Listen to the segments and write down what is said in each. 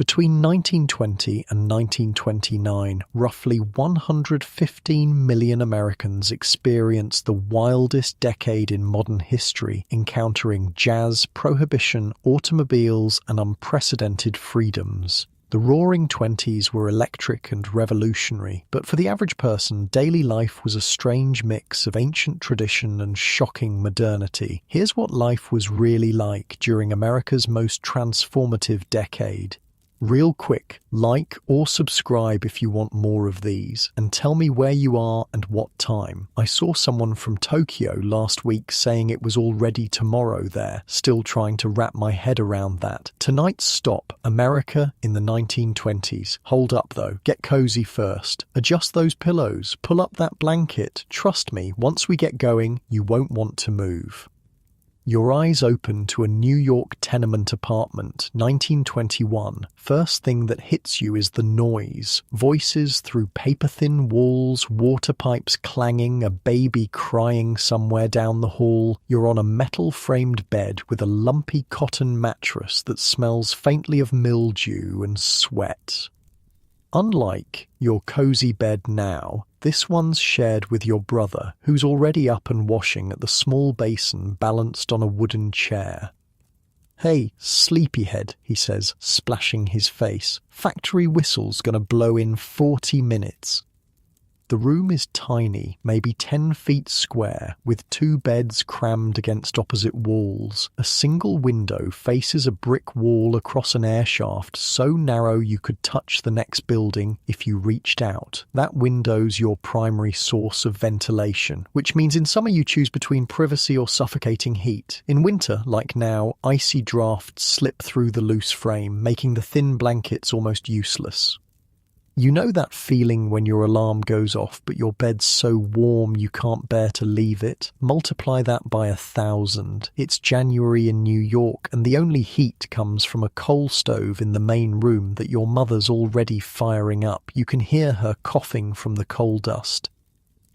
Between 1920 and 1929, roughly 115 million Americans experienced the wildest decade in modern history, encountering jazz, prohibition, automobiles, and unprecedented freedoms. The Roaring Twenties were electric and revolutionary, but for the average person, daily life was a strange mix of ancient tradition and shocking modernity. Here's what life was really like during America's most transformative decade. Real quick, like or subscribe if you want more of these, and tell me where you are and what time. I saw someone from Tokyo last week saying it was already tomorrow there, still trying to wrap my head around that. Tonight's stop, America in the 1920s. Hold up though, get cozy first. Adjust those pillows, pull up that blanket. Trust me, once we get going, you won't want to move. Your eyes open to a New York tenement apartment, 1921. First thing that hits you is the noise. Voices through paper-thin walls, water pipes clanging, a baby crying somewhere down the hall. You're on a metal-framed bed with a lumpy cotton mattress that smells faintly of mildew and sweat. Unlike your cozy bed now, this one's shared with your brother, who's already up and washing at the small basin balanced on a wooden chair. "Hey, sleepyhead," he says, splashing his face. "Factory whistle's gonna blow in 40 minutes. The room is tiny, maybe 10 feet square, with 2 beds crammed against opposite walls. A single window faces a brick wall across an air shaft so narrow you could touch the next building if you reached out. That window's your primary source of ventilation, which means in summer you choose between privacy or suffocating heat. In winter, like now, icy drafts slip through the loose frame, making the thin blankets almost useless. You know that feeling when your alarm goes off but your bed's so warm you can't bear to leave it? Multiply that by 1,000. It's January in New York and the only heat comes from a coal stove in the main room that your mother's already firing up. You can hear her coughing from the coal dust.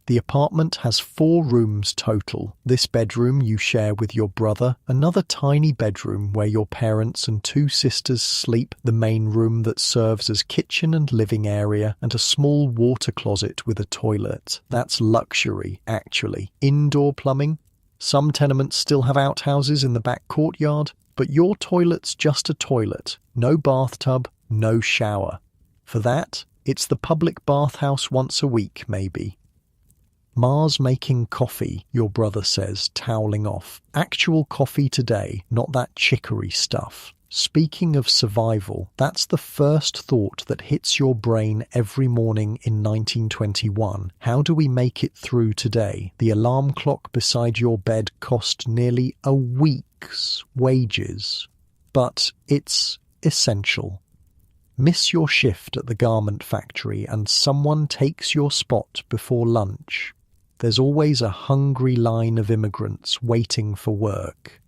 The apartment has 4 rooms total. This bedroom you share with your brother, another tiny bedroom where your parents and 2 sisters sleep, the main room that serves as kitchen and living area, and a small water closet with a toilet. That's luxury, actually. Indoor plumbing? Some tenements still have outhouses in the back courtyard, but your toilet's just a toilet. No bathtub, no shower. For that, it's the public bathhouse once a week, maybe. Ma's making coffee, your brother says, toweling off. Actual coffee today, not that chicory stuff. Speaking of survival, that's the first thought that hits your brain every morning in 1921. How do we make it through today? The alarm clock beside your bed cost nearly a week's wages. But it's essential. Miss your shift at the garment factory and someone takes your spot before lunch. There's always a hungry line of immigrants waiting for work.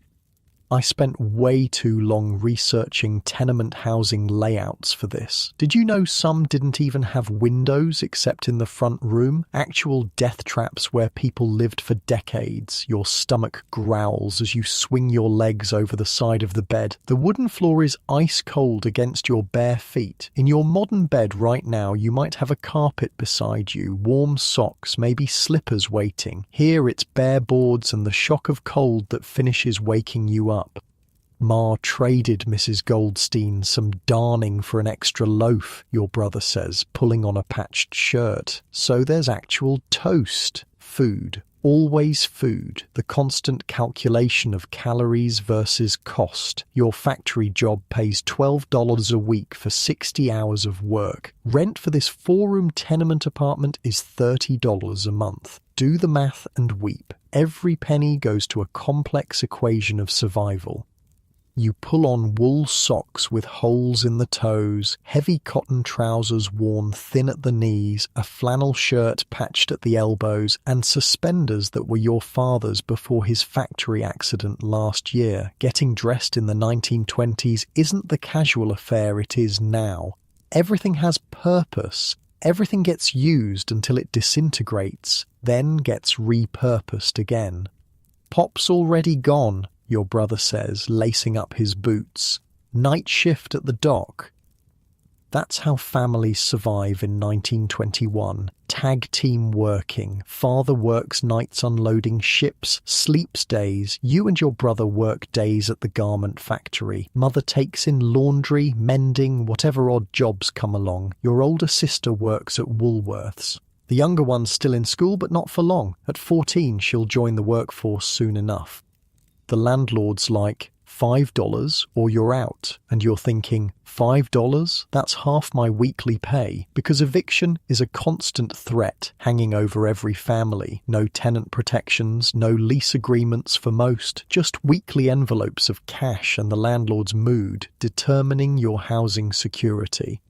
I spent way too long researching tenement housing layouts for this. Did you know some didn't even have windows except in the front room? Actual death traps where people lived for decades. Your stomach growls as you swing your legs over the side of the bed. The wooden floor is ice cold against your bare feet. In your modern bed right now, you might have a carpet beside you, warm socks, maybe slippers waiting. Here it's bare boards and the shock of cold that finishes waking you up. Ma traded Mrs. Goldstein some darning for an extra loaf, your brother says, pulling on a patched shirt. So there's actual toast. Food. Always food. The constant calculation of calories versus cost. Your factory job pays $12 a week for 60 hours of work. Rent for this 4-room tenement apartment is $30 a month. Do the math and weep. Every penny goes to a complex equation of survival. You pull on wool socks with holes in the toes, heavy cotton trousers worn thin at the knees, a flannel shirt patched at the elbows, and suspenders that were your father's before his factory accident last year. Getting dressed in the 1920s isn't the casual affair it is now. Everything has purpose. Everything gets used until it disintegrates, then gets repurposed again. Pop's already gone, your brother says, lacing up his boots. Night shift at the dock. That's how families survive in 1921. Tag team working. Father works nights unloading ships, sleeps days. You and your brother work days at the garment factory. Mother takes in laundry, mending, whatever odd jobs come along. Your older sister works at Woolworths. The younger one's still in school, but not for long. At 14, she'll join the workforce soon enough. The landlord's like, $5 or you're out. And you're thinking, $5? That's half my weekly pay. Because eviction is a constant threat hanging over every family. No tenant protections, no lease agreements for most, just weekly envelopes of cash and the landlord's mood determining your housing security.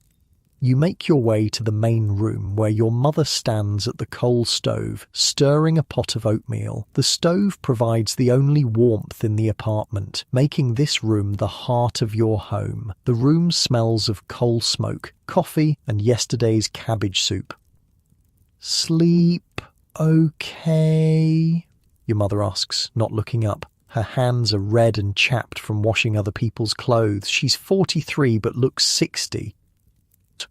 You make your way to the main room where your mother stands at the coal stove, stirring a pot of oatmeal. The stove provides the only warmth in the apartment, making this room the heart of your home. The room smells of coal smoke, coffee, and yesterday's cabbage soup. "Sleep okay?" your mother asks, not looking up. Her hands are red and chapped from washing other people's clothes. She's 43 but looks 60.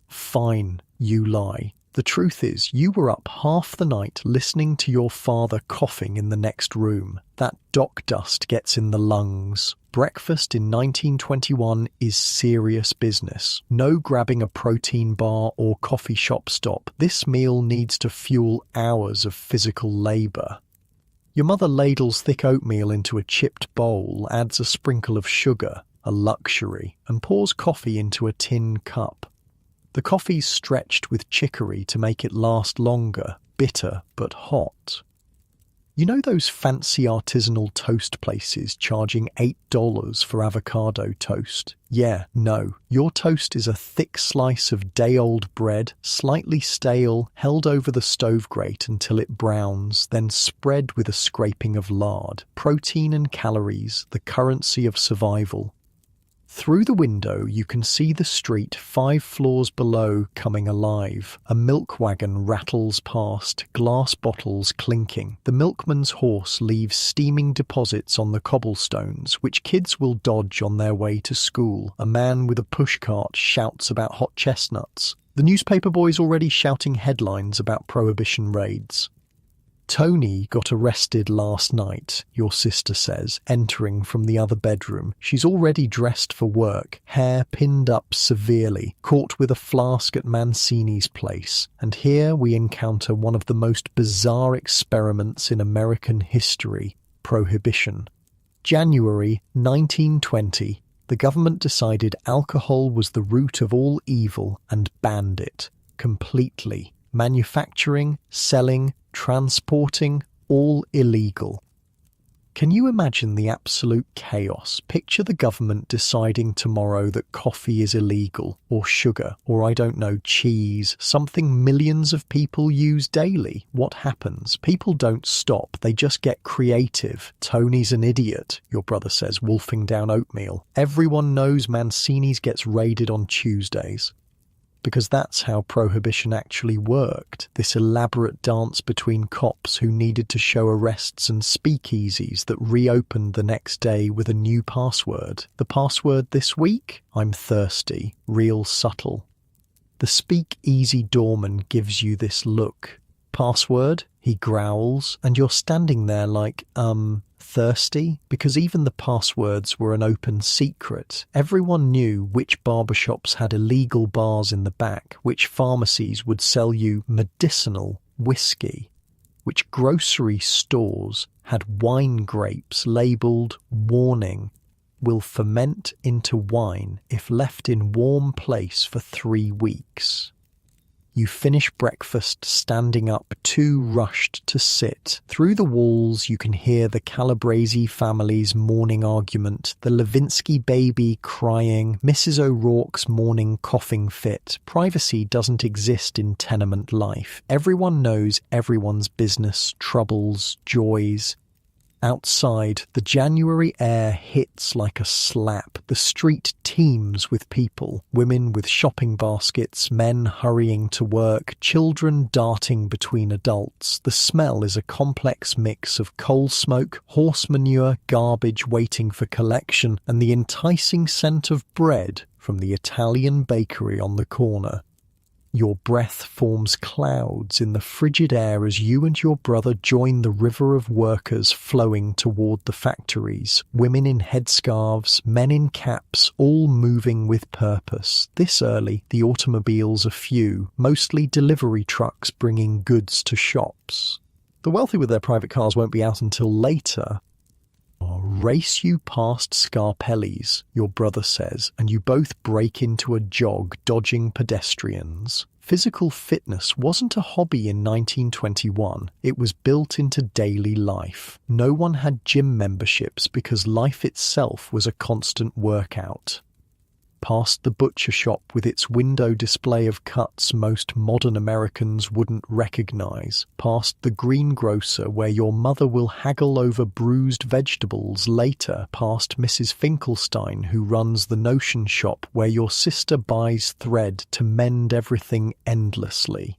"Fine," you lie. The truth is, you were up half the night listening to your father coughing in the next room. That dock dust gets in the lungs. Breakfast in 1921 is serious business. No grabbing a protein bar or coffee shop stop. This meal needs to fuel hours of physical labor. Your mother ladles thick oatmeal into a chipped bowl, adds a sprinkle of sugar, a luxury, and pours coffee into a tin cup. The coffee's stretched with chicory to make it last longer, bitter but hot. You know those fancy artisanal toast places charging $8 for avocado toast? Yeah, no. Your toast is a thick slice of day-old bread, slightly stale, held over the stove grate until it browns, then spread with a scraping of lard. Protein and calories, the currency of survival. Through the window, you can see the street 5 floors below coming alive. A milk wagon rattles past, glass bottles clinking. The milkman's horse leaves steaming deposits on the cobblestones, which kids will dodge on their way to school. A man with a pushcart shouts about hot chestnuts. The newspaper boy's already shouting headlines about prohibition raids. "Tony got arrested last night," your sister says, entering from the other bedroom. She's already dressed for work, hair pinned up severely, caught with a flask at Mancini's place. And here we encounter one of the most bizarre experiments in American history: prohibition. January 1920. The government decided alcohol was the root of all evil and banned it completely. Manufacturing, selling, transporting, all illegal. Can you imagine the absolute chaos? Picture the government deciding tomorrow that coffee is illegal, or sugar, or I don't know, cheese, something millions of people use daily. What happens? People don't stop, they just get creative. "Tony's an idiot," your brother says, wolfing down oatmeal. Everyone knows Mancini's gets raided on Tuesdays. Because that's how prohibition actually worked, this elaborate dance between cops who needed to show arrests and speakeasies that reopened the next day with a new password. The password this week? I'm thirsty. Real subtle. The speakeasy doorman gives you this look. Password? He growls, and you're standing there like, thirsty? Because even the passwords were an open secret. Everyone knew which barbershops had illegal bars in the back, which pharmacies would sell you medicinal whiskey, which grocery stores had wine grapes labelled "warning, will ferment into wine if left in warm place for 3 weeks." You finish breakfast standing up, too rushed to sit. Through the walls you can hear the Calabrese family's morning argument, the Levinsky baby crying, Mrs. O'Rourke's morning coughing fit. Privacy doesn't exist in tenement life. Everyone knows everyone's business, troubles, joys. Outside, the January air hits like a slap. The street teems with people, women with shopping baskets, men hurrying to work, children darting between adults. The smell is a complex mix of coal smoke, horse manure, garbage waiting for collection, and the enticing scent of bread from the Italian bakery on the corner. Your breath forms clouds in the frigid air as you and your brother join the river of workers flowing toward the factories, women in headscarves, men in caps, all moving with purpose. This early, the automobiles are few, mostly delivery trucks bringing goods to shops. The wealthy with their private cars won't be out until later. Race you past Scarpelli's, your brother says, and you both break into a jog, dodging pedestrians. Physical fitness wasn't a hobby in 1921. It was built into daily life. No one had gym memberships because life itself was a constant workout. Past the butcher shop with its window display of cuts most modern Americans wouldn't recognize, past the greengrocer where your mother will haggle over bruised vegetables later, past Mrs. Finkelstein who runs the notion shop where your sister buys thread to mend everything endlessly.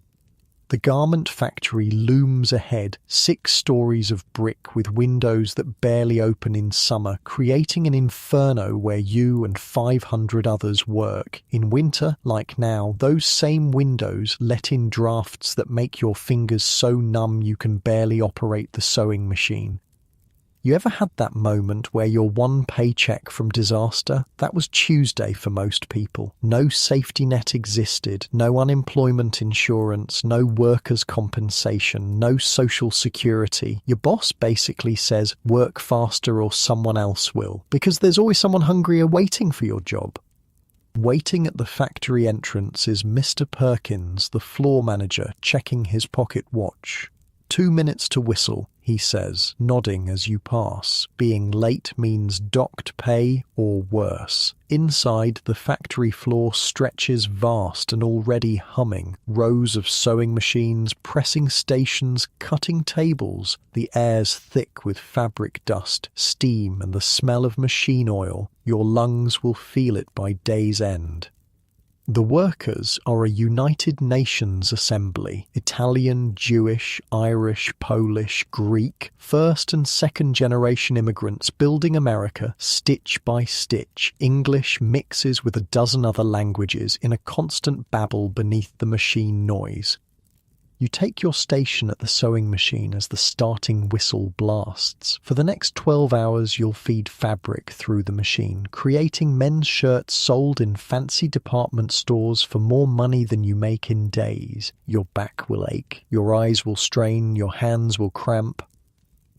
The garment factory looms ahead, 6 stories of brick with windows that barely open in summer, creating an inferno where you and 500 others work. In winter, like now, those same windows let in drafts that make your fingers so numb you can barely operate the sewing machine. You ever had that moment where you're one paycheck from disaster? That was Tuesday for most people. No safety net existed, no unemployment insurance, no workers' compensation, no social security. Your boss basically says, work faster or someone else will, because there's always someone hungrier waiting for your job. Waiting at the factory entrance is Mr. Perkins, the floor manager, checking his pocket watch. 2 minutes to whistle, he says, nodding as you pass. Being late means docked pay or worse. Inside, the factory floor stretches vast and already humming. Rows of sewing machines, pressing stations, cutting tables. The air's thick with fabric dust, steam and the smell of machine oil. Your lungs will feel it by day's end. The workers are a United Nations assembly, Italian, Jewish, Irish, Polish, Greek, first and second generation immigrants building America stitch by stitch. English mixes with a dozen other languages in a constant babble beneath the machine noise. You take your station at the sewing machine as the starting whistle blasts. For the next 12 hours you'll feed fabric through the machine, creating men's shirts sold in fancy department stores for more money than you make in days. Your back will ache, your eyes will strain, your hands will cramp.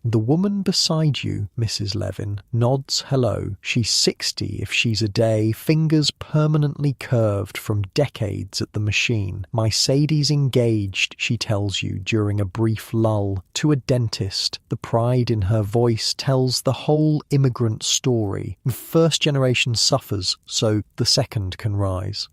The woman beside you, Mrs. Levin, nods hello. She's 60 if she's a day, fingers permanently curved from decades at the machine. Mercedes engaged, she tells you during a brief lull. To a dentist, the pride in her voice tells the whole immigrant story. First generation suffers, so the second can rise.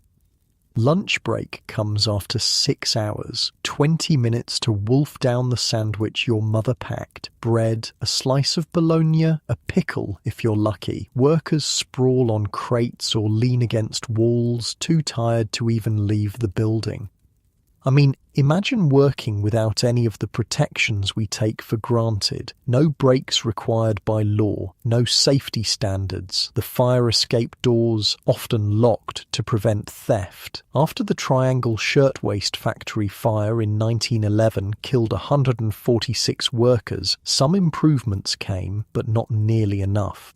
Lunch break comes after 6 hours, 20 minutes to wolf down the sandwich your mother packed. Bread, a slice of bologna, a pickle if you're lucky. Workers sprawl on crates or lean against walls, too tired to even leave the building. I mean, imagine working without any of the protections we take for granted. No breaks required by law, no safety standards, the fire escape doors often locked to prevent theft. After the Triangle Shirtwaist Factory fire in 1911 killed 146 workers, some improvements came, but not nearly enough.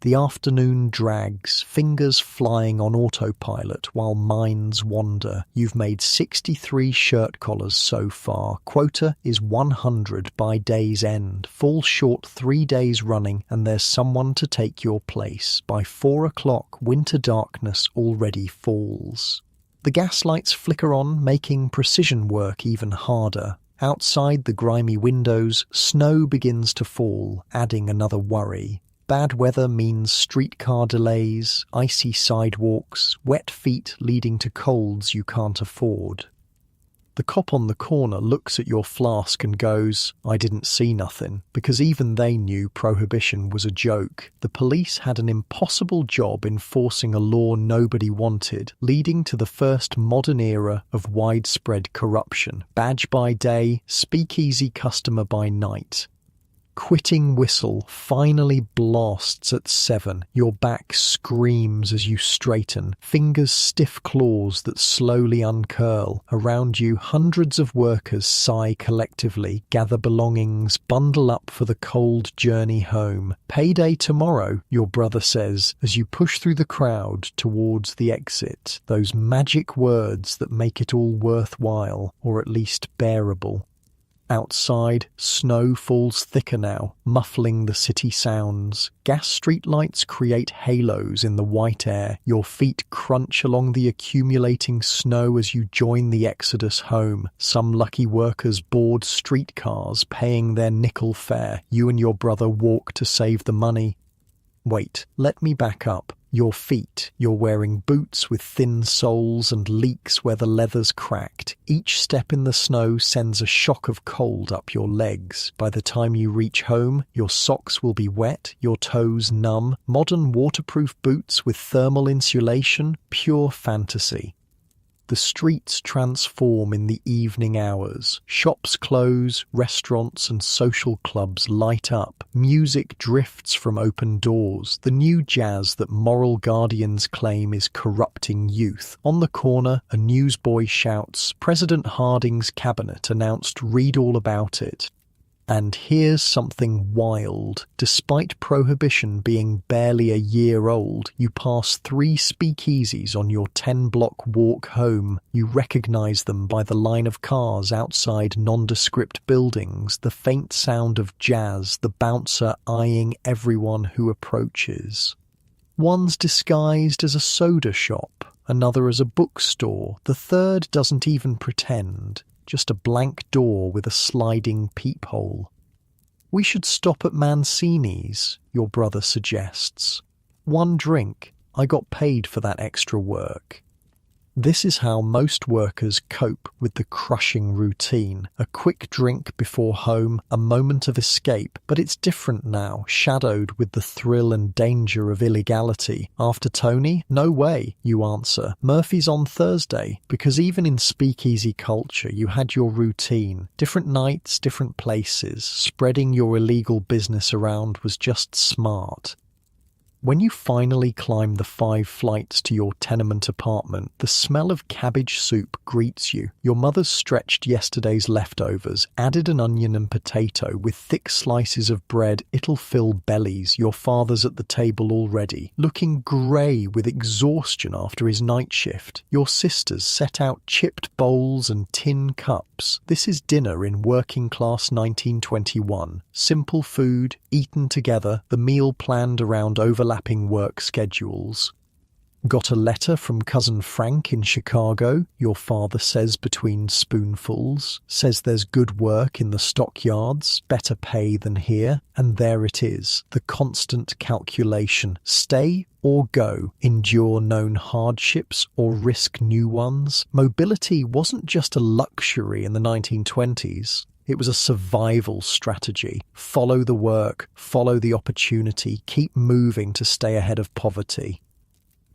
The afternoon drags, fingers flying on autopilot while minds wander. You've made 63 shirt collars so far. Quota is 100 by day's end. Fall short 3 days running and there's someone to take your place. By 4 o'clock, winter darkness already falls. The gas lights flicker on, making precision work even harder. Outside the grimy windows, snow begins to fall, adding another worry. Bad weather means streetcar delays, icy sidewalks, wet feet leading to colds you can't afford. The cop on the corner looks at your flask and goes, "I didn't see nothing," because even they knew prohibition was a joke. The police had an impossible job enforcing a law nobody wanted, leading to the first modern era of widespread corruption. Badge by day, speakeasy customer by night. quitting whistle finally blasts at 7. Your back screams as you straighten, fingers stiff claws that slowly uncurl. Around you, hundreds of workers sigh collectively, gather belongings, bundle up for the cold journey home. Payday tomorrow, your brother says, as you push through the crowd towards the exit. Those magic words that make it all worthwhile, or at least bearable. Outside, snow falls thicker now, muffling the city sounds. Gas streetlights create halos in the white air. Your feet crunch along the accumulating snow as you join the exodus home. Some lucky workers board streetcars, paying their nickel fare. You and your brother walk to save the money. Wait, let me back up. Your feet, you're wearing boots with thin soles and leaks where the leather's cracked. Each step in the snow sends a shock of cold up your legs. By the time you reach home, your socks will be wet, your toes numb. Modern waterproof boots with thermal insulation, pure fantasy. The streets transform in the evening hours. Shops close, restaurants and social clubs light up. Music drifts from open doors, the new jazz that moral guardians claim is corrupting youth. On the corner, a newsboy shouts, "President Harding's cabinet announced, read all about it." And here's something wild. Despite prohibition being barely a year old, you pass 3 speakeasies on your 10-block walk home. You recognize them by the line of cars outside nondescript buildings, the faint sound of jazz, the bouncer eyeing everyone who approaches. One's disguised as a soda shop, another as a bookstore, the third doesn't even pretend. Just a blank door with a sliding peephole. "We should stop at Mancini's," your brother suggests. "1 drink. I got paid for that extra work." This is how most workers cope with the crushing routine. A quick drink before home, a moment of escape. But it's different now, shadowed with the thrill and danger of illegality. After Tony? No way, you answer. Murphy's on Thursday. Because even in speakeasy culture, you had your routine. Different nights, different places. Spreading your illegal business around was just smart. When you finally climb the 5 flights to your tenement apartment, the smell of cabbage soup greets you. Your mother's stretched yesterday's leftovers, added an onion and potato with thick slices of bread. It'll fill bellies. Your father's at the table already, looking grey with exhaustion after his night shift. Your sisters set out chipped bowls and tin cups. This is dinner in working-class 1921. Simple food, eaten together, the meal planned around overlapping work schedules. "Got a letter from cousin Frank in Chicago," your father says between spoonfuls. Says there's good work in the stockyards, better pay than here. And there it is, the constant calculation. Stay or go, endure known hardships or risk new ones. Mobility wasn't just a luxury in the 1920s. It was a survival strategy. Follow the work, follow the opportunity, keep moving to stay ahead of poverty.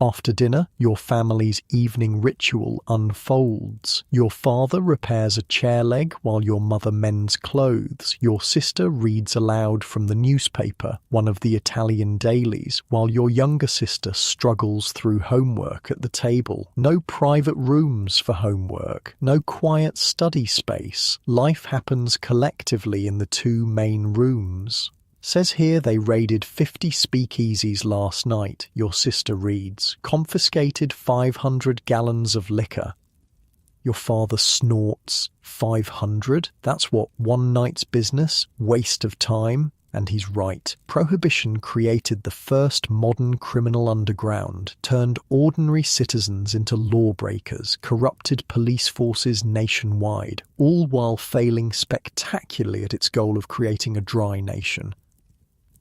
After dinner, your family's evening ritual unfolds. Your father repairs a chair leg while your mother mends clothes. Your sister reads aloud from the newspaper, one of the Italian dailies, while your younger sister struggles through homework at the table. No private rooms for homework, no quiet study space. Life happens collectively in the 2 main rooms. Says here they raided 50 speakeasies last night, your sister reads. Confiscated 500 gallons of liquor. Your father snorts. 500? That's what, 1 night's business? Waste of time? And he's right. Prohibition created the first modern criminal underground, turned ordinary citizens into lawbreakers, corrupted police forces nationwide, all while failing spectacularly at its goal of creating a dry nation.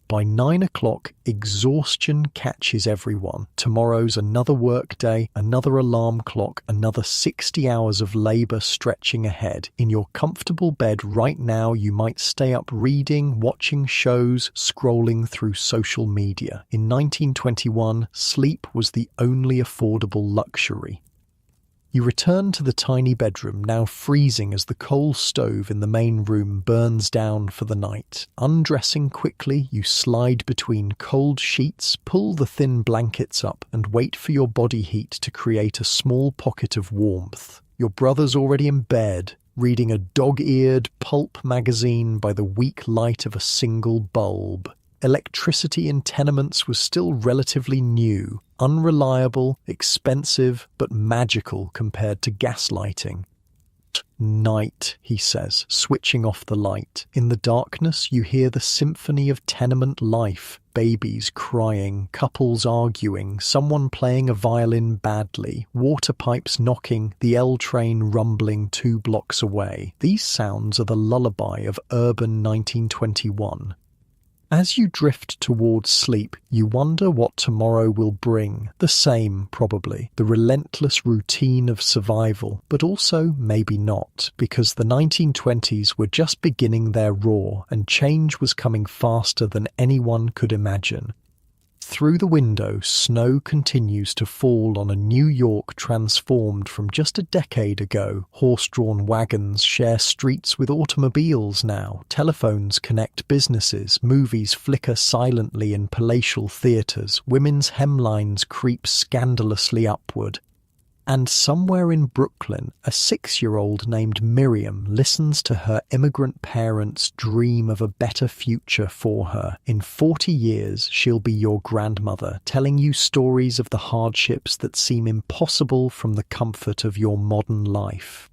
By 9 o'clock, exhaustion catches everyone. Tomorrow's another work day, another alarm clock, another 60 hours of labour stretching ahead. In your comfortable bed right now, you might stay up reading, watching shows, scrolling through social media. In 1921, sleep was the only affordable luxury. You return to the tiny bedroom, now freezing as the coal stove in the main room burns down for the night. Undressing quickly, you slide between cold sheets, pull the thin blankets up, and wait for your body heat to create a small pocket of warmth. Your brother's already in bed, reading a dog-eared pulp magazine by the weak light of a single bulb. Electricity in tenements was still relatively new, unreliable, expensive, but magical compared to gaslighting. Night, he says, switching off the light. In the darkness, you hear the symphony of tenement life. Babies crying, couples arguing, someone playing a violin badly, water pipes knocking, the L train rumbling 2 blocks away. These sounds are the lullaby of urban 1921. As you drift towards sleep, you wonder what tomorrow will bring. The same, probably. The relentless routine of survival. But also, maybe not, because the 1920s were just beginning their roar, and change was coming faster than anyone could imagine. Through the window, snow continues to fall on a New York transformed from just a decade ago. Horse-drawn wagons share streets with automobiles now. Telephones connect businesses. Movies flicker silently in palatial theatres. Women's hemlines creep scandalously upward. And somewhere in Brooklyn, a 6-year-old named Miriam listens to her immigrant parents dream of a better future for her. In 40 years, she'll be your grandmother, telling you stories of the hardships that seem impossible from the comfort of your modern life.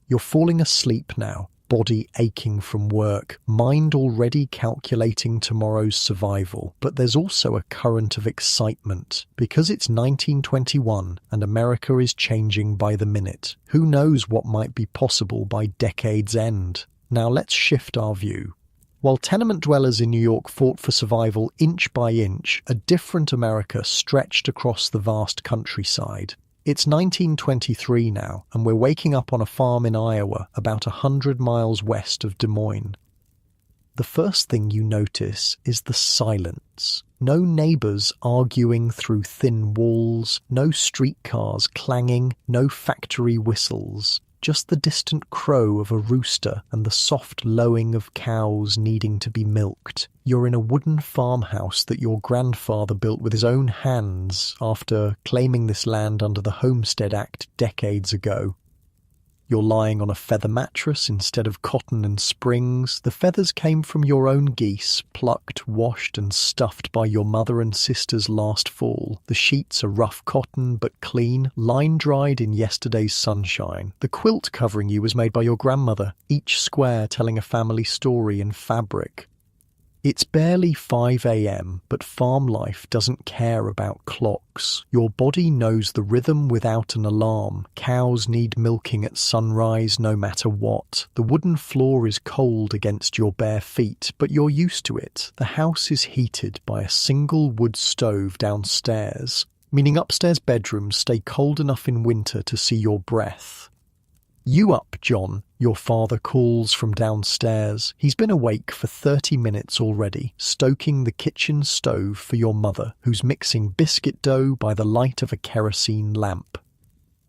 You're falling asleep now, body aching from work, mind already calculating tomorrow's survival. But there's also a current of excitement, because it's 1921 and America is changing by the minute. Who knows what might be possible by decade's end? Now let's shift our view. While tenement dwellers in New York fought for survival inch by inch, a different America stretched across the vast countryside. It's 1923 now, and we're waking up on a farm in Iowa, about 100 miles west of Des Moines. The first thing you notice is the silence. No neighbors arguing through thin walls, no streetcars clanging, no factory whistles. Just the distant crow of a rooster and the soft lowing of cows needing to be milked. You're in a wooden farmhouse that your grandfather built with his own hands after claiming this land under the Homestead Act decades ago. You're lying on a feather mattress instead of cotton and springs. The feathers came from your own geese, plucked, washed and stuffed by your mother and sisters last fall. The sheets are rough cotton but clean, line-dried in yesterday's sunshine. The quilt covering you was made by your grandmother, each square telling a family story in fabric. It's barely 5 a.m., but farm life doesn't care about clocks. Your body knows the rhythm without an alarm. Cows need milking at sunrise no matter what. The wooden floor is cold against your bare feet, but you're used to it. The house is heated by a single wood stove downstairs, meaning upstairs bedrooms stay cold enough in winter to see your breath. "You up, John," your father calls from downstairs. He's been awake for 30 minutes already, stoking the kitchen stove for your mother, who's mixing biscuit dough by the light of a kerosene lamp.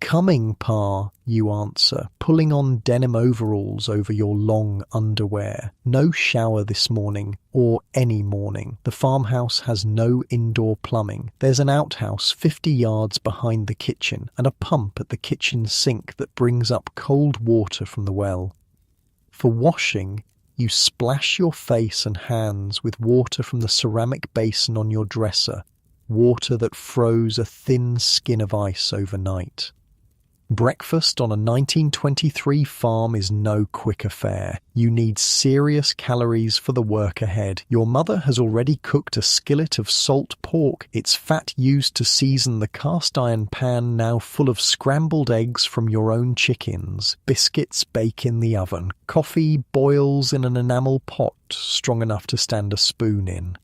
"Coming, Pa," you answer, pulling on denim overalls over your long underwear. No shower this morning, or any morning. The farmhouse has no indoor plumbing. There's an outhouse 50 yards behind the kitchen, and a pump at the kitchen sink that brings up cold water from the well. For washing, you splash your face and hands with water from the ceramic basin on your dresser, water that froze a thin skin of ice overnight. Breakfast on a 1923 farm is no quick affair. You need serious calories for the work ahead. Your mother has already cooked a skillet of salt pork, its fat used to season the cast iron pan now full of scrambled eggs from your own chickens. Biscuits bake in the oven. Coffee boils in an enamel pot strong enough to stand a spoon in.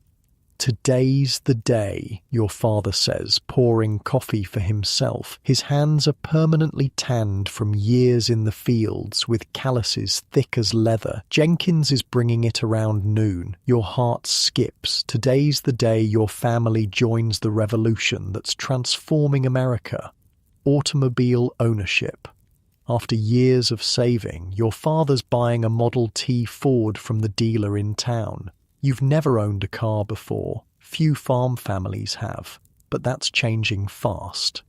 "Today's the day," your father says, pouring coffee for himself. His hands are permanently tanned from years in the fields, with calluses thick as leather. Jenkins is bringing it around noon. Your heart skips. Today's the day your family joins the revolution that's transforming America. automobile ownership. After years of saving, your father's buying a Model T Ford from the dealer in town. You've never owned a car before. Few farm families have, but that's changing fast.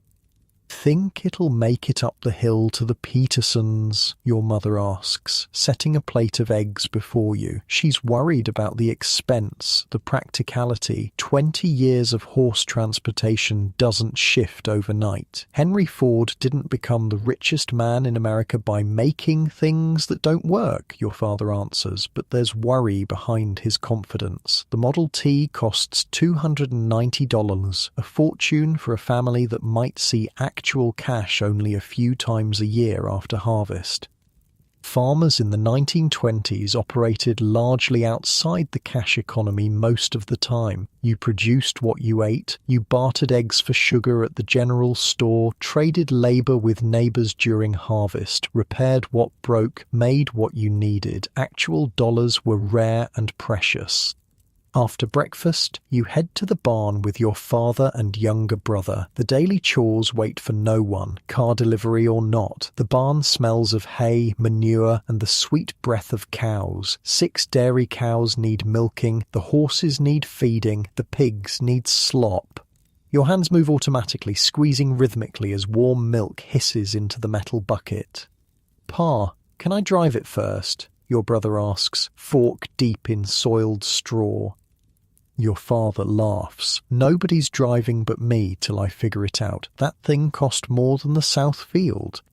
"Think it'll make it up the hill to the Petersons?" your mother asks, setting a plate of eggs before you. She's worried about the expense, the practicality. 20 years of horse transportation doesn't shift overnight. Henry Ford didn't become the richest man in America by making things that don't work, your father answers, but there's worry behind his confidence. The Model T costs $290, a fortune for a family that might see actual cash only a few times a year after harvest. Farmers in the 1920s operated largely outside the cash economy most of the time. You produced what you ate, you bartered eggs for sugar at the general store, traded labor with neighbors during harvest, repaired what broke, made what you needed. Actual dollars were rare and precious. After breakfast, you head to the barn with your father and younger brother. The daily chores wait for no one, car delivery or not. The barn smells of hay, manure, and the sweet breath of cows. 6 dairy cows need milking, the horses need feeding, the pigs need slop. Your hands move automatically, squeezing rhythmically as warm milk hisses into the metal bucket. "Pa, can I drive it first?" your brother asks, fork deep in soiled straw. Your father laughs. "Nobody's driving but me till I figure it out. That thing cost more than the South Field."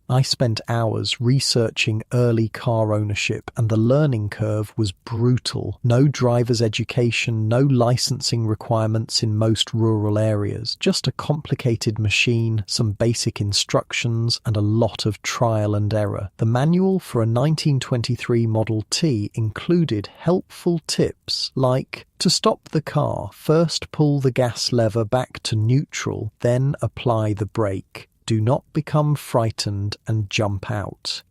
I spent hours researching early car ownership, and the learning curve was brutal. No driver's education, no licensing requirements in most rural areas, just a complicated machine, some basic instructions, and a lot of trial and error. The manual for a 1923 Model T included helpful tips like, to stop the car, first pull the gas lever back to neutral, then apply the brake. Do not become frightened and jump out.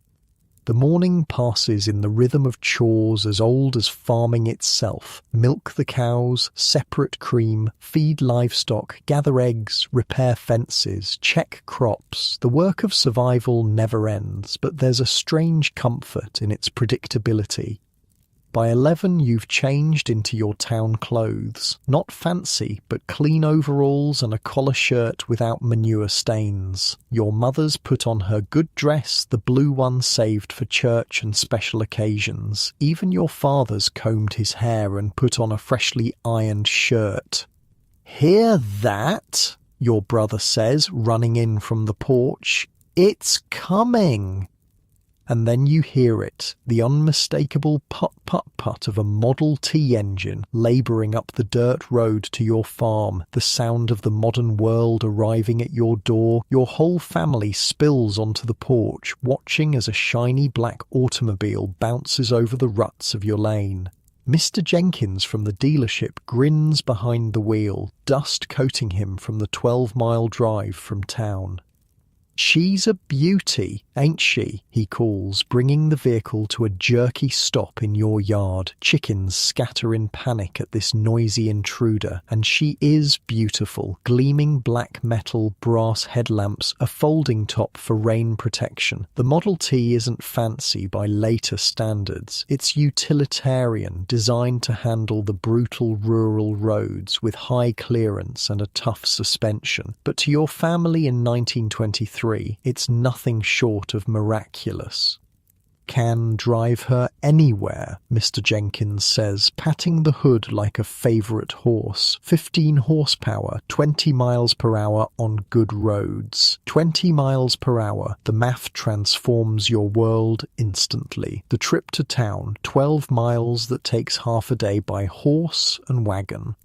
The morning passes in the rhythm of chores as old as farming itself. Milk the cows, separate cream, feed livestock, gather eggs, repair fences, check crops. The work of survival never ends, but there's a strange comfort in its predictability. By 11, you've changed into your town clothes. Not fancy, but clean overalls and a collar shirt without manure stains. Your mother's put on her good dress, the blue one saved for church and special occasions. Even your father's combed his hair and put on a freshly ironed shirt. "Hear that?" your brother says, running in from the porch. "It's coming!" And then you hear it, the unmistakable put-put-put of a Model T engine labouring up the dirt road to your farm, the sound of the modern world arriving at your door. Your whole family spills onto the porch, watching as a shiny black automobile bounces over the ruts of your lane. Mr. Jenkins from the dealership grins behind the wheel, dust coating him from the 12-mile drive from town. "She's a beauty, ain't she?" he calls, bringing the vehicle to a jerky stop in your yard. Chickens scatter in panic at this noisy intruder, and she is beautiful. Gleaming black metal, brass headlamps, a folding top for rain protection. The Model T isn't fancy by later standards. It's utilitarian, designed to handle the brutal rural roads with high clearance and a tough suspension. But to your family in 1923, it's nothing short of miraculous. "Can drive her anywhere," Mr. Jenkins says, patting the hood like a favourite horse. 15 horsepower, 20 miles per hour on good roads. 20 miles per hour. The math transforms your world instantly. The trip to town, 12 miles that takes half a day by horse and wagon,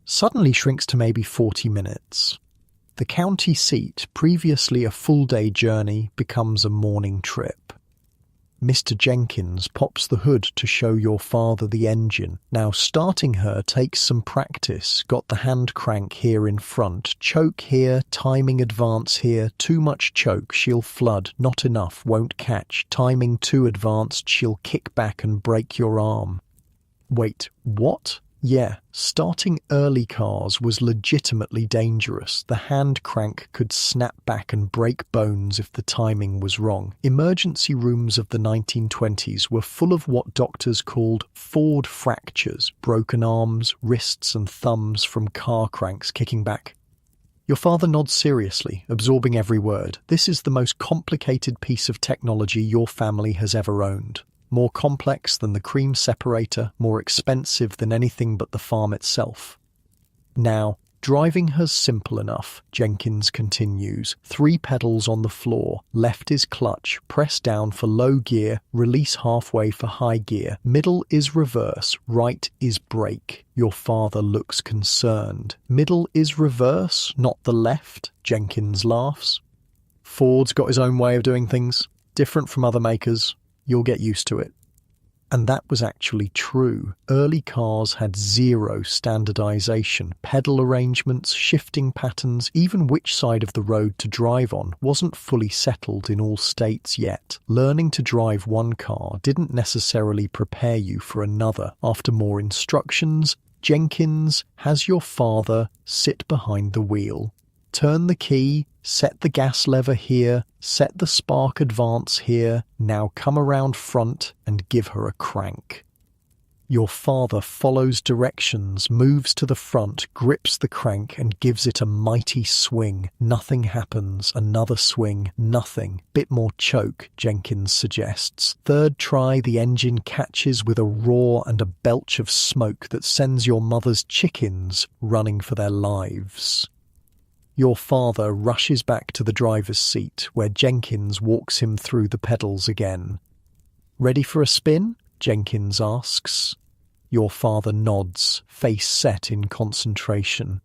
suddenly shrinks to maybe 40 minutes. The county seat, previously a full-day journey, becomes a morning trip. Mr. Jenkins pops the hood to show your father the engine. Now starting her takes some practice. Got the hand crank here in front. Choke here, timing advance here. Too much choke, she'll flood. Not enough, won't catch. Timing too advanced, she'll kick back and break your arm. Wait, what? Yeah, starting early cars was legitimately dangerous. The hand crank could snap back and break bones if the timing was wrong. Emergency rooms of the 1920s were full of what doctors called Ford fractures, broken arms, wrists and thumbs from car cranks kicking back. Your father nods seriously, absorbing every word. This is the most complicated piece of technology your family has ever owned. More complex than the cream separator, more expensive than anything but the farm itself. Now, driving her's simple enough, Jenkins continues. 3 pedals on the floor. Left is clutch, press down for low gear, release halfway for high gear. Middle is reverse, right is brake. Your father looks concerned. Middle is reverse, not the left, Jenkins laughs. Ford's got his own way of doing things, different from other makers. You'll get used to it. And that was actually true. Early cars had zero standardization. Pedal arrangements, shifting patterns, even which side of the road to drive on wasn't fully settled in all states yet. Learning to drive one car didn't necessarily prepare you for another. After more instructions, Jenkins has your father sit behind the wheel. Turn the key, set the gas lever here, set the spark advance here, now come around front and give her a crank. Your father follows directions, moves to the front, grips the crank and gives it a mighty swing. Nothing happens. Another swing. Nothing. Bit more choke, Jenkins suggests. Third try, the engine catches with a roar and a belch of smoke that sends your mother's chickens running for their lives. Your father rushes back to the driver's seat, where Jenkins walks him through the pedals again. "Ready for a spin?" Jenkins asks. Your father nods, face set in concentration.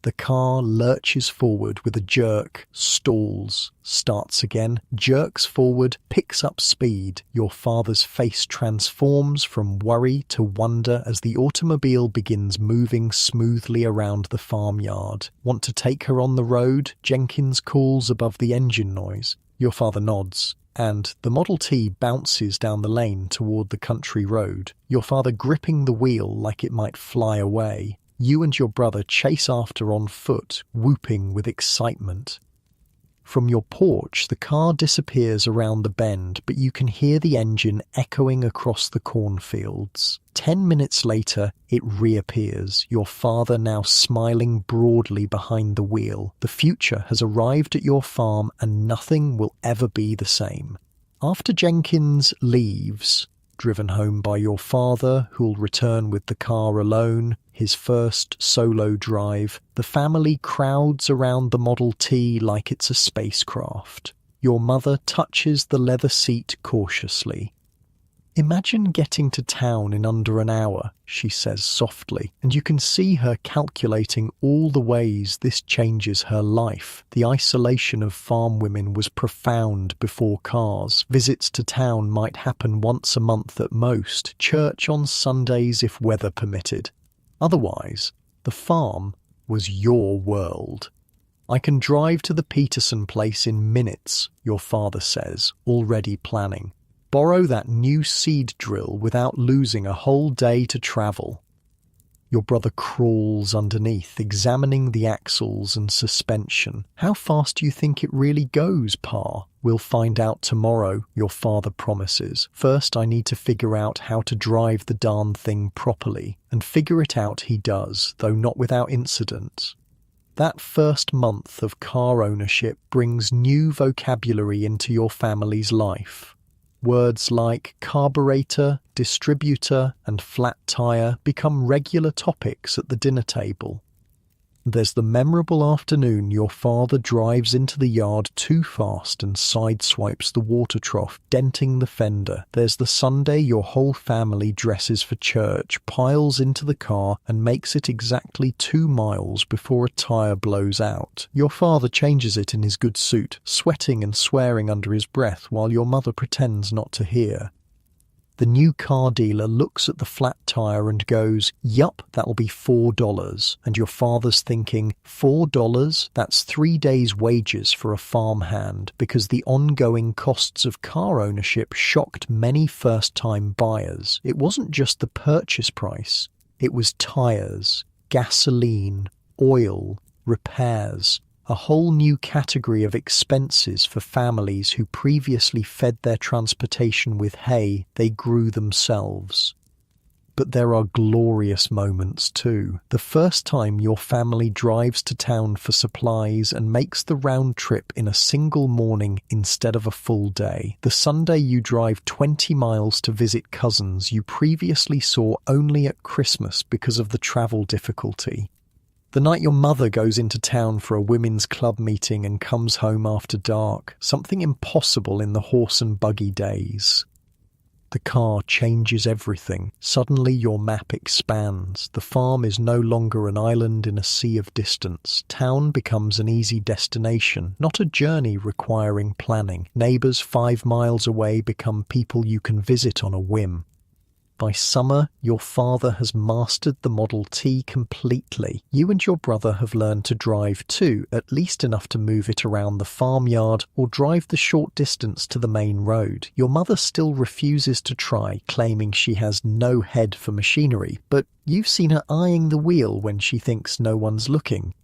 The car lurches forward with a jerk, stalls, starts again, jerks forward, picks up speed. Your father's face transforms from worry to wonder as the automobile begins moving smoothly around the farmyard. "Want to take her on the road?" Jenkins calls above the engine noise. Your father nods, and the Model T bounces down the lane toward the country road, your father gripping the wheel like it might fly away. You and your brother chase after on foot, whooping with excitement. From your porch, the car disappears around the bend, but you can hear the engine echoing across the cornfields. 10 minutes later, it reappears, your father now smiling broadly behind the wheel. The future has arrived at your farm and nothing will ever be the same. After Jenkins leaves, driven home by your father, who'll return with the car alone, his first solo drive, the family crowds around the Model T like it's a spacecraft. Your mother touches the leather seat cautiously. "Imagine getting to town in under an hour," she says softly, and you can see her calculating all the ways this changes her life. The isolation of farm women was profound before cars. Visits to town might happen once a month at most, church on Sundays if weather permitted. Otherwise, the farm was your world. "I can drive to the Peterson place in minutes," your father says, already planning. "Borrow that new seed drill without losing a whole day to travel." Your brother crawls underneath, examining the axles and suspension. "How fast do you think it really goes, Pa?" "We'll find out tomorrow," your father promises. "First I need to figure out how to drive the darn thing properly." And figure it out he does, though not without incident. That first month of car ownership brings new vocabulary into your family's life. Words like carburetor, distributor, and flat tire become regular topics at the dinner table. There's the memorable afternoon your father drives into the yard too fast and sideswipes the water trough, denting the fender. There's the Sunday your whole family dresses for church, piles into the car, and makes it exactly 2 miles before a tire blows out. Your father changes it in his good suit, sweating and swearing under his breath while your mother pretends not to hear. The new car dealer looks at the flat tire and goes, "Yup, that'll be $4. And your father's thinking, $4? That's 3 days' wages for a farmhand, because the ongoing costs of car ownership shocked many first-time buyers. It wasn't just the purchase price. It was tires, gasoline, oil, repairs, a whole new category of expenses for families who previously fed their transportation with hay they grew themselves. But there are glorious moments too. The first time your family drives to town for supplies and makes the round trip in a single morning instead of a full day. The Sunday you drive 20 miles to visit cousins you previously saw only at Christmas because of the travel difficulty. The night your mother goes into town for a women's club meeting and comes home after dark, something impossible in the horse and buggy days. The car changes everything. Suddenly your map expands. The farm is no longer an island in a sea of distance. Town becomes an easy destination, not a journey requiring planning. Neighbours 5 miles away become people you can visit on a whim. By summer, your father has mastered the Model T completely. You and your brother have learned to drive too, at least enough to move it around the farmyard or drive the short distance to the main road. Your mother still refuses to try, claiming she has no head for machinery, but you've seen her eyeing the wheel when she thinks no one's looking.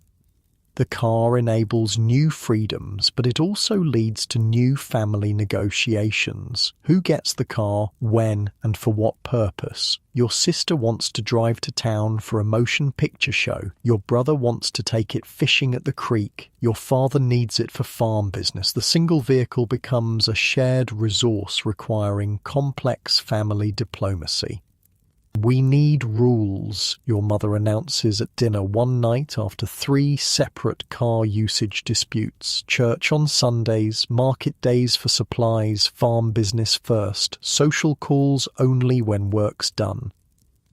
The car enables new freedoms, but it also leads to new family negotiations. Who gets the car, when, and for what purpose? Your sister wants to drive to town for a motion picture show. Your brother wants to take it fishing at the creek. Your father needs it for farm business. The single vehicle becomes a shared resource requiring complex family diplomacy. "We need rules," your mother announces at dinner one night after 3 separate car usage disputes. Church on Sundays, market days for supplies, farm business first, social calls only when work's done.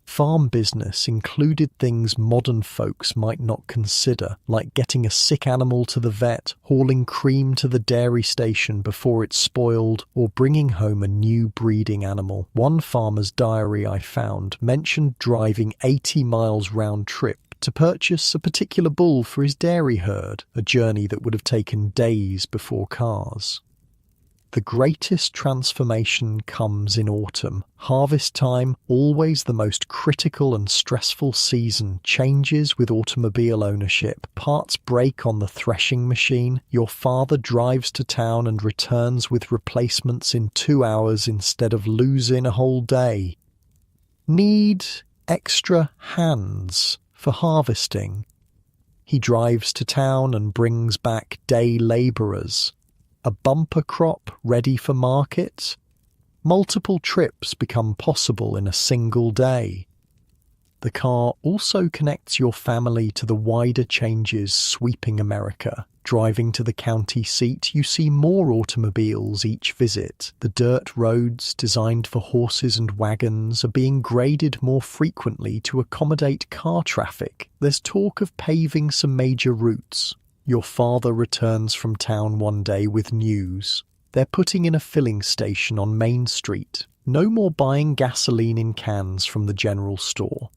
Farm business included things modern folks might not consider, like getting a sick animal to the vet, hauling cream to the dairy station before it's spoiled, or bringing home a new breeding animal. One farmer's diary I found mentioned driving 80 miles round trip to purchase a particular bull for his dairy herd, a journey that would have taken days before cars. The greatest transformation comes in autumn. Harvest time, always the most critical and stressful season, changes with automobile ownership. Parts break on the threshing machine. Your father drives to town and returns with replacements in 2 hours instead of losing a whole day. Need extra hands for harvesting. He drives to town and brings back day labourers. A bumper crop ready for market? Multiple trips become possible in a single day. The car also connects your family to the wider changes sweeping America. Driving to the county seat, you see more automobiles each visit. The dirt roads, designed for horses and wagons, are being graded more frequently to accommodate car traffic. There's talk of paving some major routes. Your father returns from town one day with news. They're putting in a filling station on Main Street. No more buying gasoline in cans from the general store.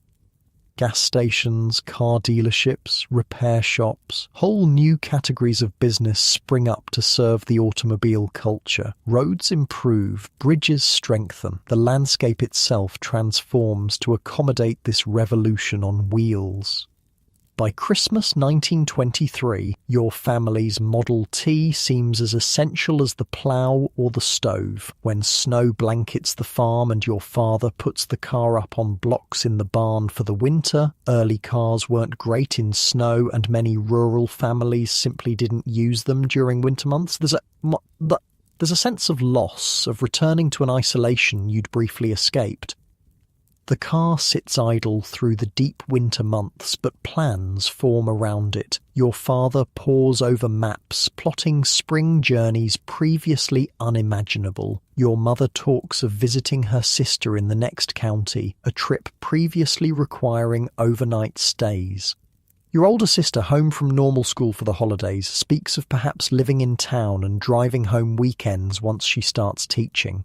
Gas stations, car dealerships, repair shops, whole new categories of business spring up to serve the automobile culture. Roads improve, bridges strengthen. The landscape itself transforms to accommodate this revolution on wheels. By Christmas 1923, your family's Model T seems as essential as the plough or the stove. When snow blankets the farm and your father puts the car up on blocks in the barn for the winter, early cars weren't great in snow and many rural families simply didn't use them during winter months. There's a sense of loss, of returning to an isolation you'd briefly escaped. The car sits idle through the deep winter months, but plans form around it. Your father pores over maps, plotting spring journeys previously unimaginable. Your mother talks of visiting her sister in the next county, a trip previously requiring overnight stays. Your older sister, home from normal school for the holidays, speaks of perhaps living in town and driving home weekends once she starts teaching.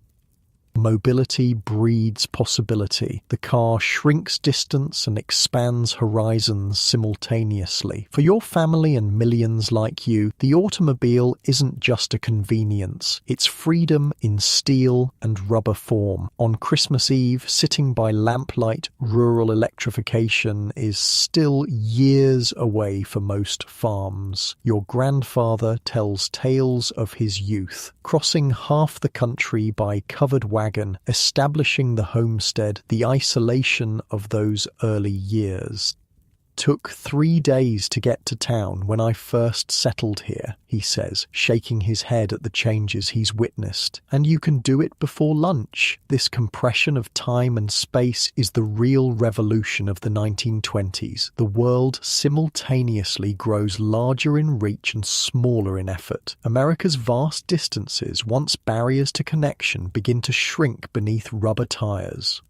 Mobility breeds possibility. The car shrinks distance and expands horizons simultaneously. For your family and millions like you, the automobile isn't just a convenience. It's freedom in steel and rubber form. On Christmas Eve, sitting by lamplight, rural electrification is still years away for most farms. Your grandfather tells tales of his youth, crossing half the country by covered wagon, establishing the homestead, the isolation of those early years. Took 3 days to get to town when I first settled here, he says, shaking his head at the changes he's witnessed. And you can do it before lunch. This compression of time and space is the real revolution of the 1920s. The world simultaneously grows larger in reach and smaller in effort. America's vast distances, once barriers to connection, begin to shrink beneath rubber tires.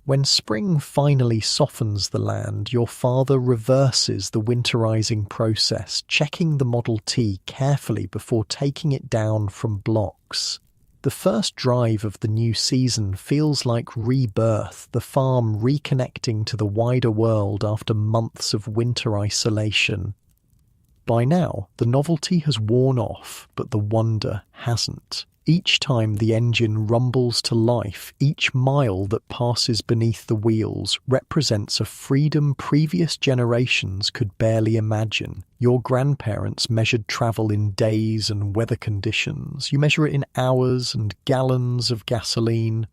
When spring finally softens the land, your father reverses the winterizing process, checking the Model T carefully before taking it down from blocks. The first drive of the new season feels like rebirth, the farm reconnecting to the wider world after months of winter isolation. By now, the novelty has worn off, but the wonder hasn't. Each time the engine rumbles to life, each mile that passes beneath the wheels represents a freedom previous generations could barely imagine. Your grandparents measured travel in days and weather conditions. You measure it in hours and gallons of gasoline.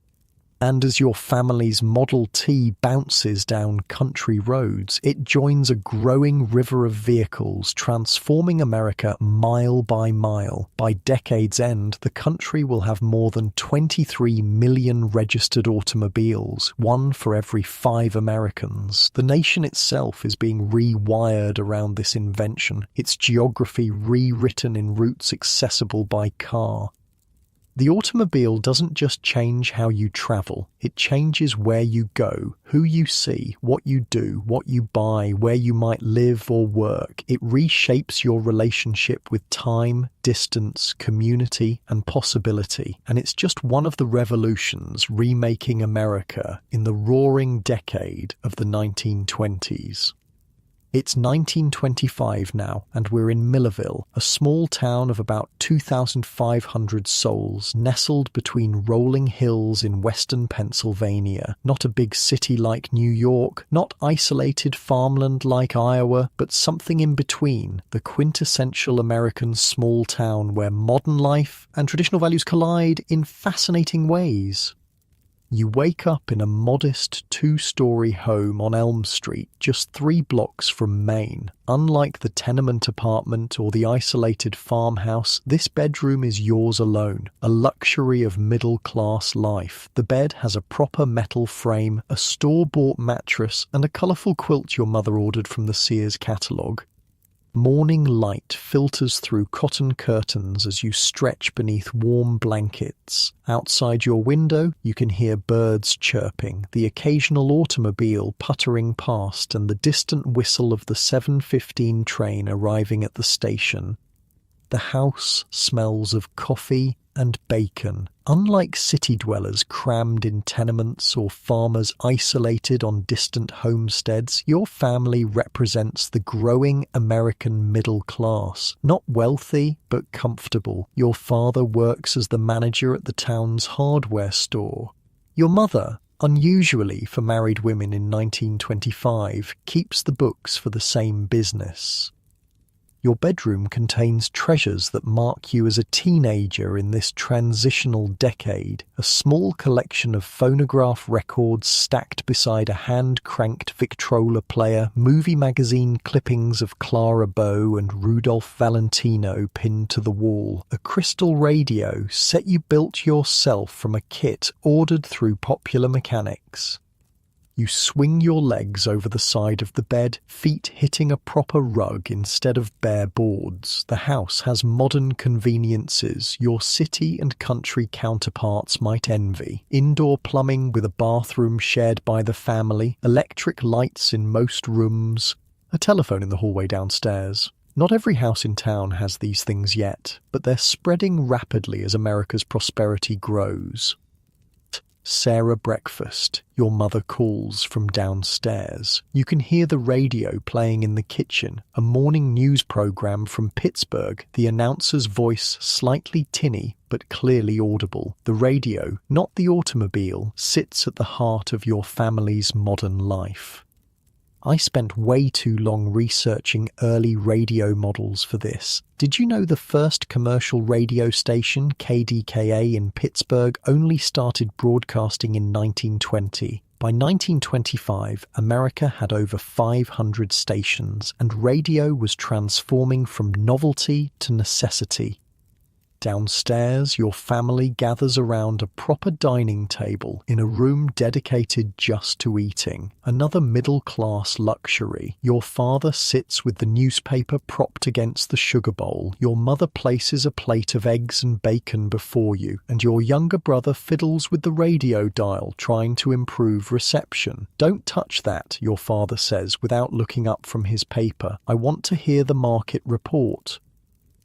And as your family's Model T bounces down country roads, it joins a growing river of vehicles, transforming America mile by mile. By decade's end, the country will have more than 23 million registered automobiles, 1 for every 5 Americans. The nation itself is being rewired around this invention, its geography rewritten in routes accessible by car. The automobile doesn't just change how you travel, it changes where you go, who you see, what you do, what you buy, where you might live or work. It reshapes your relationship with time, distance, community, and possibility. And it's just one of the revolutions remaking America in the roaring decade of the 1920s. It's 1925 now, and we're in Millerville, a small town of about 2,500 souls, nestled between rolling hills in western Pennsylvania. Not a big city like New York, not isolated farmland like Iowa, but something in between, the quintessential American small town where modern life and traditional values collide in fascinating ways. You wake up in a modest 2-story home on Elm Street, just 3 blocks from Maine. Unlike the tenement apartment or the isolated farmhouse, this bedroom is yours alone, a luxury of middle-class life. The bed has a proper metal frame, a store-bought mattress, and a colourful quilt your mother ordered from the Sears catalogue. Morning light filters through cotton curtains as you stretch beneath warm blankets. Outside your window, you can hear birds chirping, the occasional automobile puttering past, and the distant whistle of the 7:15 train arriving at the station. The house smells of coffee and bacon. Unlike city dwellers crammed in tenements or farmers isolated on distant homesteads, your family represents the growing American middle class. Not wealthy, but comfortable. Your father works as the manager at the town's hardware store. Your mother, unusually for married women in 1925, keeps the books for the same business. Your bedroom contains treasures that mark you as a teenager in this transitional decade. A small collection of phonograph records stacked beside a hand-cranked Victrola player, movie magazine clippings of Clara Bow and Rudolph Valentino pinned to the wall, a crystal radio set you built yourself from a kit ordered through Popular Mechanics. You swing your legs over the side of the bed, feet hitting a proper rug instead of bare boards. The house has modern conveniences your city and country counterparts might envy. Indoor plumbing with a bathroom shared by the family, electric lights in most rooms, a telephone in the hallway downstairs. Not every house in town has these things yet, but they're spreading rapidly as America's prosperity grows. Sarah, breakfast, your mother calls from downstairs. You can hear the radio playing in the kitchen, a morning news program from Pittsburgh, the announcer's voice slightly tinny but clearly audible. The radio, not the automobile, sits at the heart of your family's modern life. I spent way too long researching early radio models for this. Did you know the first commercial radio station, KDKA in Pittsburgh, only started broadcasting in 1920? By 1925, America had over 500 stations, and radio was transforming from novelty to necessity. Downstairs, your family gathers around a proper dining table in a room dedicated just to eating. Another middle-class luxury. Your father sits with the newspaper propped against the sugar bowl. Your mother places a plate of eggs and bacon before you, and your younger brother fiddles with the radio dial, trying to improve reception. "Don't touch that," your father says without looking up from his paper. "I want to hear the market report."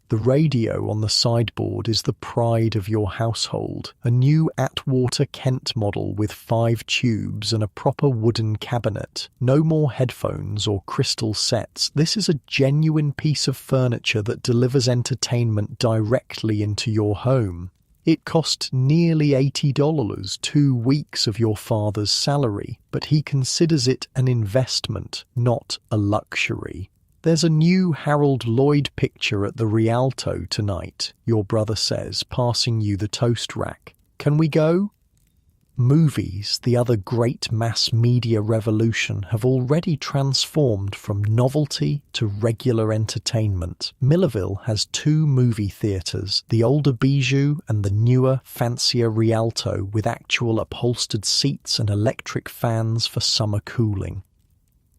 The radio on the sideboard is the pride of your household, a new Atwater Kent model with 5 tubes and a proper wooden cabinet. No more headphones or crystal sets. This is a genuine piece of furniture that delivers entertainment directly into your home. It cost nearly $80, 2 weeks of your father's salary, but he considers it an investment, not a luxury. "There's a new Harold Lloyd picture at the Rialto tonight," your brother says, passing you the toast rack. "Can we go?" Movies, the other great mass media revolution, have already transformed from novelty to regular entertainment. Millerville has 2 movie theatres, the older Bijou and the newer, fancier Rialto, with actual upholstered seats and electric fans for summer cooling.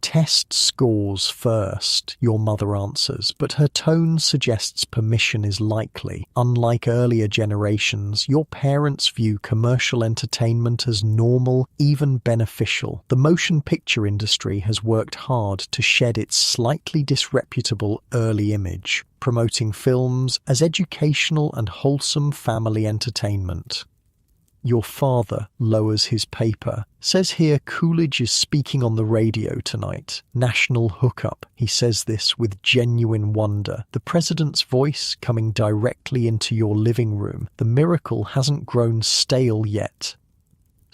"Test scores first," your mother answers, but her tone suggests permission is likely. Unlike earlier generations, your parents view commercial entertainment as normal, even beneficial. The motion picture industry has worked hard to shed its slightly disreputable early image, promoting films as educational and wholesome family entertainment. Your father lowers his paper. "Says here Coolidge is speaking on the radio tonight. National hookup." He says this with genuine wonder. The president's voice coming directly into your living room. The miracle hasn't grown stale yet.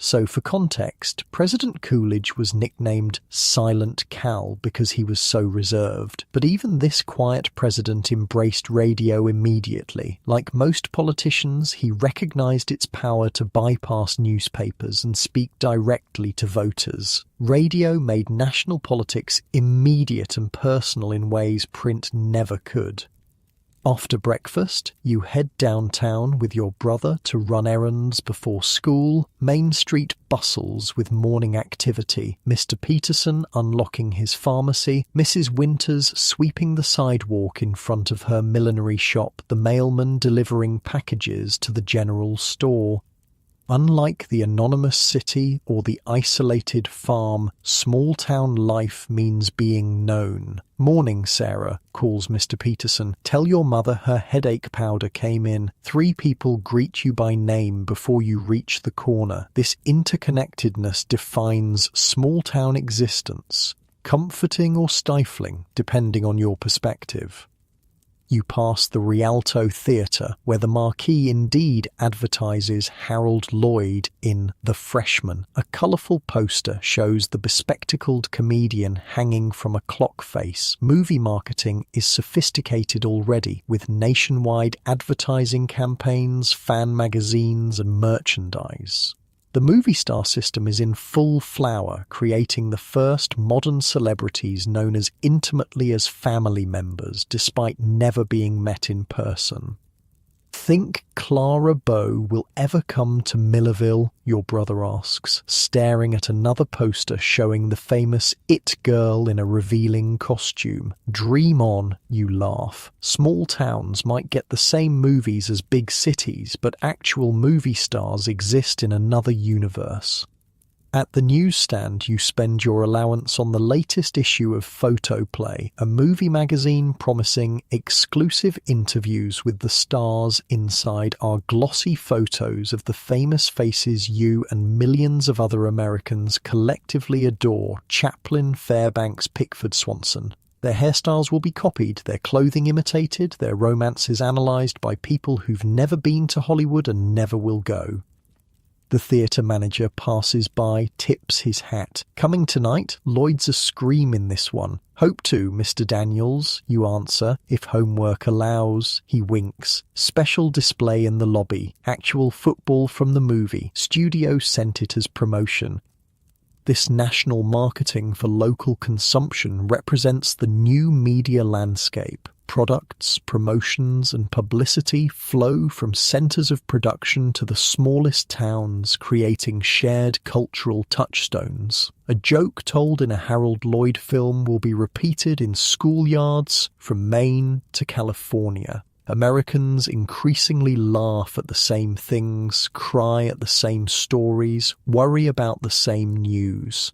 So for context, President Coolidge was nicknamed Silent Cal because he was so reserved. But even this quiet president embraced radio immediately. Like most politicians, he recognized its power to bypass newspapers and speak directly to voters. Radio made national politics immediate and personal in ways print never could. After breakfast, you head downtown with your brother to run errands before school. Main Street bustles with morning activity. Mr. Peterson unlocking his pharmacy, Mrs. Winters sweeping the sidewalk in front of her millinery shop, the mailman delivering packages to the general store. Unlike the anonymous city or the isolated farm, small-town life means being known. "Morning, Sarah," calls Mr. Peterson. "Tell your mother her headache powder came in." 3 people greet you by name before you reach the corner. This interconnectedness defines small-town existence, comforting or stifling, depending on your perspective. You pass the Rialto Theatre, where the marquee indeed advertises Harold Lloyd in The Freshman. A colourful poster shows the bespectacled comedian hanging from a clock face. Movie marketing is sophisticated already, with nationwide advertising campaigns, fan magazines, and merchandise. The movie star system is in full flower, creating the first modern celebrities known as intimately as family members, despite never being met in person. "Think Clara Bow will ever come to Millerville?" your brother asks, staring at another poster showing the famous It Girl in a revealing costume. "Dream on," you laugh. Small towns might get the same movies as big cities, but actual movie stars exist in another universe. At the newsstand, you spend your allowance on the latest issue of Photoplay, a movie magazine promising exclusive interviews with the stars. Inside are glossy photos of the famous faces you and millions of other Americans collectively adore: Chaplin, Fairbanks, Pickford, Swanson. Their hairstyles will be copied, their clothing imitated, their romances analysed by people who've never been to Hollywood and never will go. The theatre manager passes by, tips his hat. "Coming tonight? Lloyd's a scream in this one." "Hope to, Mr. Daniels," you answer, "if homework allows." He winks. "Special display in the lobby. Actual football from the movie. Studio sent it as promotion." This national marketing for local consumption represents the new media landscape. Products, promotions, and publicity flow from centres of production to the smallest towns, creating shared cultural touchstones. A joke told in a Harold Lloyd film will be repeated in schoolyards from Maine to California. Americans increasingly laugh at the same things, cry at the same stories, worry about the same news.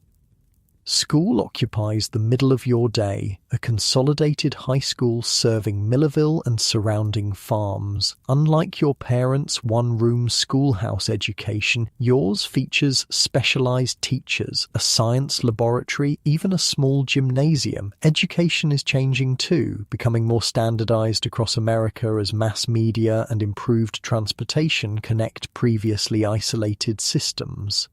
School occupies the middle of your day, a consolidated high school serving Millerville and surrounding farms. Unlike your parents' one-room schoolhouse education, yours features specialized teachers, a science laboratory, even a small gymnasium. Education is changing too, becoming more standardized across America as mass media and improved transportation connect previously isolated systems.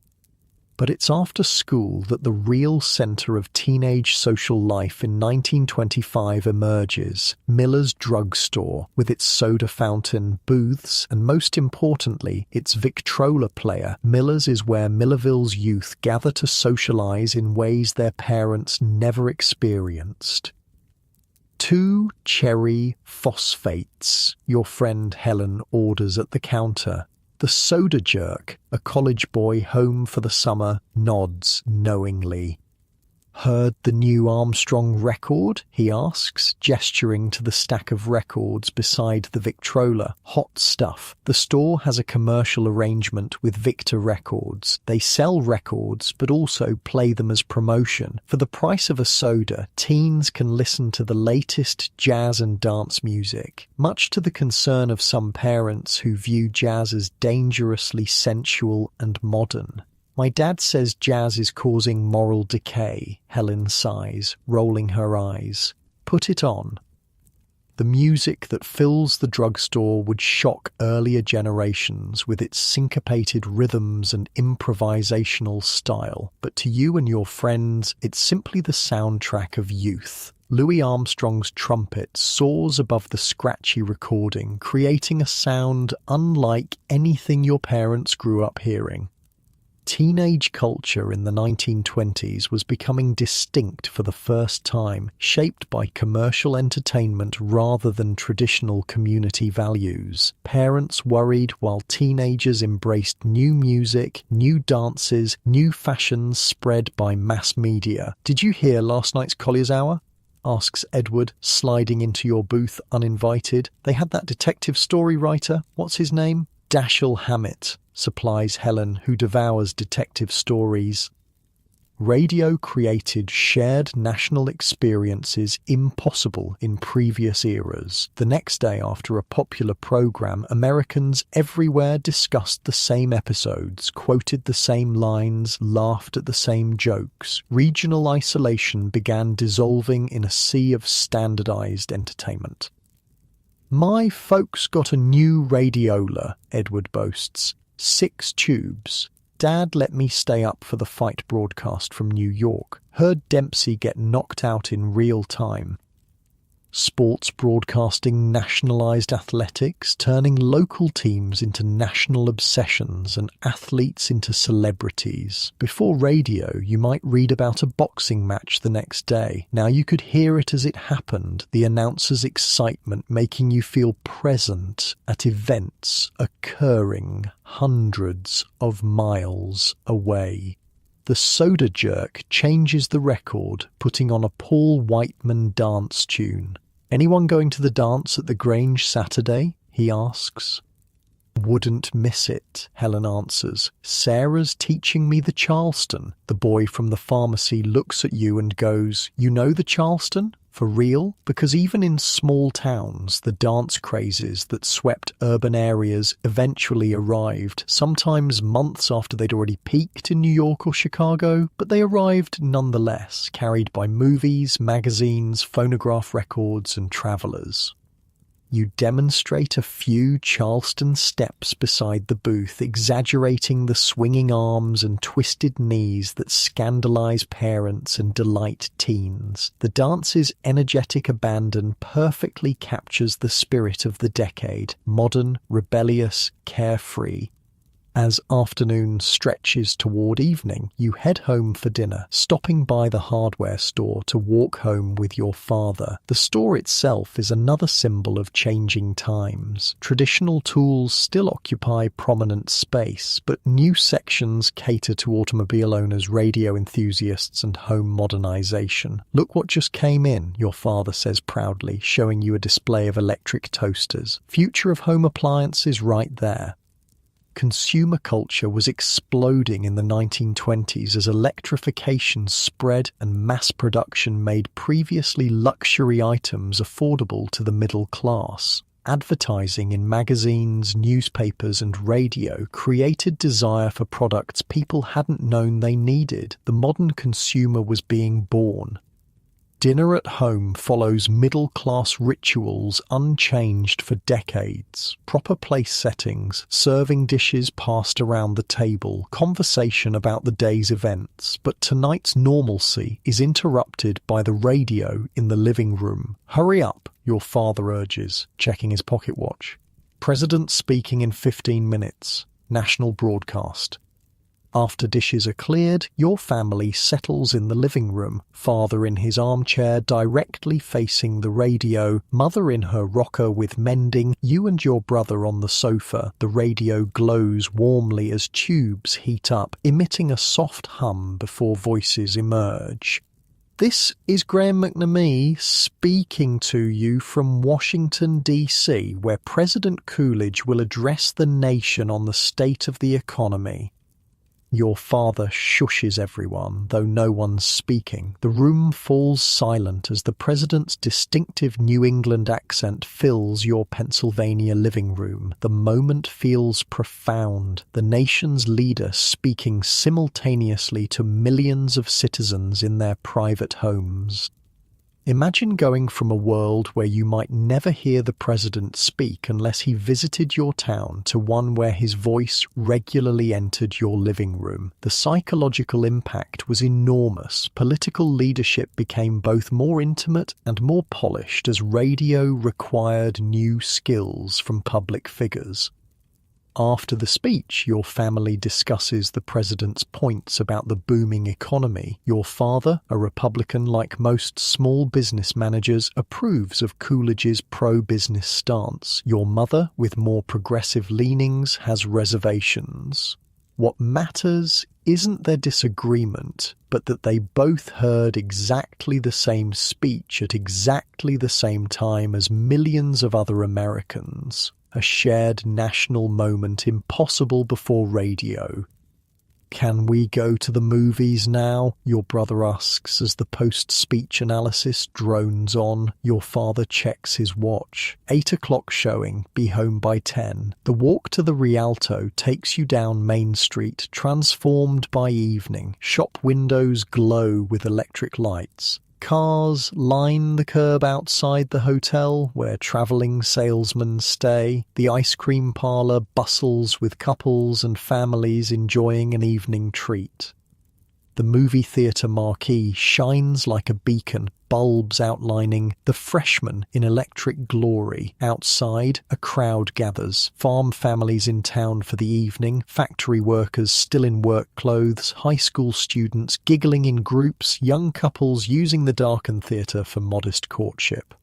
But it's after school that the real center of teenage social life in 1925 emerges: Miller's drugstore, with its soda fountain, booths, and most importantly, its Victrola player. Miller's is where Millerville's youth gather to socialize in ways their parents never experienced. 2 cherry phosphates, your friend Helen orders at the counter. The soda jerk, a college boy home for the summer, nods knowingly. "Heard the new Armstrong record?" he asks, gesturing to the stack of records beside the Victrola. "Hot stuff. The store has a commercial arrangement with Victor Records. They sell records, but also play them as promotion. For the price of a soda, teens can listen to the latest jazz and dance music, much to the concern of some parents who view jazz as dangerously sensual and modern. My dad says jazz is causing moral decay," Helen sighs, rolling her eyes. "Put it on." The music that fills the drugstore would shock earlier generations with its syncopated rhythms and improvisational style, but to you and your friends, it's simply the soundtrack of youth. Louis Armstrong's trumpet soars above the scratchy recording, creating a sound unlike anything your parents grew up hearing. Teenage culture in the 1920s was becoming distinct for the first time, shaped by commercial entertainment rather than traditional community values. Parents worried while teenagers embraced new music, new dances, new fashions spread by mass media. "Did you hear last night's Collier's Hour?" asks Edward, sliding into your booth uninvited. "They had that detective story writer, what's his name? Dashiell Hammett," supplies Helen, who devours detective stories. Radio created shared national experiences impossible in previous eras. The next day after a popular program, Americans everywhere discussed the same episodes, quoted the same lines, laughed at the same jokes. Regional isolation began dissolving in a sea of standardized entertainment. "My folks got a new radiola," Edward boasts. 6 tubes. Dad let me stay up for the fight broadcast from New York. Heard Dempsey get knocked out in real time. Sports broadcasting nationalized athletics, turning local teams into national obsessions and athletes into celebrities. Before radio, you might read about a boxing match the next day. Now you could hear it as it happened, the announcer's excitement making you feel present at events occurring hundreds of miles away. The soda jerk changes the record, putting on a Paul Whiteman dance tune. "Anyone going to the dance at the Grange Saturday?" he asks. Wouldn't miss it, Helen answers. Sarah's teaching me the Charleston. The boy from the pharmacy looks at you and goes, "You know the Charleston? For real?" Because even in small towns, the dance crazes that swept urban areas eventually arrived, sometimes months after they'd already peaked in New York or Chicago, but they arrived nonetheless, carried by movies, magazines, phonograph records, and travelers. You demonstrate a few Charleston steps beside the booth, exaggerating the swinging arms and twisted knees that scandalize parents and delight teens. The dance's energetic abandon perfectly captures the spirit of the decade, modern, rebellious, carefree. As afternoon stretches toward evening, you head home for dinner, stopping by the hardware store to walk home with your father. The store itself is another symbol of changing times. Traditional tools still occupy prominent space, but new sections cater to automobile owners, radio enthusiasts, and home modernization. "Look what just came in," your father says proudly, showing you a display of electric toasters. Future of home appliances right there. Consumer culture was exploding in the 1920s as electrification spread and mass production made previously luxury items affordable to the middle class. Advertising in magazines, newspapers, and radio created desire for products people hadn't known they needed. The modern consumer was being born. Dinner at home follows middle-class rituals unchanged for decades. Proper place settings, serving dishes passed around the table, conversation about the day's events. But tonight's normalcy is interrupted by the radio in the living room. "Hurry up," your father urges, checking his pocket watch. "President speaking in 15 minutes. National broadcast." After dishes are cleared, your family settles in the living room, father in his armchair directly facing the radio, mother in her rocker with mending, you and your brother on the sofa. The radio glows warmly as tubes heat up, emitting a soft hum before voices emerge. This is Graham McNamee speaking to you from Washington, D.C., where President Coolidge will address the nation on the state of the economy. Your father shushes everyone, though no one's speaking. The room falls silent as the president's distinctive New England accent fills your Pennsylvania living room. The moment feels profound. The nation's leader speaking simultaneously to millions of citizens in their private homes. Imagine going from a world where you might never hear the president speak unless he visited your town to one where his voice regularly entered your living room. The psychological impact was enormous. Political leadership became both more intimate and more polished as radio required new skills from public figures. After the speech, your family discusses the president's points about the booming economy. Your father, a Republican like most small business managers, approves of Coolidge's pro-business stance. Your mother, with more progressive leanings, has reservations. What matters isn't their disagreement, but that they both heard exactly the same speech at exactly the same time as millions of other Americans. A shared national moment impossible before radio. "Can we go to the movies now?" your brother asks as the post-speech analysis drones on. Your father checks his watch. 8 o'clock showing, be home by 10. The walk to the Rialto takes you down Main Street, transformed by evening. Shop windows glow with electric lights. Cars line the curb outside the hotel where travelling salesmen stay. The ice cream parlour bustles with couples and families enjoying an evening treat. The movie theatre marquee shines like a beacon, bulbs outlining The Freshman in electric glory. Outside, a crowd gathers. Farm families in town for the evening, factory workers still in work clothes, high school students giggling in groups, young couples using the darkened theatre for modest courtship.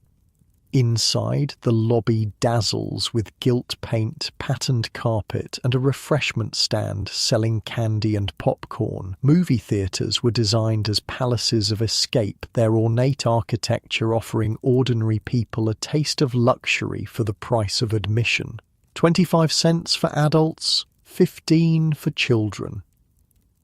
Inside, the lobby dazzles with gilt paint, patterned carpet, and a refreshment stand selling candy and popcorn. Movie theatres were designed as palaces of escape, their ornate architecture offering ordinary people a taste of luxury for the price of admission. 25 cents for adults, 15 for children.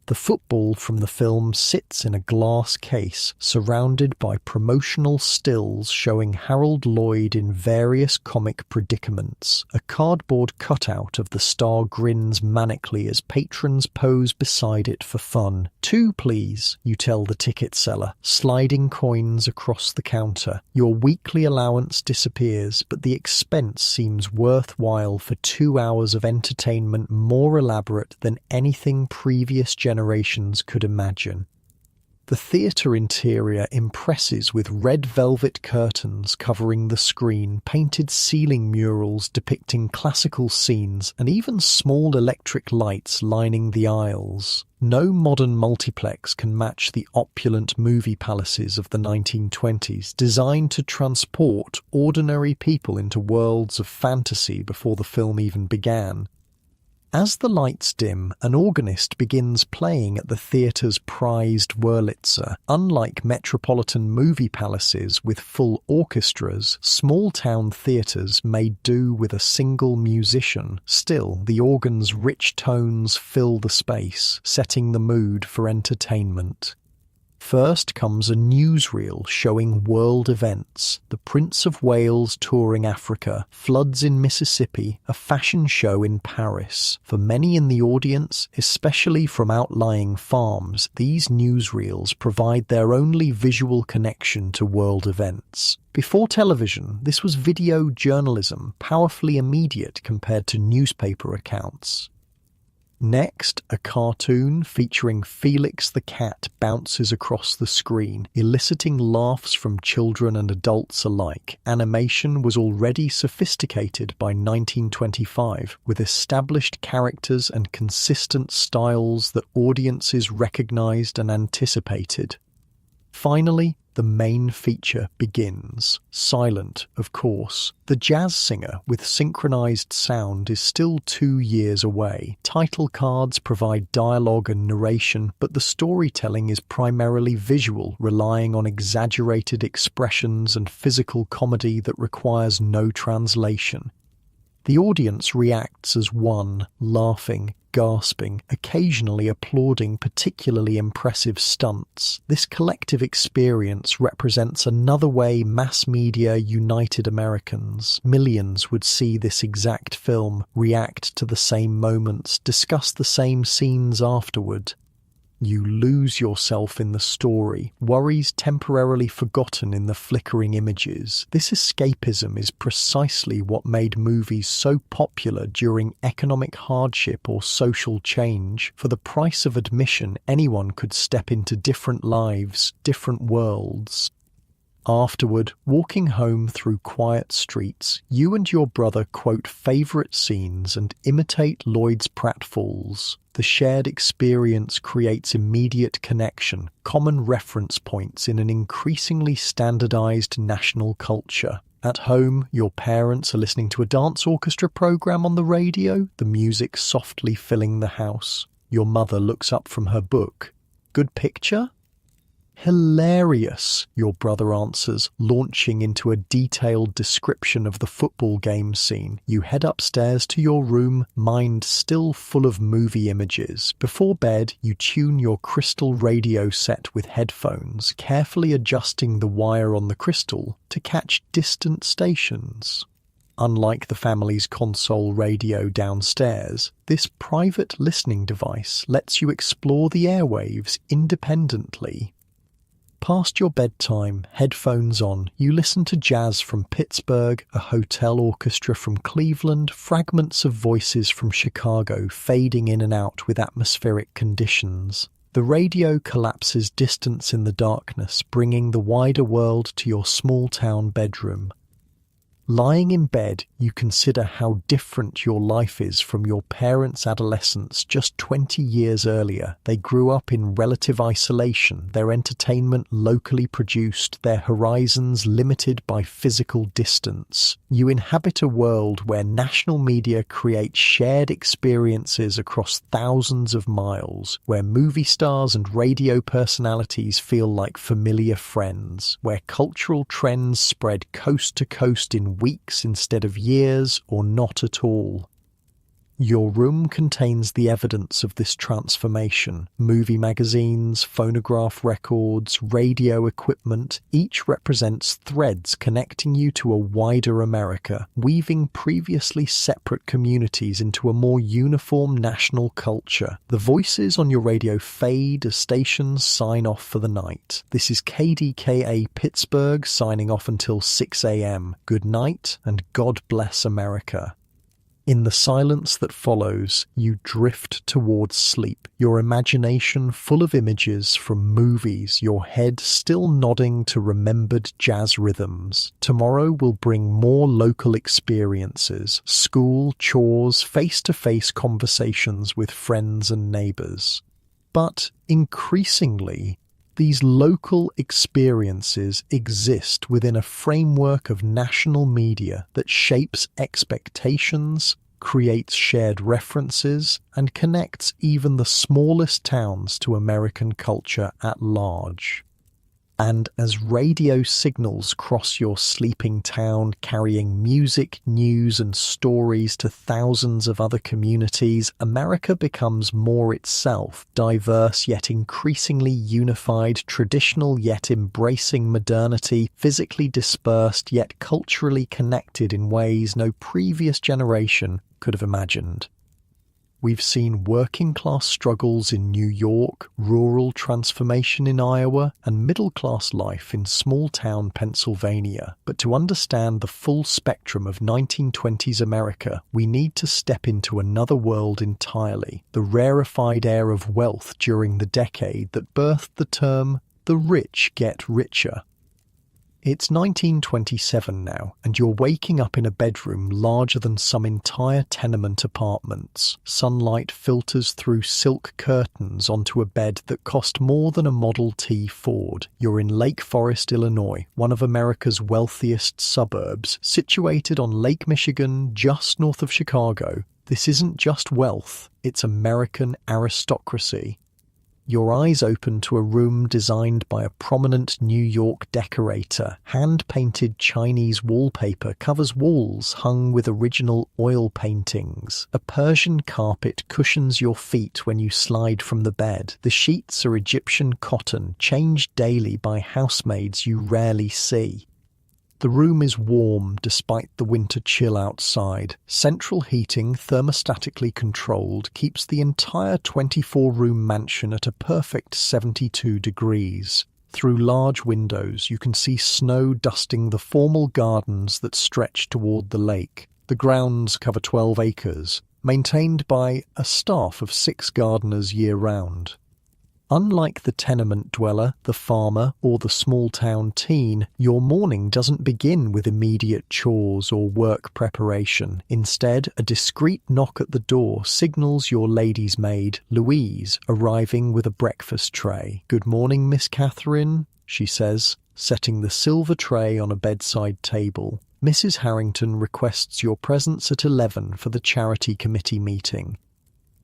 The football from the film sits in a glass case surrounded by promotional stills showing Harold Lloyd in various comic predicaments. A cardboard cutout of the star grins manically as patrons pose beside it for fun. 2, please, you tell the ticket seller, sliding coins across the counter. Your weekly allowance disappears, but the expense seems worthwhile for 2 hours of entertainment more elaborate than anything previous generations could imagine. The theatre interior impresses with red velvet curtains covering the screen, painted ceiling murals depicting classical scenes, and even small electric lights lining the aisles. No modern multiplex can match the opulent movie palaces of the 1920s, designed to transport ordinary people into worlds of fantasy before the film even began. As the lights dim, an organist begins playing at the theatre's prized Wurlitzer. Unlike metropolitan movie palaces with full orchestras, small-town theatres may do with a single musician. Still, the organ's rich tones fill the space, setting the mood for entertainment. First comes a newsreel showing world events, the Prince of Wales touring Africa, floods in Mississippi, a fashion show in Paris. For many in the audience, especially from outlying farms, these newsreels provide their only visual connection to world events. Before television, this was video journalism, powerfully immediate compared to newspaper accounts. Next, a cartoon featuring Felix the cat bounces across the screen, eliciting laughs from children and adults alike. Animation was already sophisticated by 1925, with established characters and consistent styles that audiences recognized and anticipated. Finally, the main feature begins. Silent, of course. The jazz singer with synchronized sound is still 2 years away. Title cards provide dialogue and narration, but the storytelling is primarily visual, relying on exaggerated expressions and physical comedy that requires no translation. The audience reacts as one, laughing, gasping, occasionally applauding particularly impressive stunts. This collective experience represents another way mass media united Americans. Millions would see this exact film, react to the same moments, discuss the same scenes afterward. You lose yourself in the story, worries temporarily forgotten in the flickering images. This escapism is precisely what made movies so popular during economic hardship or social change. For the price of admission, anyone could step into different lives, different worlds. Afterward, walking home through quiet streets, you and your brother quote favourite scenes and imitate Lloyd's pratfalls. The shared experience creates immediate connection, common reference points in an increasingly standardized national culture. At home, your parents are listening to a dance orchestra program on the radio, the music softly filling the house. Your mother looks up from her book. Good picture? Hilarious, your brother answers, launching into a detailed description of the football game scene. You head upstairs to your room, mind still full of movie images. Before bed, you tune your crystal radio set with headphones, carefully adjusting the wire on the crystal to catch distant stations. Unlike the family's console radio downstairs, this private listening device lets you explore the airwaves independently. Past your bedtime, headphones on, you listen to jazz from Pittsburgh, a hotel orchestra from Cleveland, fragments of voices from Chicago fading in and out with atmospheric conditions. The radio collapses distance in the darkness, bringing the wider world to your small-town bedroom. Lying in bed, you consider how different your life is from your parents' adolescence just 20 years earlier. They grew up in relative isolation, their entertainment locally produced, their horizons limited by physical distance. You inhabit a world where national media create shared experiences across thousands of miles, where movie stars and radio personalities feel like familiar friends, where cultural trends spread coast to coast in in weeks instead of years, or not at all. Your room contains the evidence of this transformation. Movie magazines, phonograph records, radio equipment, each represents threads connecting you to a wider America, weaving previously separate communities into a more uniform national culture. The voices on your radio fade as stations sign off for the night. This is KDKA Pittsburgh signing off until 6 a.m. Good night and God bless America. In the silence that follows, you drift towards sleep, your imagination full of images from movies, your head still nodding to remembered jazz rhythms. Tomorrow will bring more local experiences, school, chores, face-to-face conversations with friends and neighbors. But increasingly, these local experiences exist within a framework of national media that shapes expectations, creates shared references, and connects even the smallest towns to American culture at large. And as radio signals cross your sleeping town, carrying music, news, and stories to thousands of other communities, America becomes more itself, diverse yet increasingly unified, traditional yet embracing modernity, physically dispersed yet culturally connected in ways no previous generation could have imagined. We've seen working-class struggles in New York, rural transformation in Iowa, and middle-class life in small-town Pennsylvania. But to understand the full spectrum of 1920s America, we need to step into another world entirely, the rarefied air of wealth during the decade that birthed the term, "the rich get richer." It's 1927 now, and you're waking up in a bedroom larger than some entire tenement apartments. Sunlight filters through silk curtains onto a bed that cost more than a Model T Ford. You're in Lake Forest, Illinois, one of America's wealthiest suburbs, situated on Lake Michigan just north of Chicago. This isn't just wealth, it's American aristocracy. Your eyes open to a room designed by a prominent New York decorator. Hand-painted Chinese wallpaper covers walls hung with original oil paintings. A Persian carpet cushions your feet when you slide from the bed. The sheets are Egyptian cotton, changed daily by housemaids you rarely see. The room is warm despite the winter chill outside. Central heating, thermostatically controlled, keeps the entire 24-room mansion at a perfect 72 degrees. Through large windows, you can see snow dusting the formal gardens that stretch toward the lake. The grounds cover 12 acres, maintained by a staff of 6 gardeners year-round. Unlike the tenement dweller, the farmer, or the small-town teen, your morning doesn't begin with immediate chores or work preparation. Instead, a discreet knock at the door signals your lady's maid, Louise, arriving with a breakfast tray. "Good morning, Miss Catherine," she says, setting the silver tray on a bedside table. "Mrs. Harrington requests your presence at 11 for the charity committee meeting."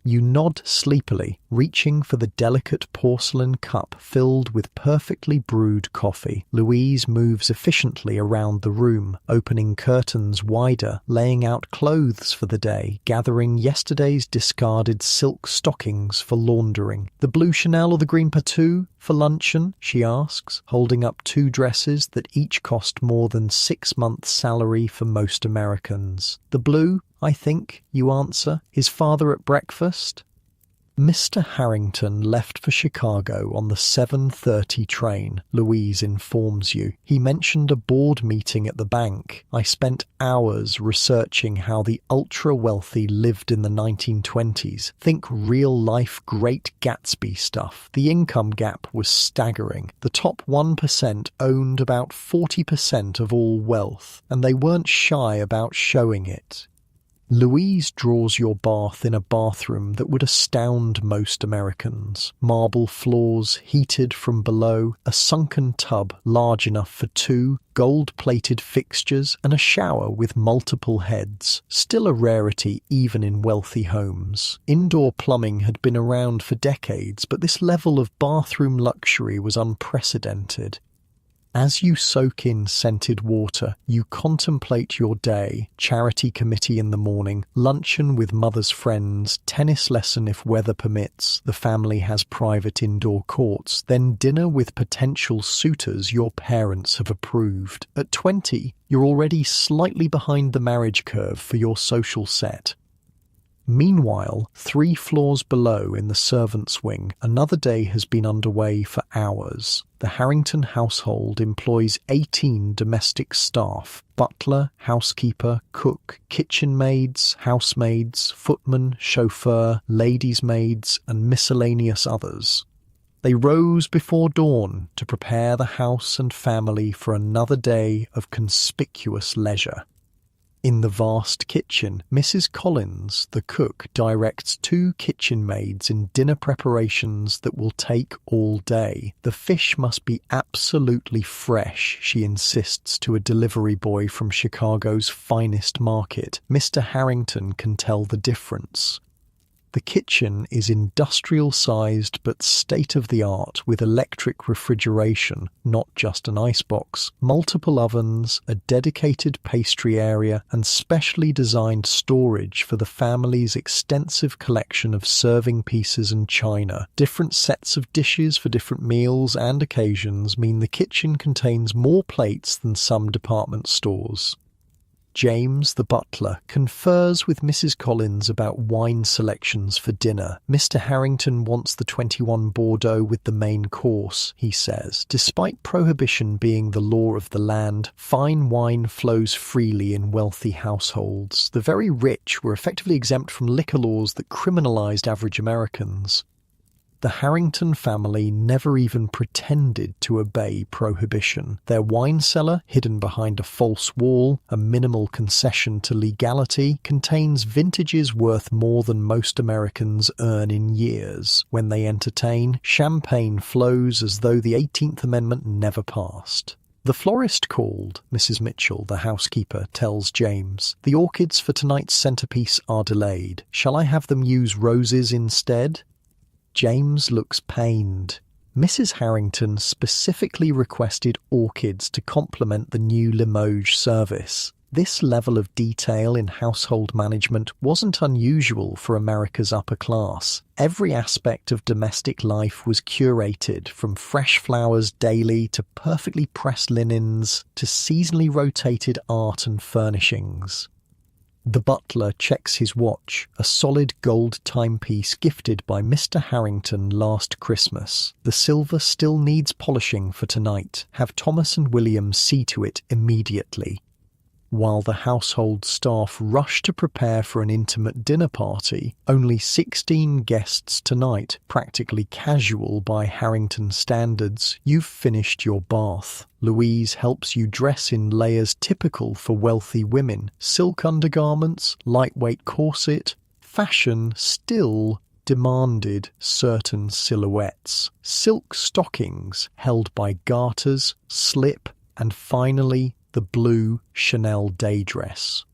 You nod sleepily, reaching for the delicate porcelain cup filled with perfectly brewed coffee. Louise moves efficiently around the room, opening curtains wider, laying out clothes for the day, gathering yesterday's discarded silk stockings for laundering. "The blue Chanel or the green Patou for luncheon?" she asks, holding up 2 dresses that each cost more than 6 months' salary for most Americans. "The blue, I think," you answer. "His father at breakfast?" Mr. Harrington left for Chicago on the 7:30 train, Louise informs you. "He mentioned a board meeting at the bank. I spent hours researching how the ultra-wealthy lived in the 1920s. Think real-life Great Gatsby stuff. The income gap was staggering. The top 1% owned about 40% of all wealth, and they weren't shy about showing it." Louise draws your bath in a bathroom that would astound most Americans. Marble floors, heated from below, a sunken tub large enough for 2, gold-plated fixtures, and a shower with multiple heads. Still a rarity even in wealthy homes. Indoor plumbing had been around for decades, but this level of bathroom luxury was unprecedented. As you soak in scented water, you contemplate your day, charity committee in the morning, luncheon with mother's friends, tennis lesson if weather permits, the family has private indoor courts, then dinner with potential suitors your parents have approved. At 20, you're already slightly behind the marriage curve for your social set. Meanwhile, 3 floors below in the servants' wing, another day has been underway for hours. The Harrington household employs 18 domestic staff: butler, housekeeper, cook, kitchen maids, housemaids, footman, chauffeur, ladies' maids, and miscellaneous others. They rose before dawn to prepare the house and family for another day of conspicuous leisure. In the vast kitchen, Mrs. Collins, the cook, directs 2 kitchen maids in dinner preparations that will take all day. The fish must be absolutely fresh, she insists to a delivery boy from Chicago's finest market. Mr. Harrington can tell the difference. The kitchen is industrial-sized but state-of-the-art with electric refrigeration, not just an icebox, multiple ovens, a dedicated pastry area, and specially designed storage for the family's extensive collection of serving pieces and china. Different sets of dishes for different meals and occasions mean the kitchen contains more plates than some department stores. James, the butler, confers with Mrs. Collins about wine selections for dinner. Mr. Harrington wants the 21 Bordeaux with the main course, he says. Despite prohibition being the law of the land, fine wine flows freely in wealthy households. The very rich were effectively exempt from liquor laws that criminalized average Americans. The Harrington family never even pretended to obey prohibition. Their wine cellar, hidden behind a false wall, a minimal concession to legality, contains vintages worth more than most Americans earn in years. When they entertain, champagne flows as though the 18th Amendment never passed. The florist called, Mrs. Mitchell, the housekeeper, tells James. The orchids for tonight's centerpiece are delayed. Shall I have them use roses instead? James looks pained. Mrs. Harrington specifically requested orchids to complement the new Limoges service. This level of detail in household management wasn't unusual for America's upper class. Every aspect of domestic life was curated, from fresh flowers daily to perfectly pressed linens to seasonally rotated art and furnishings. The butler checks his watch, a solid gold timepiece gifted by Mr. Harrington last Christmas. The silver still needs polishing for tonight. Have Thomas and William see to it immediately. While the household staff rush to prepare for an intimate dinner party, only 16 guests tonight, practically casual by Harrington standards, you've finished your bath. Louise helps you dress in layers typical for wealthy women: silk undergarments, lightweight corset, fashion still demanded certain silhouettes, silk stockings held by garters, slip, and finally the blue Chanel day dress.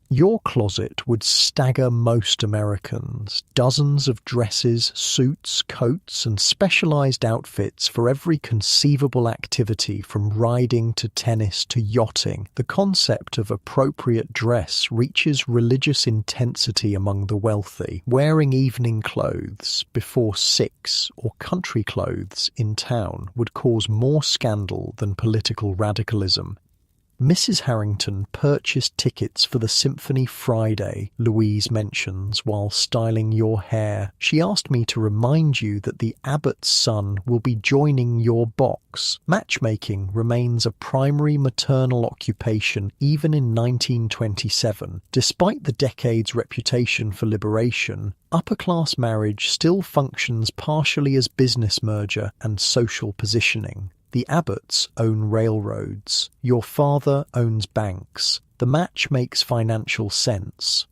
Your closet would stagger most Americans. Dozens of dresses, suits, coats, and specialized outfits for every conceivable activity from riding to tennis to yachting. The concept of appropriate dress reaches religious intensity among the wealthy. Wearing evening clothes before 6 or country clothes in town would cause more scandal than political radicalism. Mrs. Harrington purchased tickets for the Symphony Friday, Louise mentions, while styling your hair. She asked me to remind you that the abbot's son will be joining your box. Matchmaking remains a primary maternal occupation even in 1927. Despite the decade's reputation for liberation, upper-class marriage still functions partially as business merger and social positioning. The Abbotts own railroads. Your father owns banks. The match makes financial sense.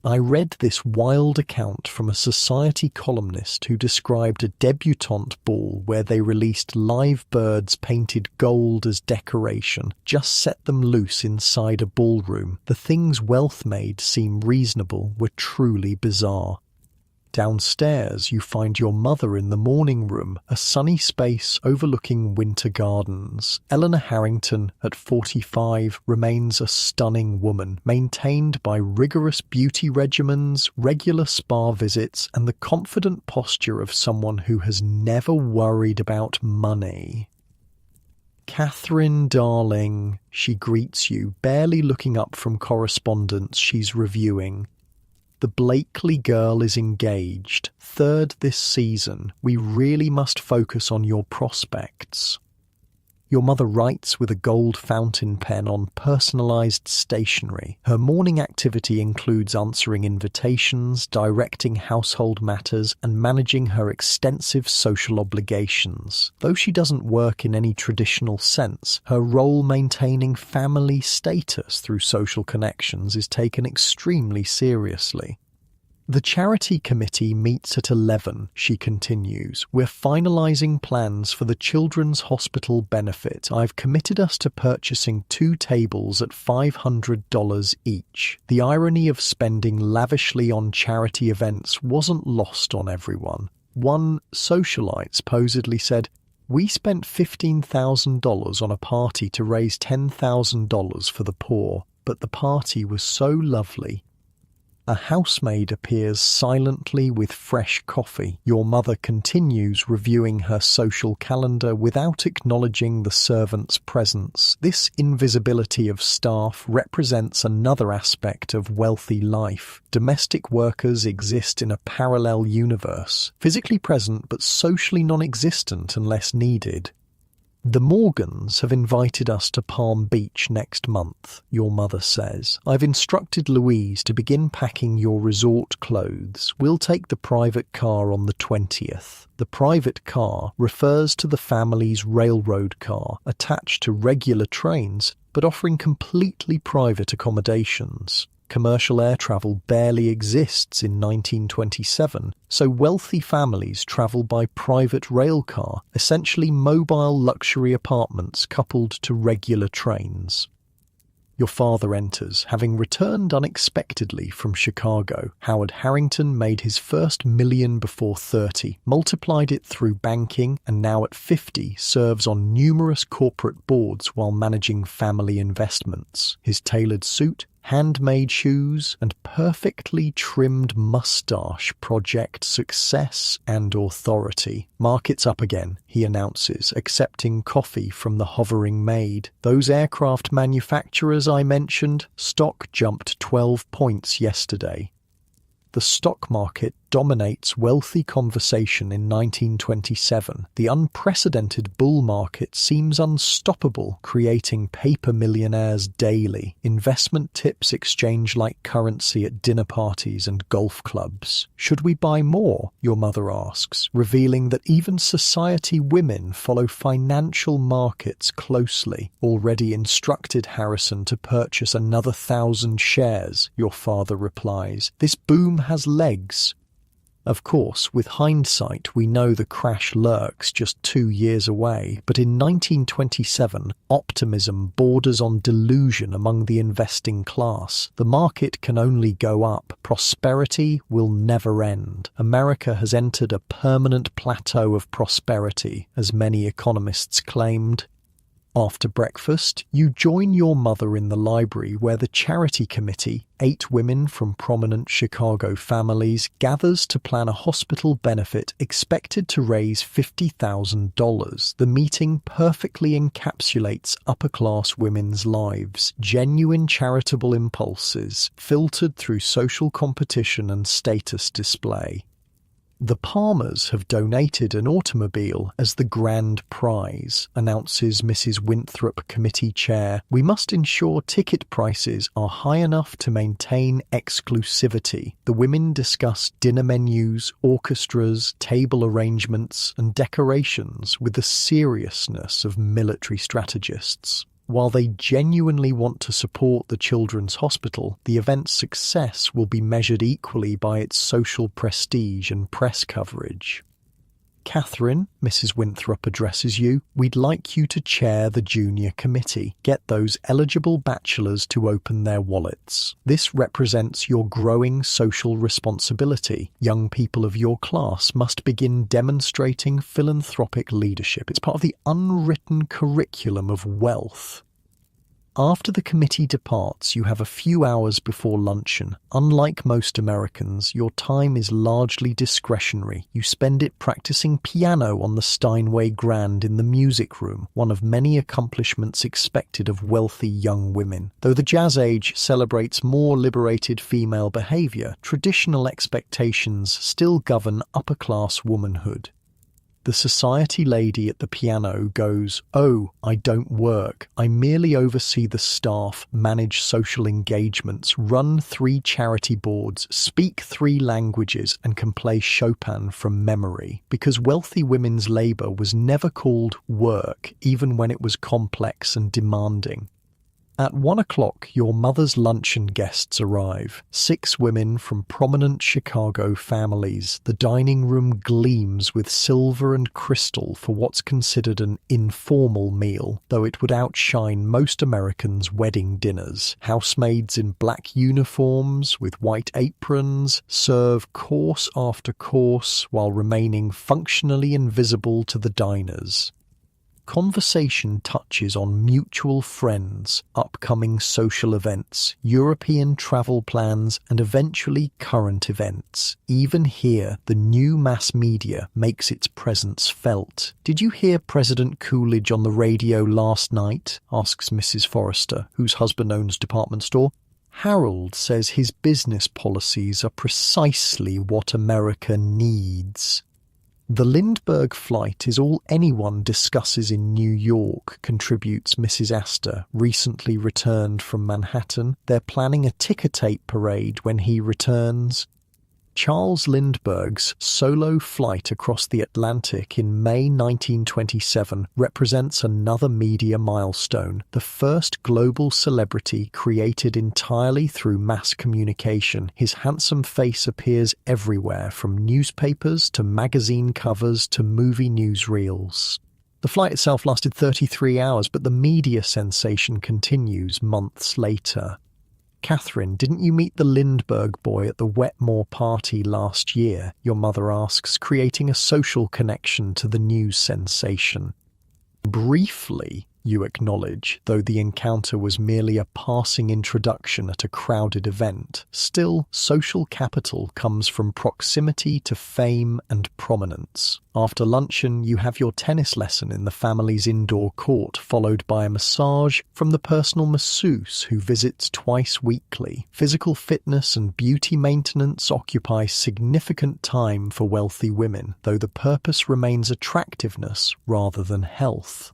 I read this wild account from a society columnist who described a debutante ball where they released live birds painted gold as decoration, just set them loose inside a ballroom. The things wealth made seem reasonable were truly bizarre. Downstairs, you find your mother in the morning room, a sunny space overlooking winter gardens. Eleanor Harrington, at 45, remains a stunning woman, maintained by rigorous beauty regimens, regular spa visits, and the confident posture of someone who has never worried about money. "Catherine, darling," she greets you, barely looking up from correspondence she's reviewing. "The Blakely girl is engaged. Third this season. We really must focus on your prospects." Your mother writes with a gold fountain pen on personalized stationery. Her morning activity includes answering invitations, directing household matters, and managing her extensive social obligations. Though she doesn't work in any traditional sense, her role maintaining family status through social connections is taken extremely seriously. "The charity committee meets at 11, she continues. "We're finalizing plans for the Children's Hospital benefit. I've committed us to purchasing 2 tables at $500 each." The irony of spending lavishly on charity events wasn't lost on everyone. One socialite supposedly said, "We spent $15,000 on a party to raise $10,000 for the poor, but the party was so lovely." A housemaid appears silently with fresh coffee. Your mother continues reviewing her social calendar without acknowledging the servant's presence. This invisibility of staff represents another aspect of wealthy life. Domestic workers exist in a parallel universe, physically present but socially non-existent unless needed. "The Morgans have invited us to Palm Beach next month," your mother says. "I've instructed Louise to begin packing your resort clothes. We'll take the private car on the 20th. The private car refers to the family's railroad car, attached to regular trains, but offering completely private accommodations. Commercial air travel barely exists in 1927, so wealthy families travel by private railcar, essentially mobile luxury apartments coupled to regular trains. Your father enters, having returned unexpectedly from Chicago. Howard Harrington made his first million before 30, multiplied it through banking, and now at 50 serves on numerous corporate boards while managing family investments. His tailored suit, handmade shoes, and perfectly trimmed mustache project success and authority. "Market's up again," he announces, accepting coffee from the hovering maid. "Those aircraft manufacturers I mentioned, stock jumped 12 points yesterday." The stock market dominates wealthy conversation in 1927. The unprecedented bull market seems unstoppable, creating paper millionaires daily. Investment tips exchange like currency at dinner parties and golf clubs. "Should we buy more?" your mother asks, revealing that even society women follow financial markets closely. "Already instructed Harrison to purchase another 1,000 shares, your father replies. "This boom has legs." Of course, with hindsight, we know the crash lurks just 2 years away, but in 1927, optimism borders on delusion among the investing class. The market can only go up. Prosperity will never end. America has entered a permanent plateau of prosperity, as many economists claimed. After breakfast, you join your mother in the library where the charity committee, 8 women from prominent Chicago families, gathers to plan a hospital benefit expected to raise $50,000. The meeting perfectly encapsulates upper-class women's lives, genuine charitable impulses, filtered through social competition and status display. "The Palmers have donated an automobile as the grand prize," announces Mrs. Winthrop, committee chair. "We must ensure ticket prices are high enough to maintain exclusivity." The women discuss dinner menus, orchestras, table arrangements, and decorations with the seriousness of military strategists. While they genuinely want to support the Children's Hospital, the event's success will be measured equally by its social prestige and press coverage. Catherine, Mrs. Winthrop addresses you. We'd like you to chair the junior committee. Get those eligible bachelors to open their wallets. This represents your growing social responsibility. Young people of your class must begin demonstrating philanthropic leadership. It's part of the unwritten curriculum of wealth. After the committee departs, you have a few hours before luncheon. Unlike most Americans, your time is largely discretionary. You spend it practicing piano on the Steinway Grand in the music room, one of many accomplishments expected of wealthy young women. Though the jazz age celebrates more liberated female behavior, traditional expectations still govern upper-class womanhood. The society lady at the piano goes, "Oh, I don't work. I merely oversee the staff, manage social engagements, run 3 charity boards, speak 3 languages, and can play Chopin from memory." Because wealthy women's labor was never called work, even when it was complex and demanding. At 1 o'clock, your mother's luncheon guests arrive. 6 women from prominent Chicago families. The dining room gleams with silver and crystal for what's considered an informal meal, though it would outshine most Americans' wedding dinners. Housemaids in black uniforms with white aprons serve course after course while remaining functionally invisible to the diners. Conversation touches on mutual friends, upcoming social events, European travel plans, and eventually current events. Even here, the new mass media makes its presence felt. "Did you hear President Coolidge on the radio last night?" asks Mrs. Forrester, whose husband owns a department store. "Harold says his business policies are precisely what America needs." "The Lindbergh flight is all anyone discusses in New York," contributes Mrs. Astor, recently returned from Manhattan. "They're planning a ticker tape parade when he returns." Charles Lindbergh's solo flight across the Atlantic in May 1927 represents another media milestone, the first global celebrity created entirely through mass communication. His handsome face appears everywhere, from newspapers to magazine covers to movie newsreels. The flight itself lasted 33 hours, but the media sensation continues months later. "Catherine, didn't you meet the Lindbergh boy at the Wetmore party last year?" your mother asks, creating a social connection to the news sensation. "Briefly," you acknowledge, though the encounter was merely a passing introduction at a crowded event. Still, social capital comes from proximity to fame and prominence. After luncheon, you have your tennis lesson in the family's indoor court, followed by a massage from the personal masseuse who visits twice weekly. Physical fitness and beauty maintenance occupy significant time for wealthy women, though the purpose remains attractiveness rather than health.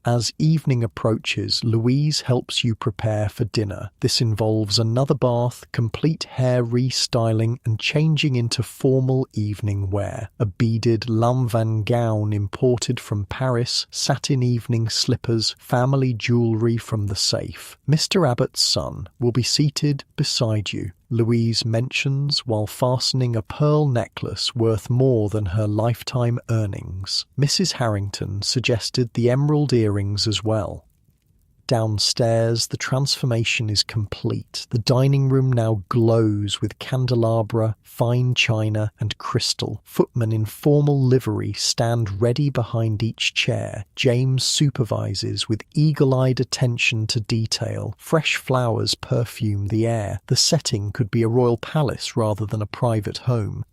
As evening approaches, Louise helps you prepare for dinner. This involves another bath, complete hair restyling, and changing into formal evening wear. A beaded lanvin gown imported from Paris, satin evening slippers, family jewellery from the safe. Mr. Abbott's son will be seated beside you, Louise mentions while fastening a pearl necklace worth more than her lifetime earnings. Mrs. Harrington suggested the emerald earrings as well. Downstairs, the transformation is complete. The dining room now glows with candelabra, fine china, and crystal. Footmen in formal livery stand ready behind each chair. James supervises with eagle-eyed attention to detail. Fresh flowers perfume the air. The setting could be a royal palace rather than a private home.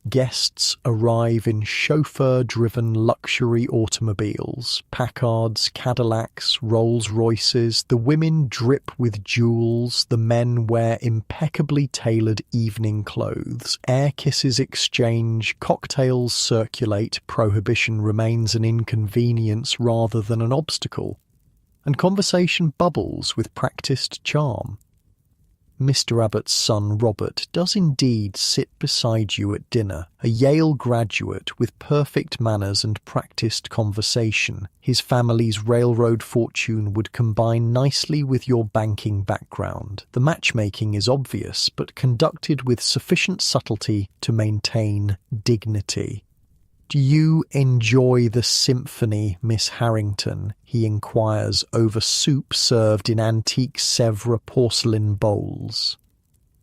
Guests arrive in chauffeur-driven luxury automobiles, Packards, Cadillacs, Rolls-Royces. The women drip with jewels, the men wear impeccably tailored evening clothes. Air kisses exchange, cocktails circulate, prohibition remains an inconvenience rather than an obstacle. And conversation bubbles with practiced charm. Mr. Abbott's son, Robert, does indeed sit beside you at dinner, a Yale graduate with perfect manners and practiced conversation. His family's railroad fortune would combine nicely with your banking background. The matchmaking is obvious, but conducted with sufficient subtlety to maintain dignity. Do you enjoy the symphony, Miss Harrington? He inquires over soup served in antique Sèvres porcelain bowls.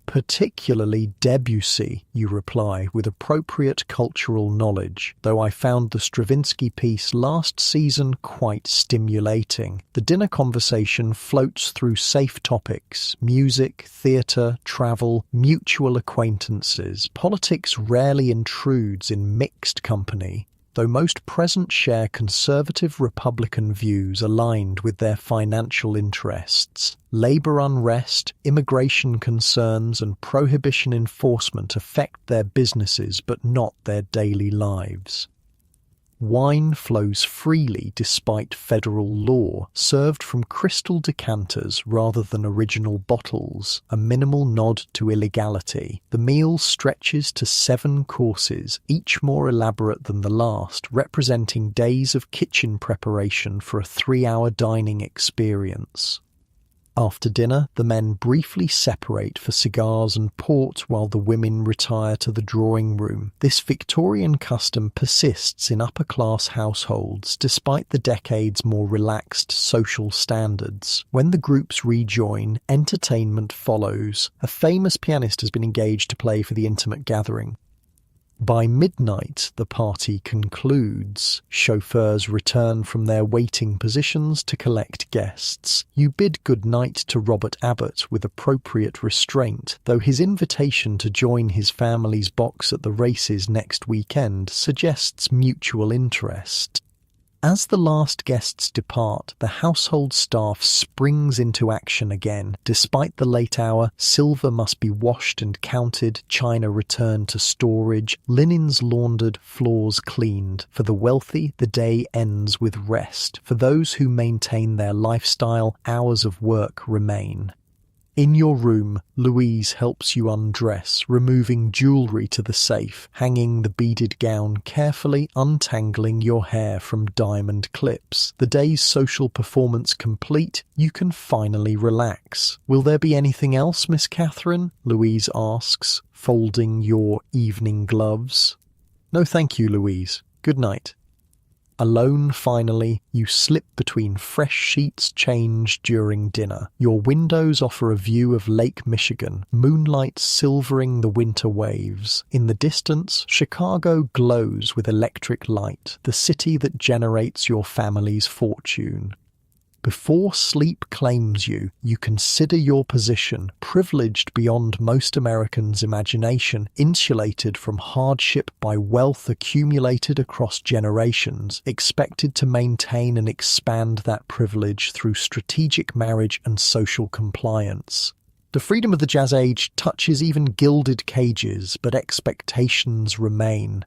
Particularly Debussy, you reply with appropriate cultural knowledge, though I found the Stravinsky piece last season quite stimulating. The dinner conversation floats through safe topics: music, theatre, travel, mutual acquaintances. Politics rarely intrudes in mixed company, though most present share conservative Republican views aligned with their financial interests. Labour unrest, immigration concerns, and prohibition enforcement affect their businesses but not their daily lives. Wine flows freely despite federal law, served from crystal decanters rather than original bottles, a minimal nod to illegality. The meal stretches to 7 courses, each more elaborate than the last, representing days of kitchen preparation for a 3-hour dining experience. After dinner, the men briefly separate for cigars and port while the women retire to the drawing room. This Victorian custom persists in upper-class households despite the decade's more relaxed social standards. When the groups rejoin, entertainment follows. A famous pianist has been engaged to play for the intimate gathering. By midnight, the party concludes. Chauffeurs return from their waiting positions to collect guests. You bid good night to Robert Abbott with appropriate restraint, though his invitation to join his family's box at the races next weekend suggests mutual interest. As the last guests depart, the household staff springs into action again. Despite the late hour, silver must be washed and counted, china returned to storage, linens laundered, floors cleaned. For the wealthy, the day ends with rest. For those who maintain their lifestyle, hours of work remain. In your room, Louise helps you undress, removing jewellery to the safe, hanging the beaded gown carefully, untangling your hair from diamond clips. The day's social performance complete, you can finally relax. Will there be anything else, Miss Catherine? Louise asks, folding your evening gloves. No thank you, Louise. Good night. Alone finally, you slip between fresh sheets changed during dinner. Your windows offer a view of Lake Michigan, moonlight silvering the winter waves. In the distance, Chicago glows with electric light, the city that generates your family's fortune. Before sleep claims you, you consider your position, privileged beyond most Americans' imagination, insulated from hardship by wealth accumulated across generations, expected to maintain and expand that privilege through strategic marriage and social compliance. The freedom of the Jazz Age touches even gilded cages, but expectations remain.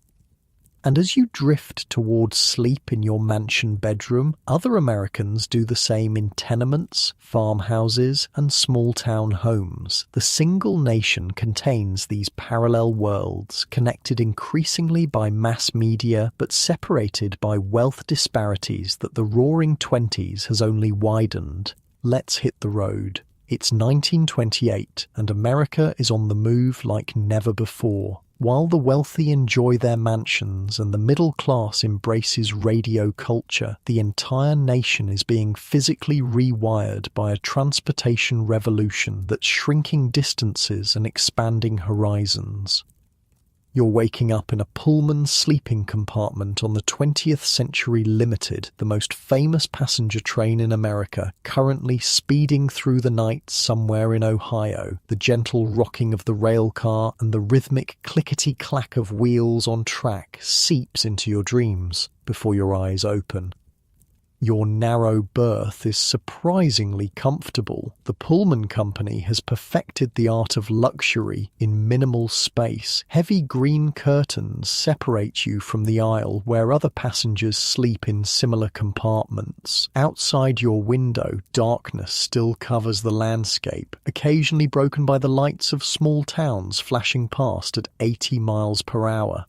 And as you drift towards sleep in your mansion bedroom, other Americans do the same in tenements, farmhouses, and small-town homes. The single nation contains these parallel worlds, connected increasingly by mass media, but separated by wealth disparities that the Roaring Twenties has only widened. Let's hit the road. It's 1928, and America is on the move like never before. While the wealthy enjoy their mansions and the middle class embraces radio culture, the entire nation is being physically rewired by a transportation revolution that's shrinking distances and expanding horizons. You're waking up in a Pullman sleeping compartment on the 20th Century Limited, the most famous passenger train in America, currently speeding through the night somewhere in Ohio. The gentle rocking of the rail car and the rhythmic clickety-clack of wheels on track seeps into your dreams before your eyes open. Your narrow berth is surprisingly comfortable. The Pullman Company has perfected the art of luxury in minimal space. Heavy green curtains separate you from the aisle where other passengers sleep in similar compartments. Outside your window, darkness still covers the landscape, occasionally broken by the lights of small towns flashing past at 80 miles per hour.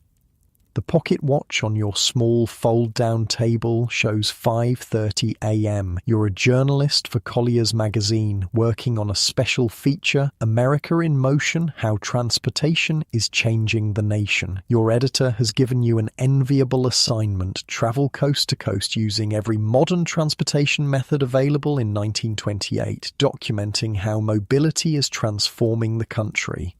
The pocket watch on your small fold-down table shows 5:30 a.m. You're a journalist for Collier's magazine, working on a special feature, America in Motion, How Transportation is Changing the Nation. Your editor has given you an enviable assignment: travel coast to coast using every modern transportation method available in 1928, documenting how mobility is transforming the country.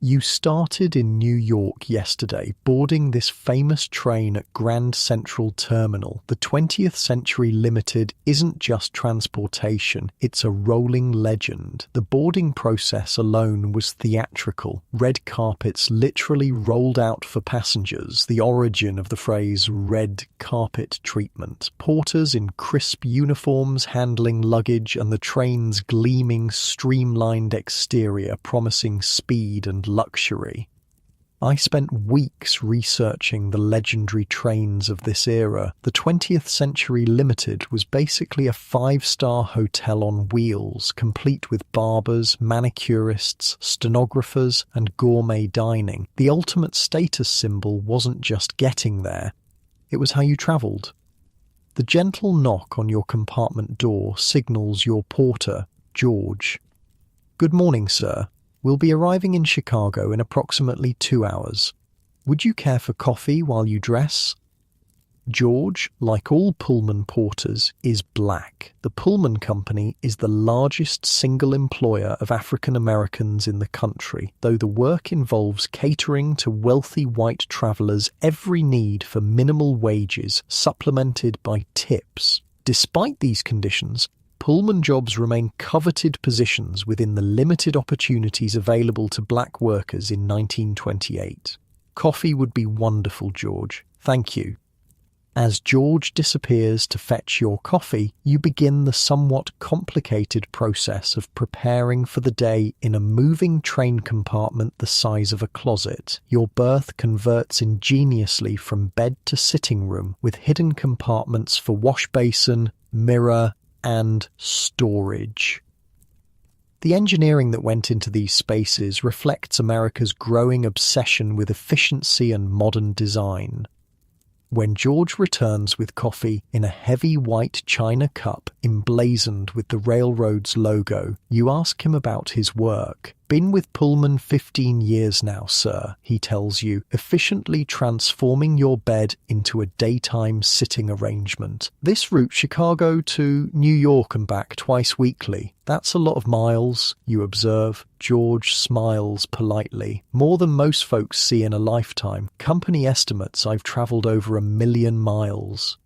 You started in New York yesterday, boarding this famous train at Grand Central Terminal. The 20th Century Limited isn't just transportation, it's a rolling legend. The boarding process alone was theatrical. Red carpets literally rolled out for passengers, the origin of the phrase red carpet treatment. Porters in crisp uniforms handling luggage, and the train's gleaming, streamlined exterior promising speed and luxury. I spent weeks researching the legendary trains of this era. The 20th Century Limited was basically a 5-star hotel on wheels, complete with barbers, manicurists, stenographers, and gourmet dining. The ultimate status symbol wasn't just getting there, it was how you travelled. The gentle knock on your compartment door signals your porter, George. "Good morning, sir. We'll be arriving in Chicago in approximately 2 hours. Would you care for coffee while you dress?" George, like all Pullman porters, is black. The Pullman Company is the largest single employer of African Americans in the country. Though the work involves catering to wealthy white travelers' every need for minimal wages, supplemented by tips. Despite these conditions, Pullman jobs remain coveted positions within the limited opportunities available to black workers in 1928. "Coffee would be wonderful, George. Thank you." As George disappears to fetch your coffee, you begin the somewhat complicated process of preparing for the day in a moving train compartment the size of a closet. Your berth converts ingeniously from bed to sitting room, with hidden compartments for wash basin, mirror, and storage. The engineering that went into these spaces reflects America's growing obsession with efficiency and modern design. When George returns with coffee in a heavy white china cup emblazoned with the railroad's logo, you ask him about his work. "Been with Pullman 15 years now, sir," he tells you, efficiently transforming your bed into a daytime sitting arrangement. "This route Chicago to New York and back twice weekly. That's a lot of miles," you observe. George smiles politely. "More than most folks see in a lifetime. Company estimates I've traveled over 1 million miles."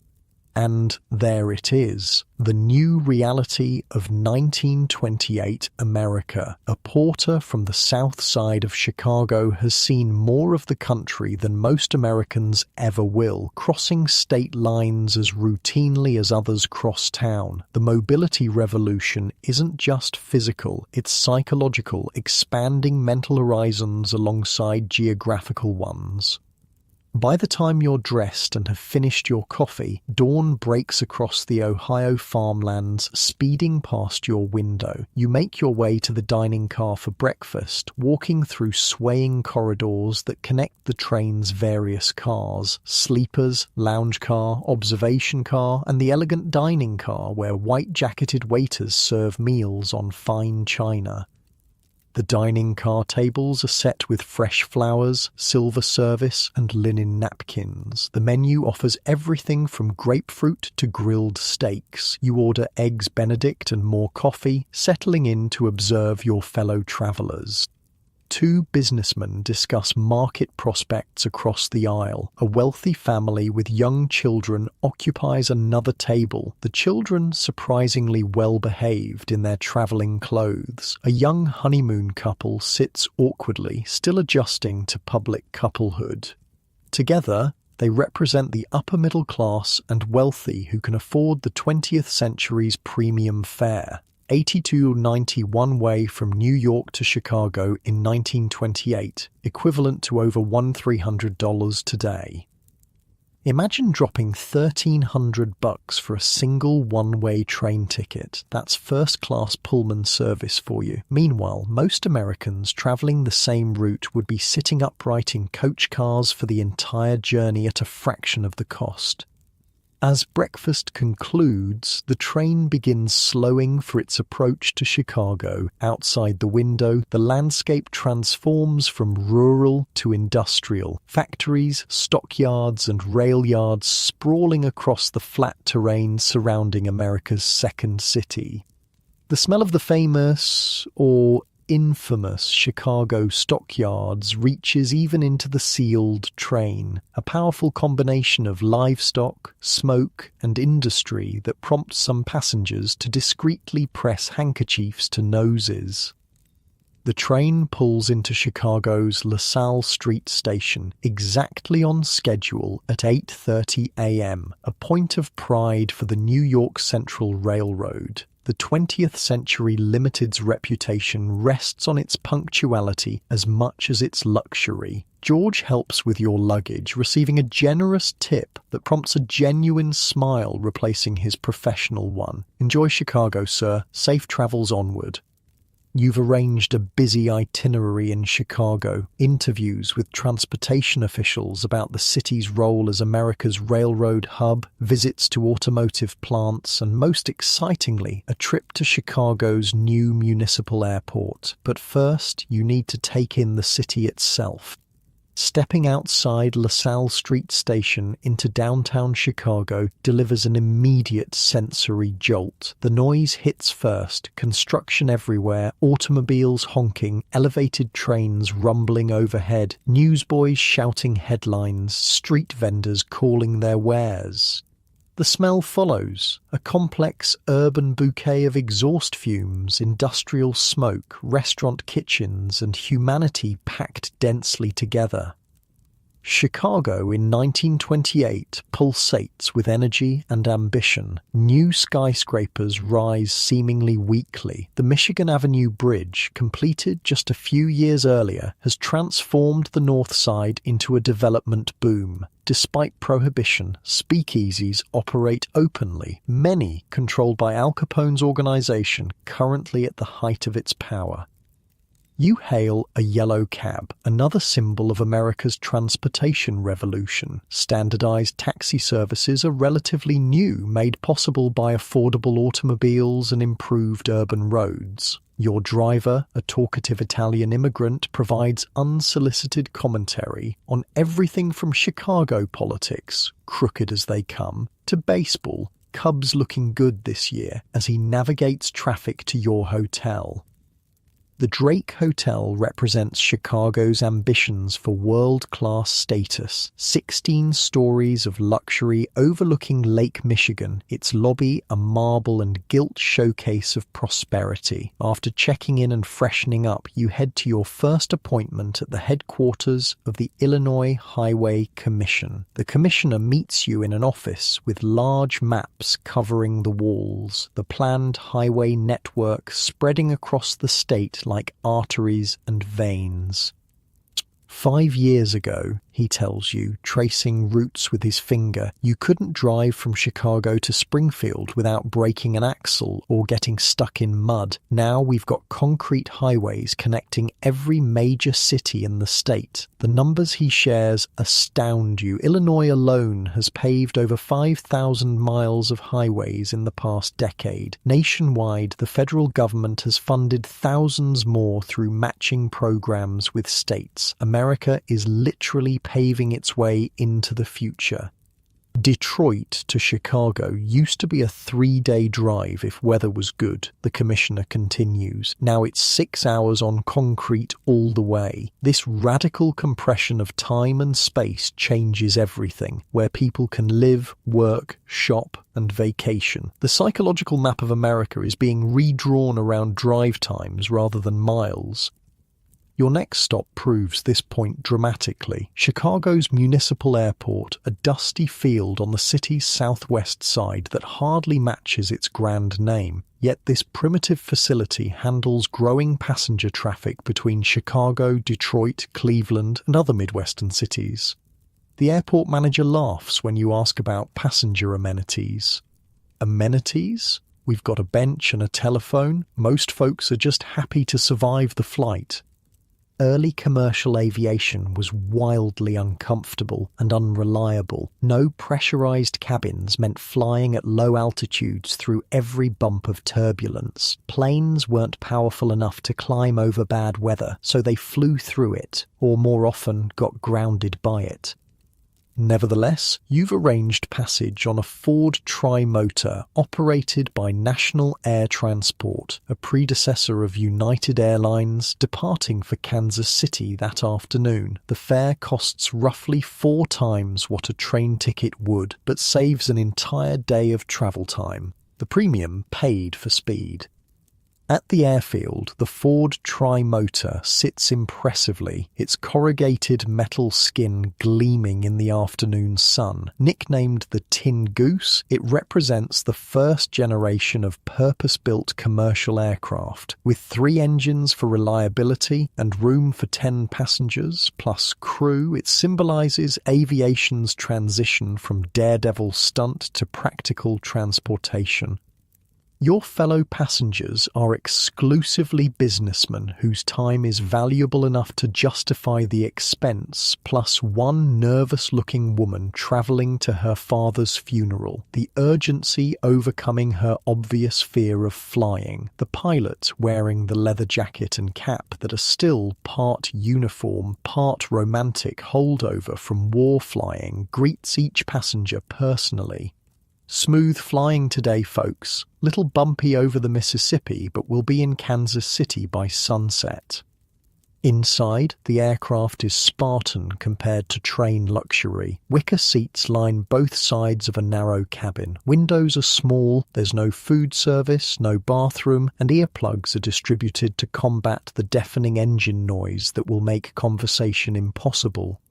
And there it is, the new reality of 1928 America. A porter from the south side of Chicago has seen more of the country than most Americans ever will, crossing state lines as routinely as others cross town. The mobility revolution isn't just physical, it's psychological, expanding mental horizons alongside geographical ones. By the time you're dressed and have finished your coffee, dawn breaks across the Ohio farmlands, speeding past your window. You make your way to the dining car for breakfast, walking through swaying corridors that connect the train's various cars: sleepers, lounge car, observation car, and the elegant dining car where white-jacketed waiters serve meals on fine china. The dining car tables are set with fresh flowers, silver service, and linen napkins. The menu offers everything from grapefruit to grilled steaks. You order eggs Benedict and more coffee, settling in to observe your fellow travelers. Two businessmen discuss market prospects across the aisle. A wealthy family with young children occupies another table, the children surprisingly well-behaved in their travelling clothes. A young honeymoon couple sits awkwardly, still adjusting to public couplehood. Together, they represent the upper middle class and wealthy who can afford the 20th century's premium fare. $82.90 one-way from New York to Chicago in 1928, equivalent to over $1,300 today. Imagine dropping $1,300 for a single one-way train ticket. That's first-class Pullman service for you. Meanwhile, most Americans traveling the same route would be sitting upright in coach cars for the entire journey at a fraction of the cost. As breakfast concludes, the train begins slowing for its approach to Chicago. Outside the window, the landscape transforms from rural to industrial. Factories, stockyards, and rail yards sprawling across the flat terrain surrounding America's second city. The smell of the famous, or infamous, Chicago stockyards reaches even into the sealed train, a powerful combination of livestock, smoke, and industry that prompts some passengers to discreetly press handkerchiefs to noses. The train pulls into Chicago's LaSalle Street station exactly on schedule at 8:30 a.m., a point of pride for the New York Central Railroad. The 20th Century Limited's reputation rests on its punctuality as much as its luxury. George helps with your luggage, receiving a generous tip that prompts a genuine smile replacing his professional one. Enjoy Chicago, sir. Safe travels onward. You've arranged a busy itinerary in Chicago, interviews with transportation officials about the city's role as America's railroad hub, visits to automotive plants, and most excitingly, a trip to Chicago's new municipal airport. But first, you need to take in the city itself. Stepping outside LaSalle Street Station into downtown Chicago delivers an immediate sensory jolt. The noise hits first, construction everywhere, automobiles honking, elevated trains rumbling overhead, newsboys shouting headlines, street vendors calling their wares. The smell follows, a complex urban bouquet of exhaust fumes, industrial smoke, restaurant kitchens, and humanity packed densely together. Chicago in 1928 pulsates with energy and ambition. New skyscrapers rise seemingly weekly. The Michigan Avenue Bridge, completed just a few years earlier, has transformed the North Side into a development boom. Despite prohibition, speakeasies operate openly, many controlled by Al Capone's organization, currently at the height of its power. You hail a yellow cab, another symbol of America's transportation revolution. Standardized taxi services are relatively new, made possible by affordable automobiles and improved urban roads. Your driver, a talkative Italian immigrant, provides unsolicited commentary on everything from Chicago politics, crooked as they come, to baseball, Cubs looking good this year, as he navigates traffic to your hotel. The Drake Hotel represents Chicago's ambitions for world-class status. 16 stories of luxury overlooking Lake Michigan, its lobby a marble and gilt showcase of prosperity. After checking in and freshening up, you head to your first appointment at the headquarters of the Illinois Highway Commission. The commissioner meets you in an office with large maps covering the walls, the planned highway network spreading across the state like arteries and veins. 5 years ago, he tells you, tracing routes with his finger, you couldn't drive from Chicago to Springfield without breaking an axle or getting stuck in mud. Now we've got concrete highways connecting every major city in the state. The numbers he shares astound you. Illinois alone has paved over 5,000 miles of highways in the past decade. Nationwide, the federal government has funded thousands more through matching programs with states. America is literally paving its way into the future. Detroit to Chicago used to be a 3-day drive if weather was good, the commissioner continues. Now it's 6 hours on concrete all the way. This radical compression of time and space changes everything, where people can live, work, shop, and vacation. The psychological map of America is being redrawn around drive times rather than miles. Your next stop proves this point dramatically. Chicago's municipal airport, a dusty field on the city's southwest side that hardly matches its grand name. Yet this primitive facility handles growing passenger traffic between Chicago, Detroit, Cleveland, and other Midwestern cities. The airport manager laughs when you ask about passenger amenities. Amenities? We've got a bench and a telephone. Most folks are just happy to survive the flight. Early commercial aviation was wildly uncomfortable and unreliable. No pressurized cabins meant flying at low altitudes through every bump of turbulence. Planes weren't powerful enough to climb over bad weather, so they flew through it, or more often got grounded by it. Nevertheless, you've arranged passage on a Ford Tri-Motor operated by National Air Transport, a predecessor of United Airlines, departing for Kansas City that afternoon. The fare costs roughly 4 times what a train ticket would, but saves an entire day of travel time. The premium paid for speed. At the airfield, the Ford Tri-Motor sits impressively, its corrugated metal skin gleaming in the afternoon sun. Nicknamed the Tin Goose, it represents the first generation of purpose-built commercial aircraft. With 3 engines for reliability and room for 10 passengers, plus crew, it symbolizes aviation's transition from daredevil stunt to practical transportation. Your fellow passengers are exclusively businessmen whose time is valuable enough to justify the expense, plus one nervous-looking woman travelling to her father's funeral, the urgency overcoming her obvious fear of flying, the pilot wearing the leather jacket and cap that are still part uniform, part romantic holdover from war flying, greets each passenger personally. Smooth flying today, folks. Little bumpy over the Mississippi, but we'll be in Kansas City by sunset. Inside, the aircraft is Spartan compared to train luxury. Wicker seats line both sides of a narrow cabin. Windows are small, there's no food service, no bathroom, and earplugs are distributed to combat the deafening engine noise that will make conversation impossible.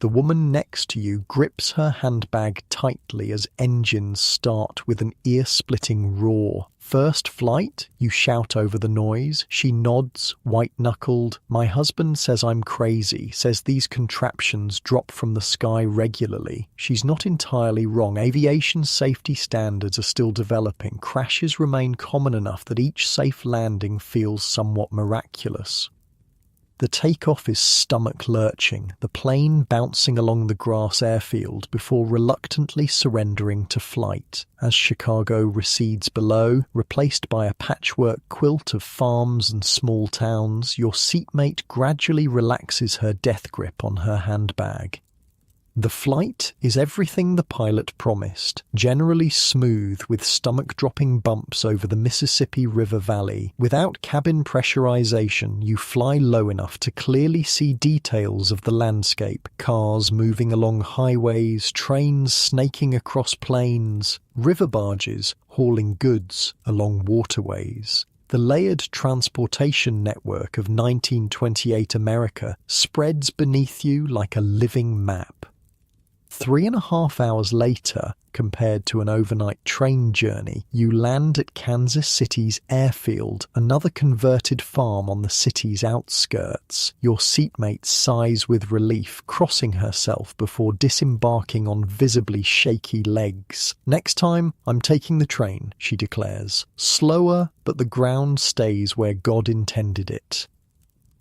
The woman next to you grips her handbag tightly as engines start with an ear-splitting roar. First flight? You shout over the noise. She nods, white-knuckled. My husband says I'm crazy, says these contraptions drop from the sky regularly. She's not entirely wrong. Aviation safety standards are still developing. Crashes remain common enough that each safe landing feels somewhat miraculous. The takeoff is stomach-lurching, the plane bouncing along the grass airfield before reluctantly surrendering to flight. As Chicago recedes below, replaced by a patchwork quilt of farms and small towns, your seatmate gradually relaxes her death grip on her handbag. The flight is everything the pilot promised, generally smooth with stomach-dropping bumps over the Mississippi River Valley. Without cabin pressurization, you fly low enough to clearly see details of the landscape, cars moving along highways, trains snaking across plains, river barges hauling goods along waterways. The layered transportation network of 1928 America spreads beneath you like a living map. 3.5 hours later, compared to an overnight train journey, you land at Kansas City's airfield, another converted farm on the city's outskirts. Your seatmate sighs with relief, crossing herself before disembarking on visibly shaky legs. Next time, I'm taking the train, she declares. Slower, but the ground stays where God intended it.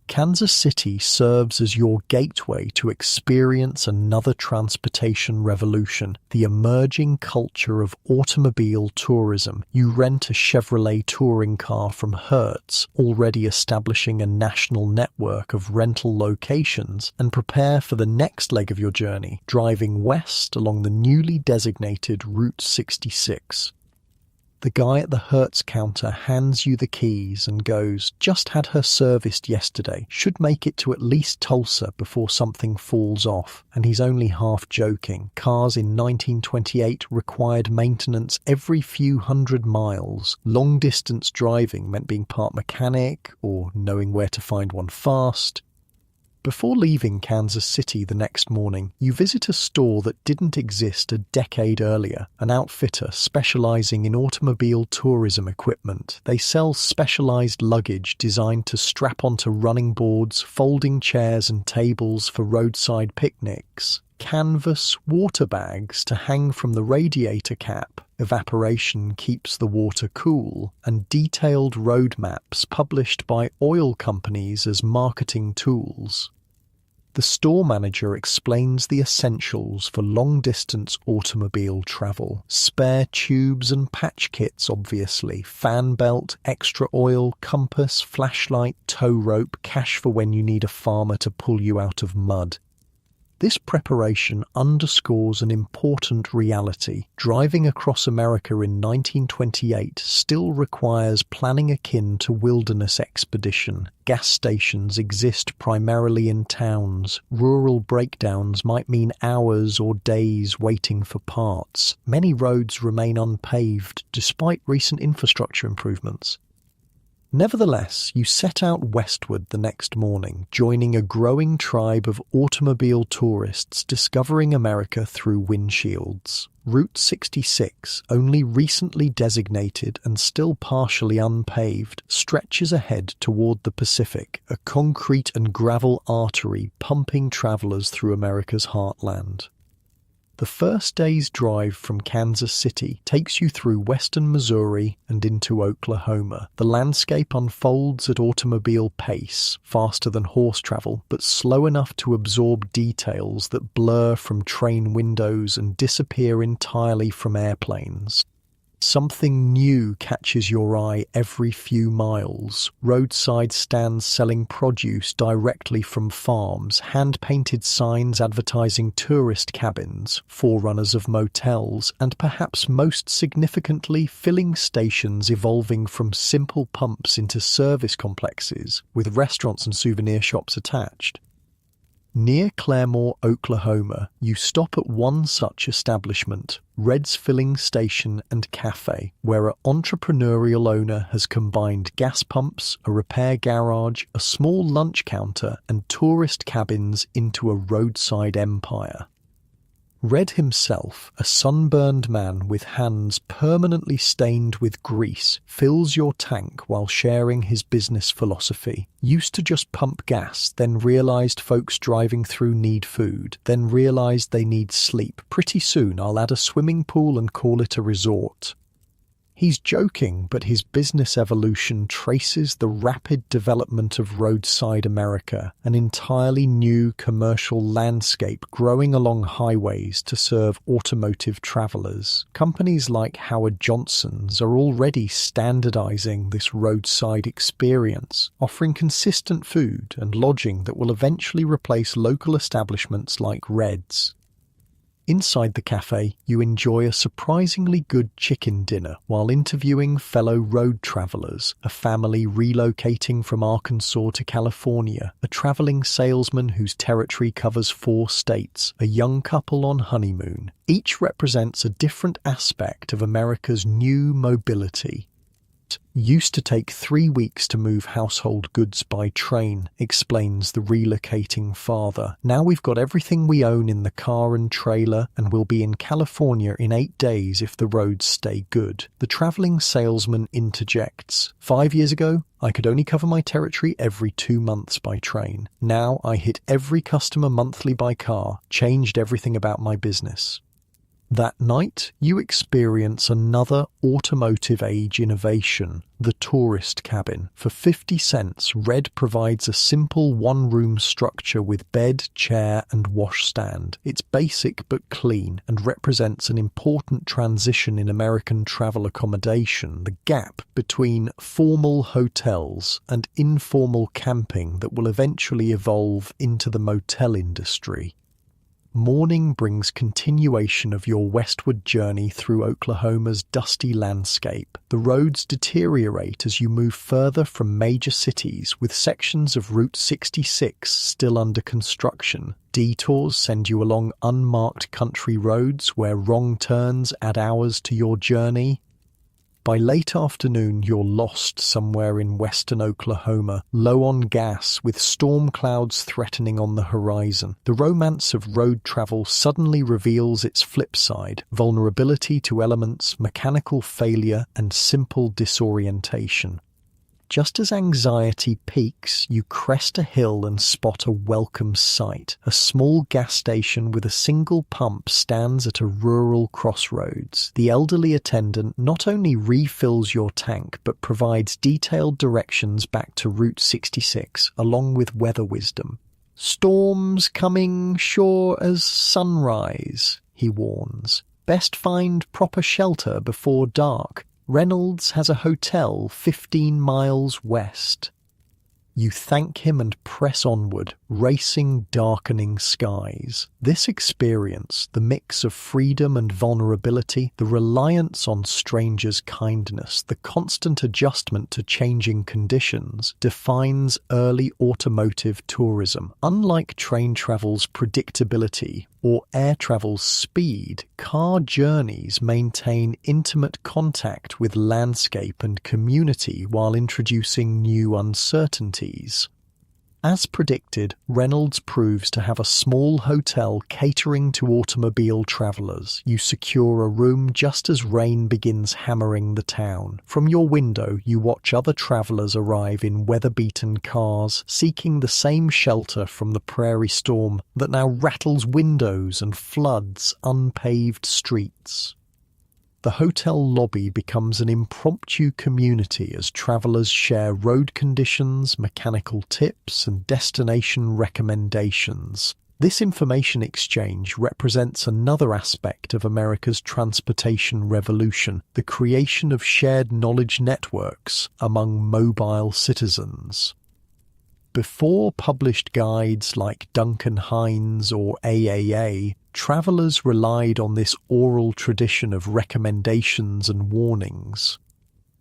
Kansas City serves as your gateway to experience another transportation revolution, the emerging culture of automobile tourism. You rent a Chevrolet touring car from Hertz, already establishing a national network of rental locations, and prepare for the next leg of your journey, driving west along the newly designated Route 66. The guy at the Hertz counter hands you the keys and goes, "Just had her serviced yesterday. Should make it to at least Tulsa before something falls off." And he's only half joking. Cars in 1928 required maintenance every few hundred miles. Long-distance driving meant being part mechanic or knowing where to find one fast. Before leaving Kansas City the next morning, you visit a store that didn't exist a decade earlier, an outfitter specializing in automobile tourism equipment. They sell specialized luggage designed to strap onto running boards, folding chairs and tables for roadside picnics. canvas water bags to hang from the radiator cap. Evaporation keeps the water cool, and detailed road maps published by oil companies as marketing tools. The store manager explains the essentials for long-distance automobile travel. Spare tubes and patch kits, obviously. Fan belt, extra oil, compass, flashlight, tow rope, cash for when you need a farmer to pull you out of mud. This preparation underscores an important reality. Driving across America in 1928 still requires planning akin to wilderness expedition. Gas stations exist primarily in towns. Rural breakdowns might mean hours or days waiting for parts. Many roads remain unpaved despite recent infrastructure improvements. Nevertheless, you set out westward the next morning, joining a growing tribe of automobile tourists discovering America through windshields. Route 66, only recently designated and still partially unpaved, stretches ahead toward the Pacific, a concrete and gravel artery pumping travelers through America's heartland. The first day's drive from Kansas City takes you through western Missouri and into Oklahoma. The landscape unfolds at automobile pace, faster than horse travel, but slow enough to absorb details that blur from train windows and disappear entirely from airplanes. Something new catches your eye every few miles. Roadside stands selling produce directly from farms, hand-painted signs advertising tourist cabins, forerunners of motels, and perhaps most significantly, filling stations evolving from simple pumps into service complexes, with restaurants and souvenir shops attached. Near Claremore, Oklahoma, you stop at one such establishment, Red's Filling Station and Cafe, where an entrepreneurial owner has combined gas pumps, a repair garage, a small lunch counter, and tourist cabins into a roadside empire. Red himself, a sunburned man with hands permanently stained with grease, fills your tank while sharing his business philosophy. Used to just pump gas, then realized folks driving through need food, then realized they need sleep. Pretty soon I'll add a swimming pool and call it a resort. He's joking, but his business evolution traces the rapid development of roadside America, an entirely new commercial landscape growing along highways to serve automotive travelers. Companies like Howard Johnson's are already standardizing this roadside experience, offering consistent food and lodging that will eventually replace local establishments like Red's. Inside the cafe, you enjoy a surprisingly good chicken dinner while interviewing fellow road travelers, a family relocating from Arkansas to California, a traveling salesman whose territory covers 4 states, a young couple on honeymoon. Each represents a different aspect of America's new mobility. Used to take 3 weeks to move household goods by train, explains the relocating father. Now we've got everything we own in the car and trailer, and we'll be in California in 8 days if the roads stay good. The traveling salesman interjects. 5 years ago, I could only cover my territory every 2 months by train. Now I hit every customer monthly by car, changed everything about my business. That night, you experience another automotive age innovation, the tourist cabin. For 50 cents, Red provides a simple one-room structure with bed, chair, and washstand. It's basic but clean and represents an important transition in American travel accommodation, the gap between formal hotels and informal camping that will eventually evolve into the motel industry. Morning brings continuation of your westward journey through Oklahoma's dusty landscape. The roads deteriorate as you move further from major cities, with sections of Route 66 still under construction. Detours send you along unmarked country roads where wrong turns add hours to your journey. By late afternoon, you're lost somewhere in western Oklahoma, low on gas, with storm clouds threatening on the horizon. The romance of road travel suddenly reveals its flip side: vulnerability to elements, mechanical failure, and simple disorientation. Just as anxiety peaks, you crest a hill and spot a welcome sight. A small gas station with a single pump stands at a rural crossroads. The elderly attendant not only refills your tank, but provides detailed directions back to Route 66, along with weather wisdom. "Storms coming sure as sunrise," he warns. "Best find proper shelter before dark. Reynolds has a hotel 15 miles west." You thank him and press onward, racing darkening skies. This experience, the mix of freedom and vulnerability, the reliance on strangers' kindness, the constant adjustment to changing conditions, defines early automotive tourism. Unlike train travel's predictability or air travel's speed, car journeys maintain intimate contact with landscape and community while introducing new uncertainties. As predicted, Reynolds proves to have a small hotel catering to automobile travellers. You secure a room just as rain begins hammering the town. From your window, you watch other travellers arrive in weather-beaten cars, seeking the same shelter from the prairie storm that now rattles windows and floods unpaved streets. The hotel lobby becomes an impromptu community as travellers share road conditions, mechanical tips, and destination recommendations. This information exchange represents another aspect of America's transportation revolution, the creation of shared knowledge networks among mobile citizens. Before published guides like Duncan Hines or AAA, travellers relied on this oral tradition of recommendations and warnings.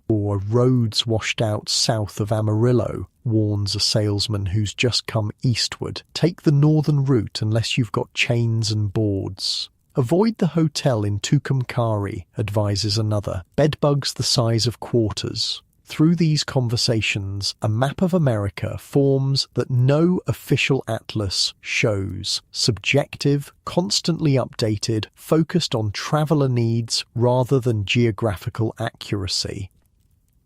Or "roads washed out south of Amarillo," warns a salesman who's just come eastward. "Take the northern route unless you've got chains and boards." "Avoid the hotel in Tucumcari," advises another. "Bedbugs the size of quarters." Through these conversations, a map of America forms that no official atlas shows. Subjective, constantly updated, focused on traveller needs rather than geographical accuracy.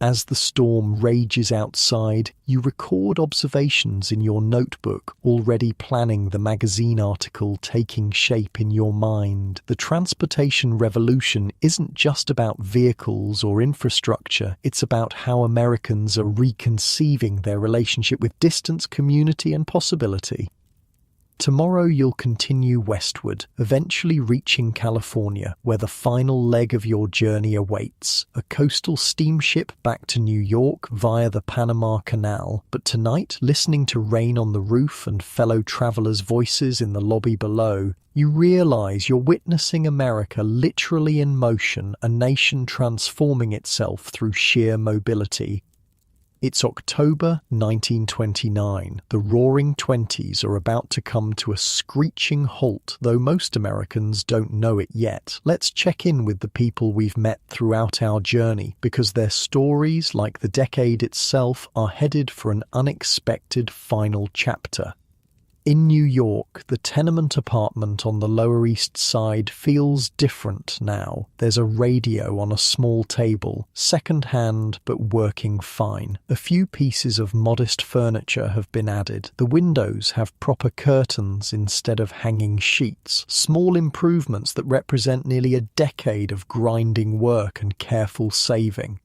As the storm rages outside, you record observations in your notebook, already planning the magazine article taking shape in your mind. The transportation revolution isn't just about vehicles or infrastructure, it's about how Americans are reconceiving their relationship with distance, community, and possibility. Tomorrow you'll continue westward, eventually reaching California, where the final leg of your journey awaits, a coastal steamship back to New York via the Panama Canal. But tonight, listening to rain on the roof and fellow travelers' voices in the lobby below, you realize you're witnessing America literally in motion, a nation transforming itself through sheer mobility. It's October 1929. The Roaring Twenties are about to come to a screeching halt, though most Americans don't know it yet. Let's check in with the people we've met throughout our journey, because their stories, like the decade itself, are headed for an unexpected final chapter. In New York, the tenement apartment on the Lower East Side feels different now. There's a radio on a small table, second-hand but working fine. A few pieces of modest furniture have been added. The windows have proper curtains instead of hanging sheets, small improvements that represent nearly a decade of grinding work and careful saving.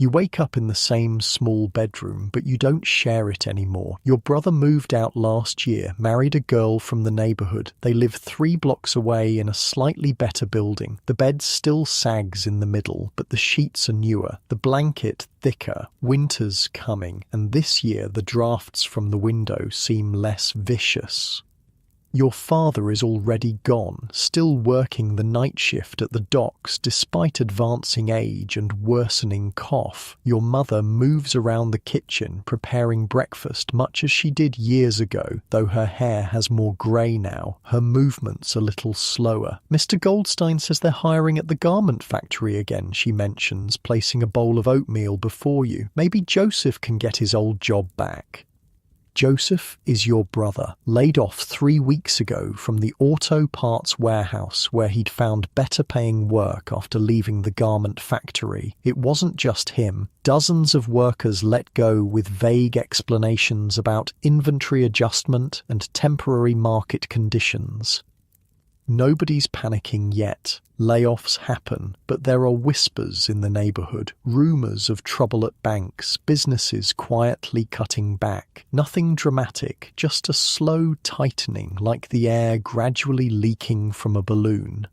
You wake up in the same small bedroom, but you don't share it anymore. Your brother moved out last year, married a girl from the neighborhood. They live 3 blocks away in a slightly better building. The bed still sags in the middle, but the sheets are newer, the blanket thicker. Winter's coming, and this year the drafts from the window seem less vicious. Your father is already gone, still working the night shift at the docks despite advancing age and worsening cough. Your mother moves around the kitchen preparing breakfast much as she did years ago, though her hair has more grey now, her movements a little slower. "Mr. Goldstein says they're hiring at the garment factory again," she mentions, placing a bowl of oatmeal before you. "Maybe Joseph can get his old job back." Joseph is your brother, laid off 3 weeks ago from the auto parts warehouse where he'd found better paying work after leaving the garment factory. It wasn't just him. Dozens of workers let go with vague explanations about inventory adjustment and temporary market conditions. Nobody's panicking yet. Layoffs happen, but there are whispers in the neighborhood, rumors of trouble at banks, businesses quietly cutting back. Nothing dramatic, just a slow tightening like the air gradually leaking from a balloon.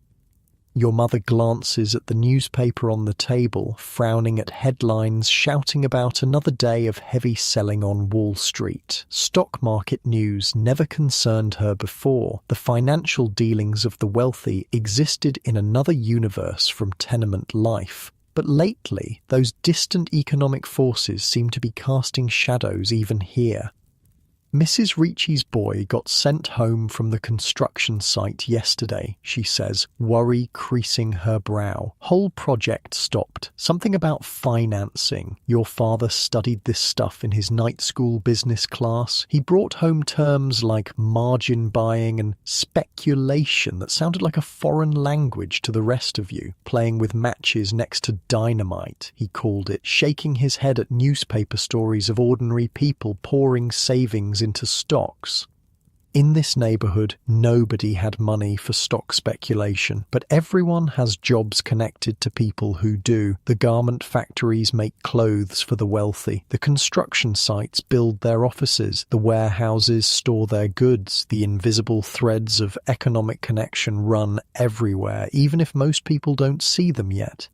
Your mother glances at the newspaper on the table, frowning at headlines shouting about another day of heavy selling on Wall Street. Stock market news never concerned her before. The financial dealings of the wealthy existed in another universe from tenement life. But lately, those distant economic forces seem to be casting shadows even here. Mrs. Ricci's boy got sent home from the construction site yesterday, she says, worry creasing her brow. Whole project stopped. Something about financing. Your father studied this stuff in his night school business class. He brought home terms like margin buying and speculation that sounded like a foreign language to the rest of you. Playing with matches next to dynamite, he called it, shaking his head at newspaper stories of ordinary people pouring savings into stocks. In this neighborhood, nobody had money for stock speculation, but everyone has jobs connected to people who do. The garment factories make clothes for the wealthy. The construction sites build their offices. The warehouses store their goods. The invisible threads of economic connection run everywhere, even if most people don't see them yet.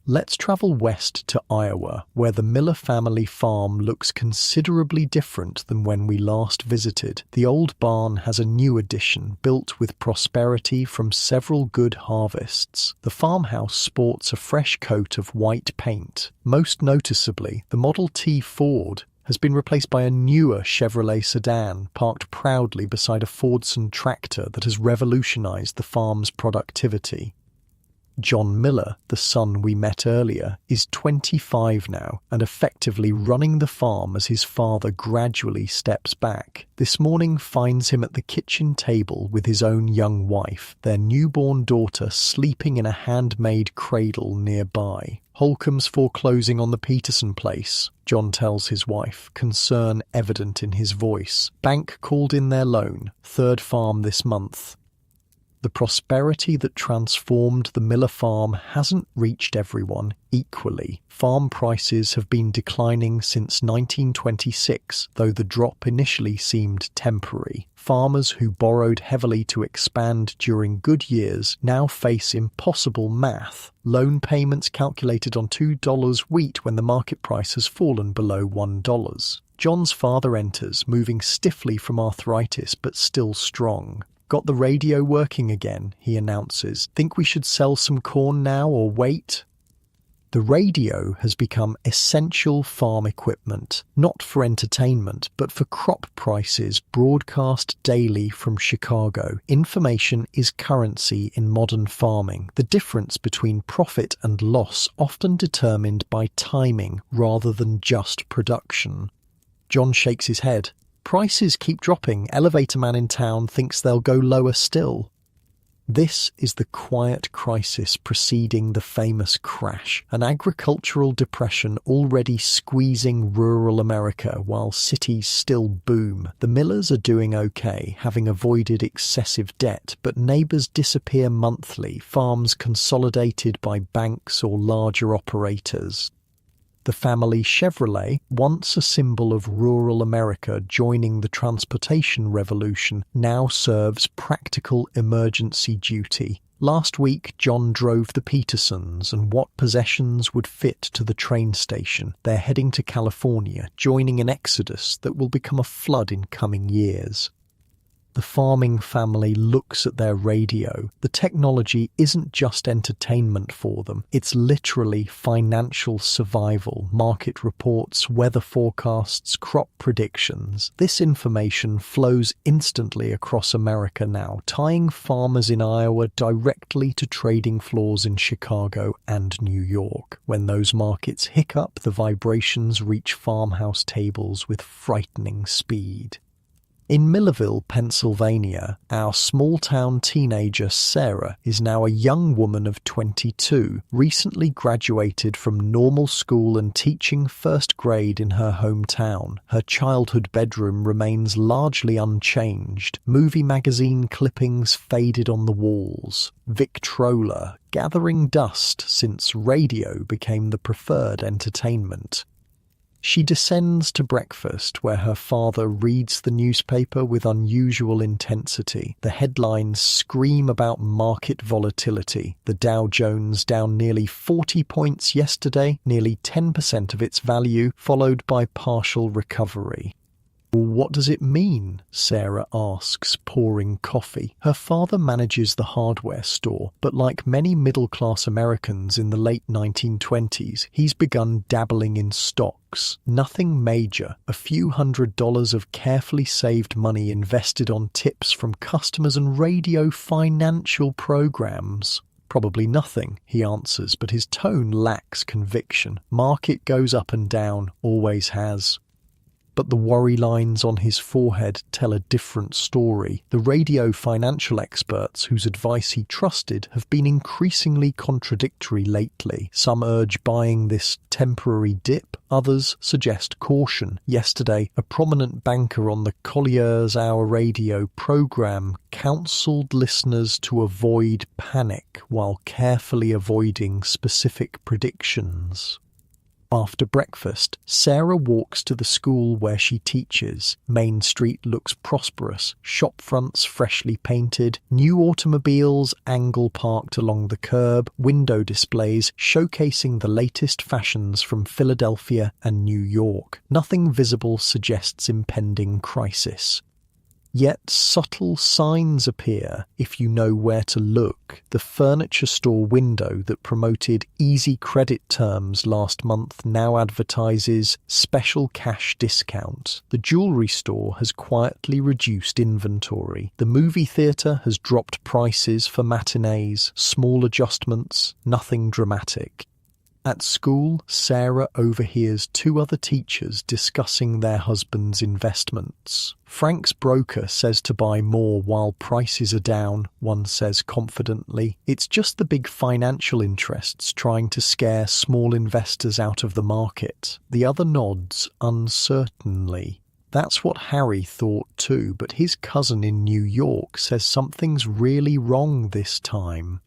Let's travel west to Iowa, where the Miller family farm looks considerably different than when we last visited. The old barn has a new addition, built with prosperity from several good harvests. The farmhouse sports a fresh coat of white paint. Most noticeably, the Model T Ford has been replaced by a newer Chevrolet sedan, parked proudly beside a Fordson tractor that has revolutionized the farm's productivity. John Miller, the son we met earlier, is 25 now and effectively running the farm as his father gradually steps back. This morning finds him at the kitchen table with his own young wife, their newborn daughter sleeping in a handmade cradle nearby. Holcomb's foreclosing on the Peterson place, John tells his wife, concern evident in his voice. Bank called in their loan, third farm this month. The prosperity that transformed the Miller farm hasn't reached everyone equally. Farm prices have been declining since 1926, though the drop initially seemed temporary. Farmers who borrowed heavily to expand during good years now face impossible math. Loan payments calculated on $2 wheat when the market price has fallen below $1. John's father enters, moving stiffly from arthritis but still strong. Got the radio working again, he announces. Think we should sell some corn now or wait? The radio has become essential farm equipment, not for entertainment, but for crop prices broadcast daily from Chicago. Information is currency in modern farming, the difference between profit and loss often determined by timing rather than just production. John shakes his head. Prices keep dropping. Elevator man in town thinks they'll go lower still. This is the quiet crisis preceding the famous crash, an agricultural depression already squeezing rural America while cities still boom. The Millers are doing okay, having avoided excessive debt, but neighbors disappear monthly, farms consolidated by banks or larger operators. The family Chevrolet, once a symbol of rural America joining the transportation revolution, now serves practical emergency duty. Last week, John drove the Petersons and what possessions would fit to the train station. They're heading to California, joining an exodus that will become a flood in coming years. The farming family looks at their radio. The technology isn't just entertainment for them. It's literally financial survival, market reports, weather forecasts, crop predictions. This information flows instantly across America now, tying farmers in Iowa directly to trading floors in Chicago and New York. When those markets hiccup, the vibrations reach farmhouse tables with frightening speed. In Millerville, Pennsylvania, our small-town teenager Sarah is now a young woman of 22, recently graduated from normal school and teaching first grade in her hometown. Her childhood bedroom remains largely unchanged. Movie magazine clippings faded on the walls. Victrola gathering dust since radio became the preferred entertainment. She descends to breakfast, where her father reads the newspaper with unusual intensity. The headlines scream about market volatility. The Dow Jones down nearly 40 points yesterday, nearly 10% of its value, followed by partial recovery. "What does it mean?" Sarah asks, pouring coffee. Her father manages the hardware store, but like many middle-class Americans in the late 1920s, he's begun dabbling in stocks. Nothing major, a few $100s of carefully saved money invested on tips from customers and radio financial programs. "Probably nothing," he answers, but his tone lacks conviction. "Market goes up and down, always has." But the worry lines on his forehead tell a different story. The radio financial experts whose advice he trusted have been increasingly contradictory lately. Some urge buying this temporary dip, others suggest caution. Yesterday, a prominent banker on the Collier's Hour radio program counseled listeners to avoid panic while carefully avoiding specific predictions. After breakfast, Sarah walks to the school where she teaches. Main Street looks prosperous, shop fronts freshly painted, new automobiles angle parked along the curb, window displays showcasing the latest fashions from Philadelphia and New York. Nothing visible suggests impending crisis. Yet subtle signs appear if you know where to look. The furniture store window that promoted easy credit terms last month now advertises special cash discount. The jewelry store has quietly reduced inventory. The movie theatre has dropped prices for matinees, small adjustments, nothing dramatic. At school, Sarah overhears two other teachers discussing their husbands' investments. Frank's broker says to buy more while prices are down, one says confidently. It's just the big financial interests trying to scare small investors out of the market. The other nods uncertainly. That's what Harry thought too, but his cousin in New York says something's really wrong this time.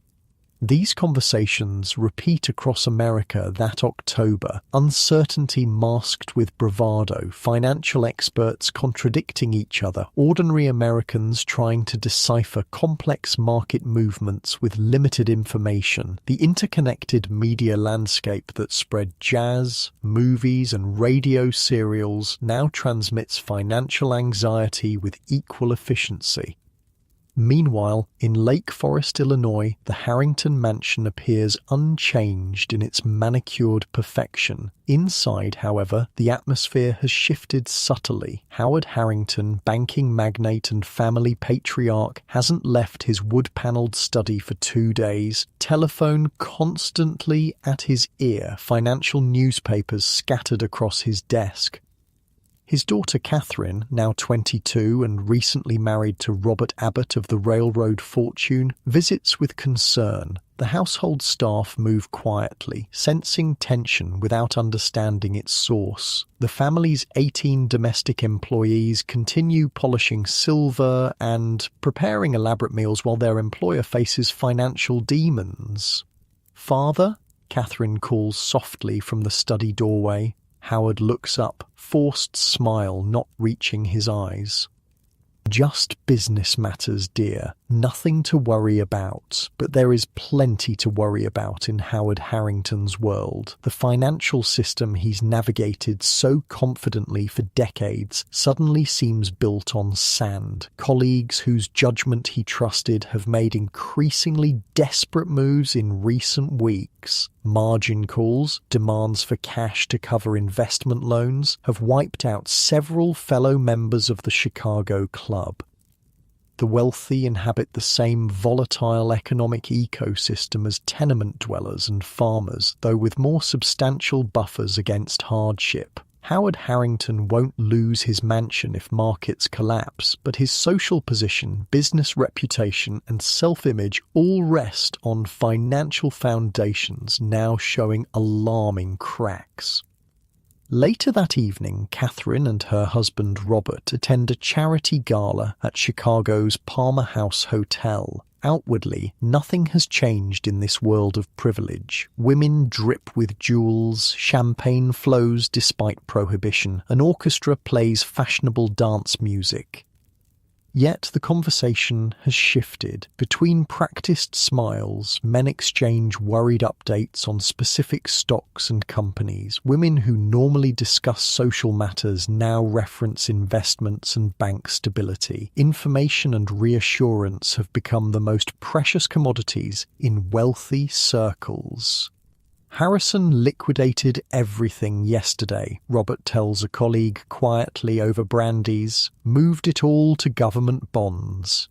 These conversations repeat across America that October, uncertainty masked with bravado, financial experts contradicting each other, ordinary Americans trying to decipher complex market movements with limited information. The interconnected media landscape that spread jazz, movies, and radio serials now transmits financial anxiety with equal efficiency. Meanwhile, in Lake Forest, Illinois, the Harrington mansion appears unchanged in its manicured perfection. Inside, however, the atmosphere has shifted subtly. Howard Harrington, banking magnate and family patriarch, hasn't left his wood-panelled study for 2 days. Telephone constantly at his ear, financial newspapers scattered across his desk. His daughter Catherine, now 22 and recently married to Robert Abbott of the railroad fortune, visits with concern. The household staff move quietly, sensing tension without understanding its source. The family's 18 domestic employees continue polishing silver and preparing elaborate meals while their employer faces financial demons. "Father?" Catherine calls softly from the study doorway. Howard looks up, forced smile not reaching his eyes. "Just business matters, dear." Nothing to worry about, but there is plenty to worry about in Howard Harrington's world. The financial system he's navigated so confidently for decades suddenly seems built on sand. Colleagues whose judgment he trusted have made increasingly desperate moves in recent weeks. Margin calls, demands for cash to cover investment loans, have wiped out several fellow members of the Chicago club. The wealthy inhabit the same volatile economic ecosystem as tenement dwellers and farmers, though with more substantial buffers against hardship. Howard Harrington won't lose his mansion if markets collapse, but his social position, business reputation, and self-image all rest on financial foundations now showing alarming cracks. Later that evening, Catherine and her husband Robert attend a charity gala at Chicago's Palmer House Hotel. Outwardly, nothing has changed in this world of privilege. Women drip with jewels, champagne flows despite prohibition, an orchestra plays fashionable dance music. Yet the conversation has shifted. Between practiced smiles, men exchange worried updates on specific stocks and companies. Women who normally discuss social matters now reference investments and bank stability. Information and reassurance have become the most precious commodities in wealthy circles. Harrison liquidated everything yesterday, Robert tells a colleague quietly over brandies, moved it all to government bonds.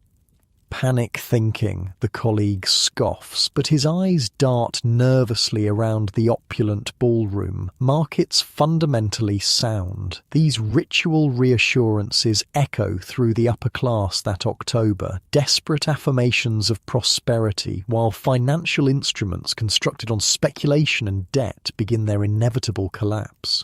Panic thinking, the colleague scoffs, but his eyes dart nervously around the opulent ballroom. Markets fundamentally sound. These ritual reassurances echo through the upper class that October, desperate affirmations of prosperity, while financial instruments constructed on speculation and debt begin their inevitable collapse.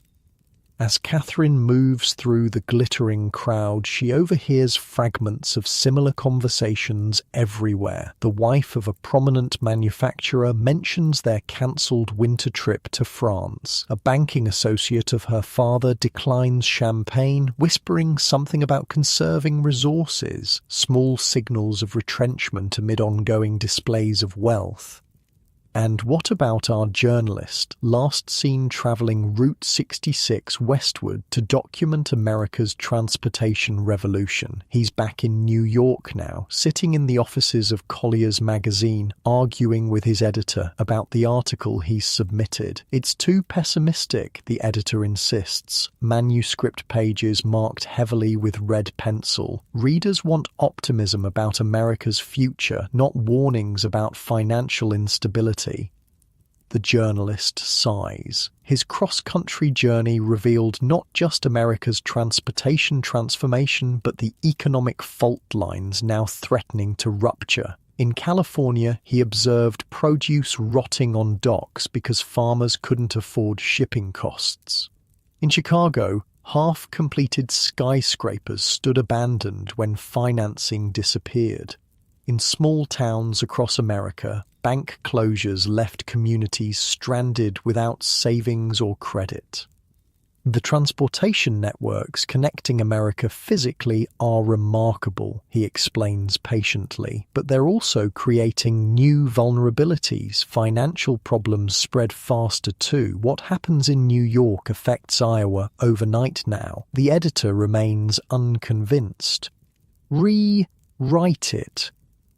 As Catherine moves through the glittering crowd, she overhears fragments of similar conversations everywhere. The wife of a prominent manufacturer mentions their cancelled winter trip to France. A banking associate of her father declines champagne, whispering something about conserving resources, small signals of retrenchment amid ongoing displays of wealth. And what about our journalist, last seen travelling Route 66 westward to document America's transportation revolution? He's back in New York now, sitting in the offices of Collier's magazine, arguing with his editor about the article he's submitted. It's too pessimistic, the editor insists. Manuscript pages marked heavily with red pencil. Readers want optimism about America's future, not warnings about financial instability. The journalist sighs. His cross-country journey revealed not just America's transportation transformation, but the economic fault lines now threatening to rupture. In California, he observed produce rotting on docks because farmers couldn't afford shipping costs. In Chicago, half-completed skyscrapers stood abandoned when financing disappeared. In small towns across America, bank closures left communities stranded without savings or credit. The transportation networks connecting America physically are remarkable, he explains patiently, but they're also creating new vulnerabilities. Financial problems spread faster too. What happens in New York affects Iowa overnight now. The editor remains unconvinced. Rewrite it.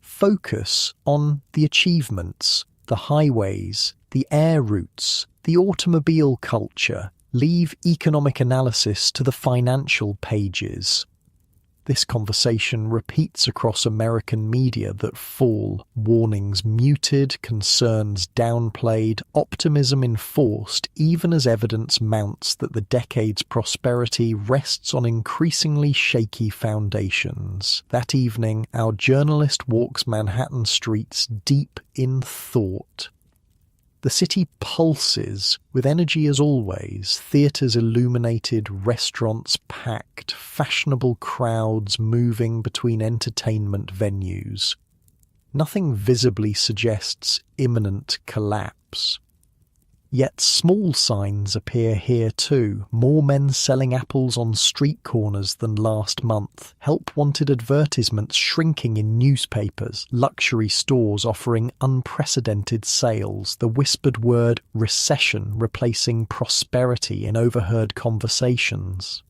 Focus on the achievements, the highways, the air routes, the automobile culture. Leave economic analysis to the financial pages. This conversation repeats across American media that fall, warnings muted, concerns downplayed, optimism enforced, even as evidence mounts that the decade's prosperity rests on increasingly shaky foundations. That evening, our journalist walks Manhattan streets deep in thought. The city pulses with energy as always, theatres illuminated, restaurants packed, fashionable crowds moving between entertainment venues. Nothing visibly suggests imminent collapse. Yet small signs appear here too. More men selling apples on street corners than last month. Help-wanted advertisements shrinking in newspapers. Luxury stores offering unprecedented sales. The whispered word recession replacing prosperity in overheard conversations.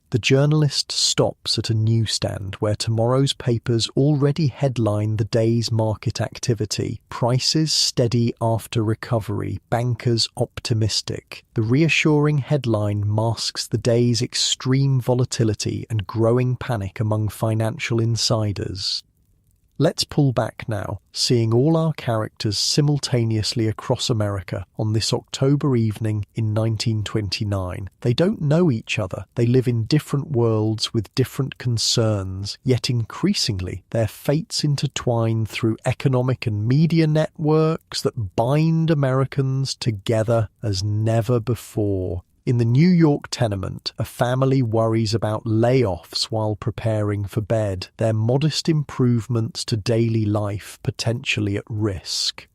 The journalist stops at a newsstand where tomorrow's papers already headline the day's market activity. Prices steady after recovery, bankers optimistic. The reassuring headline masks the day's extreme volatility and growing panic among financial insiders. Let's pull back now, seeing all our characters simultaneously across America on this October evening in 1929. They don't know each other. They live in different worlds with different concerns, yet increasingly their fates intertwine through economic and media networks that bind Americans together as never before. In the New York tenement, a family worries about layoffs while preparing for bed, their modest improvements to daily life potentially at risk.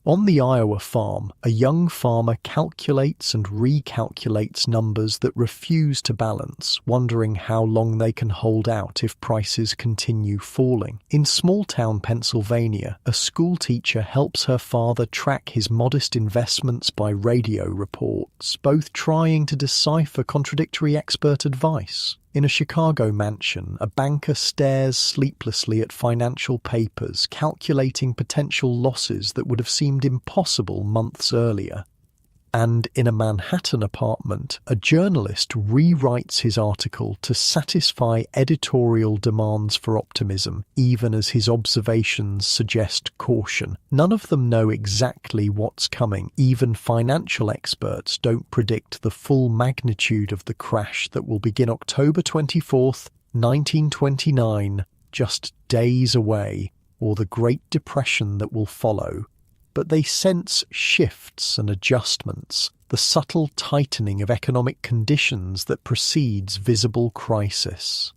On the Iowa farm, a young farmer calculates and recalculates numbers that refuse to balance, wondering how long they can hold out if prices continue falling. In small-town Pennsylvania, a schoolteacher helps her father track his modest investments by radio reports, both trying to decipher contradictory expert advice. In a Chicago mansion, a banker stares sleeplessly at financial papers, calculating potential losses that would have seemed impossible months earlier. And in a Manhattan apartment, a journalist rewrites his article to satisfy editorial demands for optimism, even as his observations suggest caution. None of them know exactly what's coming. Even financial experts don't predict the full magnitude of the crash that will begin October 24th, 1929, just days away, or the Great Depression that will follow. But they sense shifts and adjustments, the subtle tightening of economic conditions that precedes visible crisis.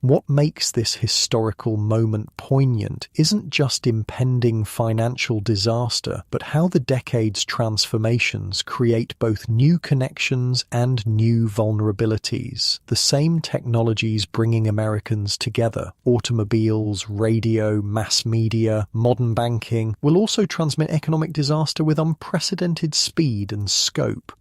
What makes this historical moment poignant isn't just impending financial disaster, but how the decade's transformations create both new connections and new vulnerabilities. The same technologies bringing Americans together, automobiles, radio, mass media, modern banking, will also transmit economic disaster with unprecedented speed and scope.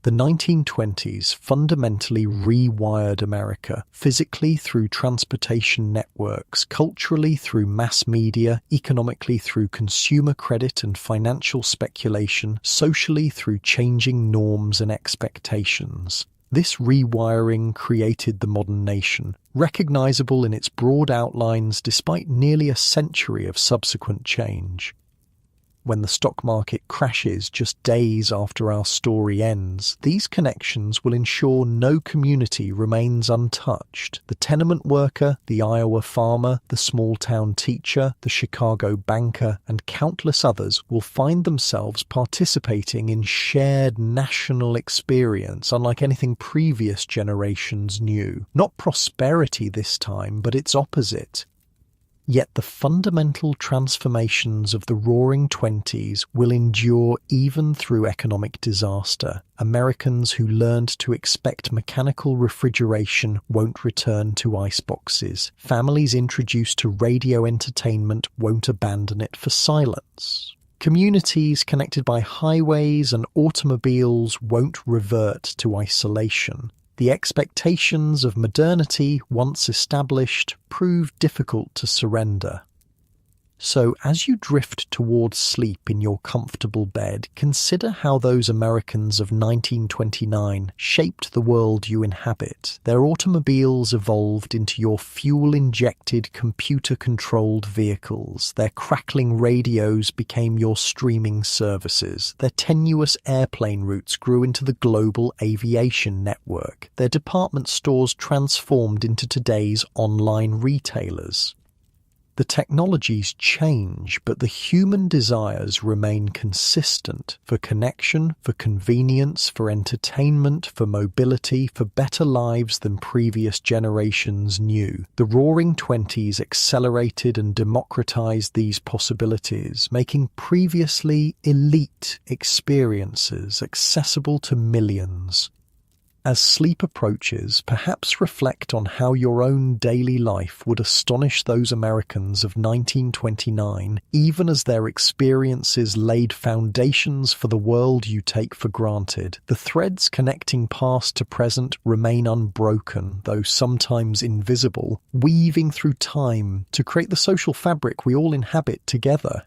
The 1920s fundamentally rewired America, physically through transportation networks, culturally through mass media, economically through consumer credit and financial speculation, socially through changing norms and expectations. This rewiring created the modern nation, recognizable in its broad outlines despite nearly a century of subsequent change. When the stock market crashes just days after our story ends, these connections will ensure no community remains untouched. The tenement worker, the Iowa farmer, the small-town teacher, the Chicago banker, and countless others will find themselves participating in shared national experience unlike anything previous generations knew. Not prosperity this time, but its opposite. Yet the fundamental transformations of the Roaring Twenties will endure even through economic disaster. Americans who learned to expect mechanical refrigeration won't return to iceboxes. Families introduced to radio entertainment won't abandon it for silence. Communities connected by highways and automobiles won't revert to isolation. The expectations of modernity, once established, prove difficult to surrender. So, as you drift towards sleep in your comfortable bed, consider how those Americans of 1929 shaped the world you inhabit. Their automobiles evolved into your fuel-injected, computer-controlled vehicles. Their crackling radios became your streaming services. Their tenuous airplane routes grew into the global aviation network. Their department stores transformed into today's online retailers. The technologies change, but the human desires remain consistent for connection, for convenience, for entertainment, for mobility, for better lives than previous generations knew. The Roaring Twenties accelerated and democratized these possibilities, making previously elite experiences accessible to millions. As sleep approaches, perhaps reflect on how your own daily life would astonish those Americans of 1929, even as their experiences laid foundations for the world you take for granted. The threads connecting past to present remain unbroken, though sometimes invisible, weaving through time to create the social fabric we all inhabit together.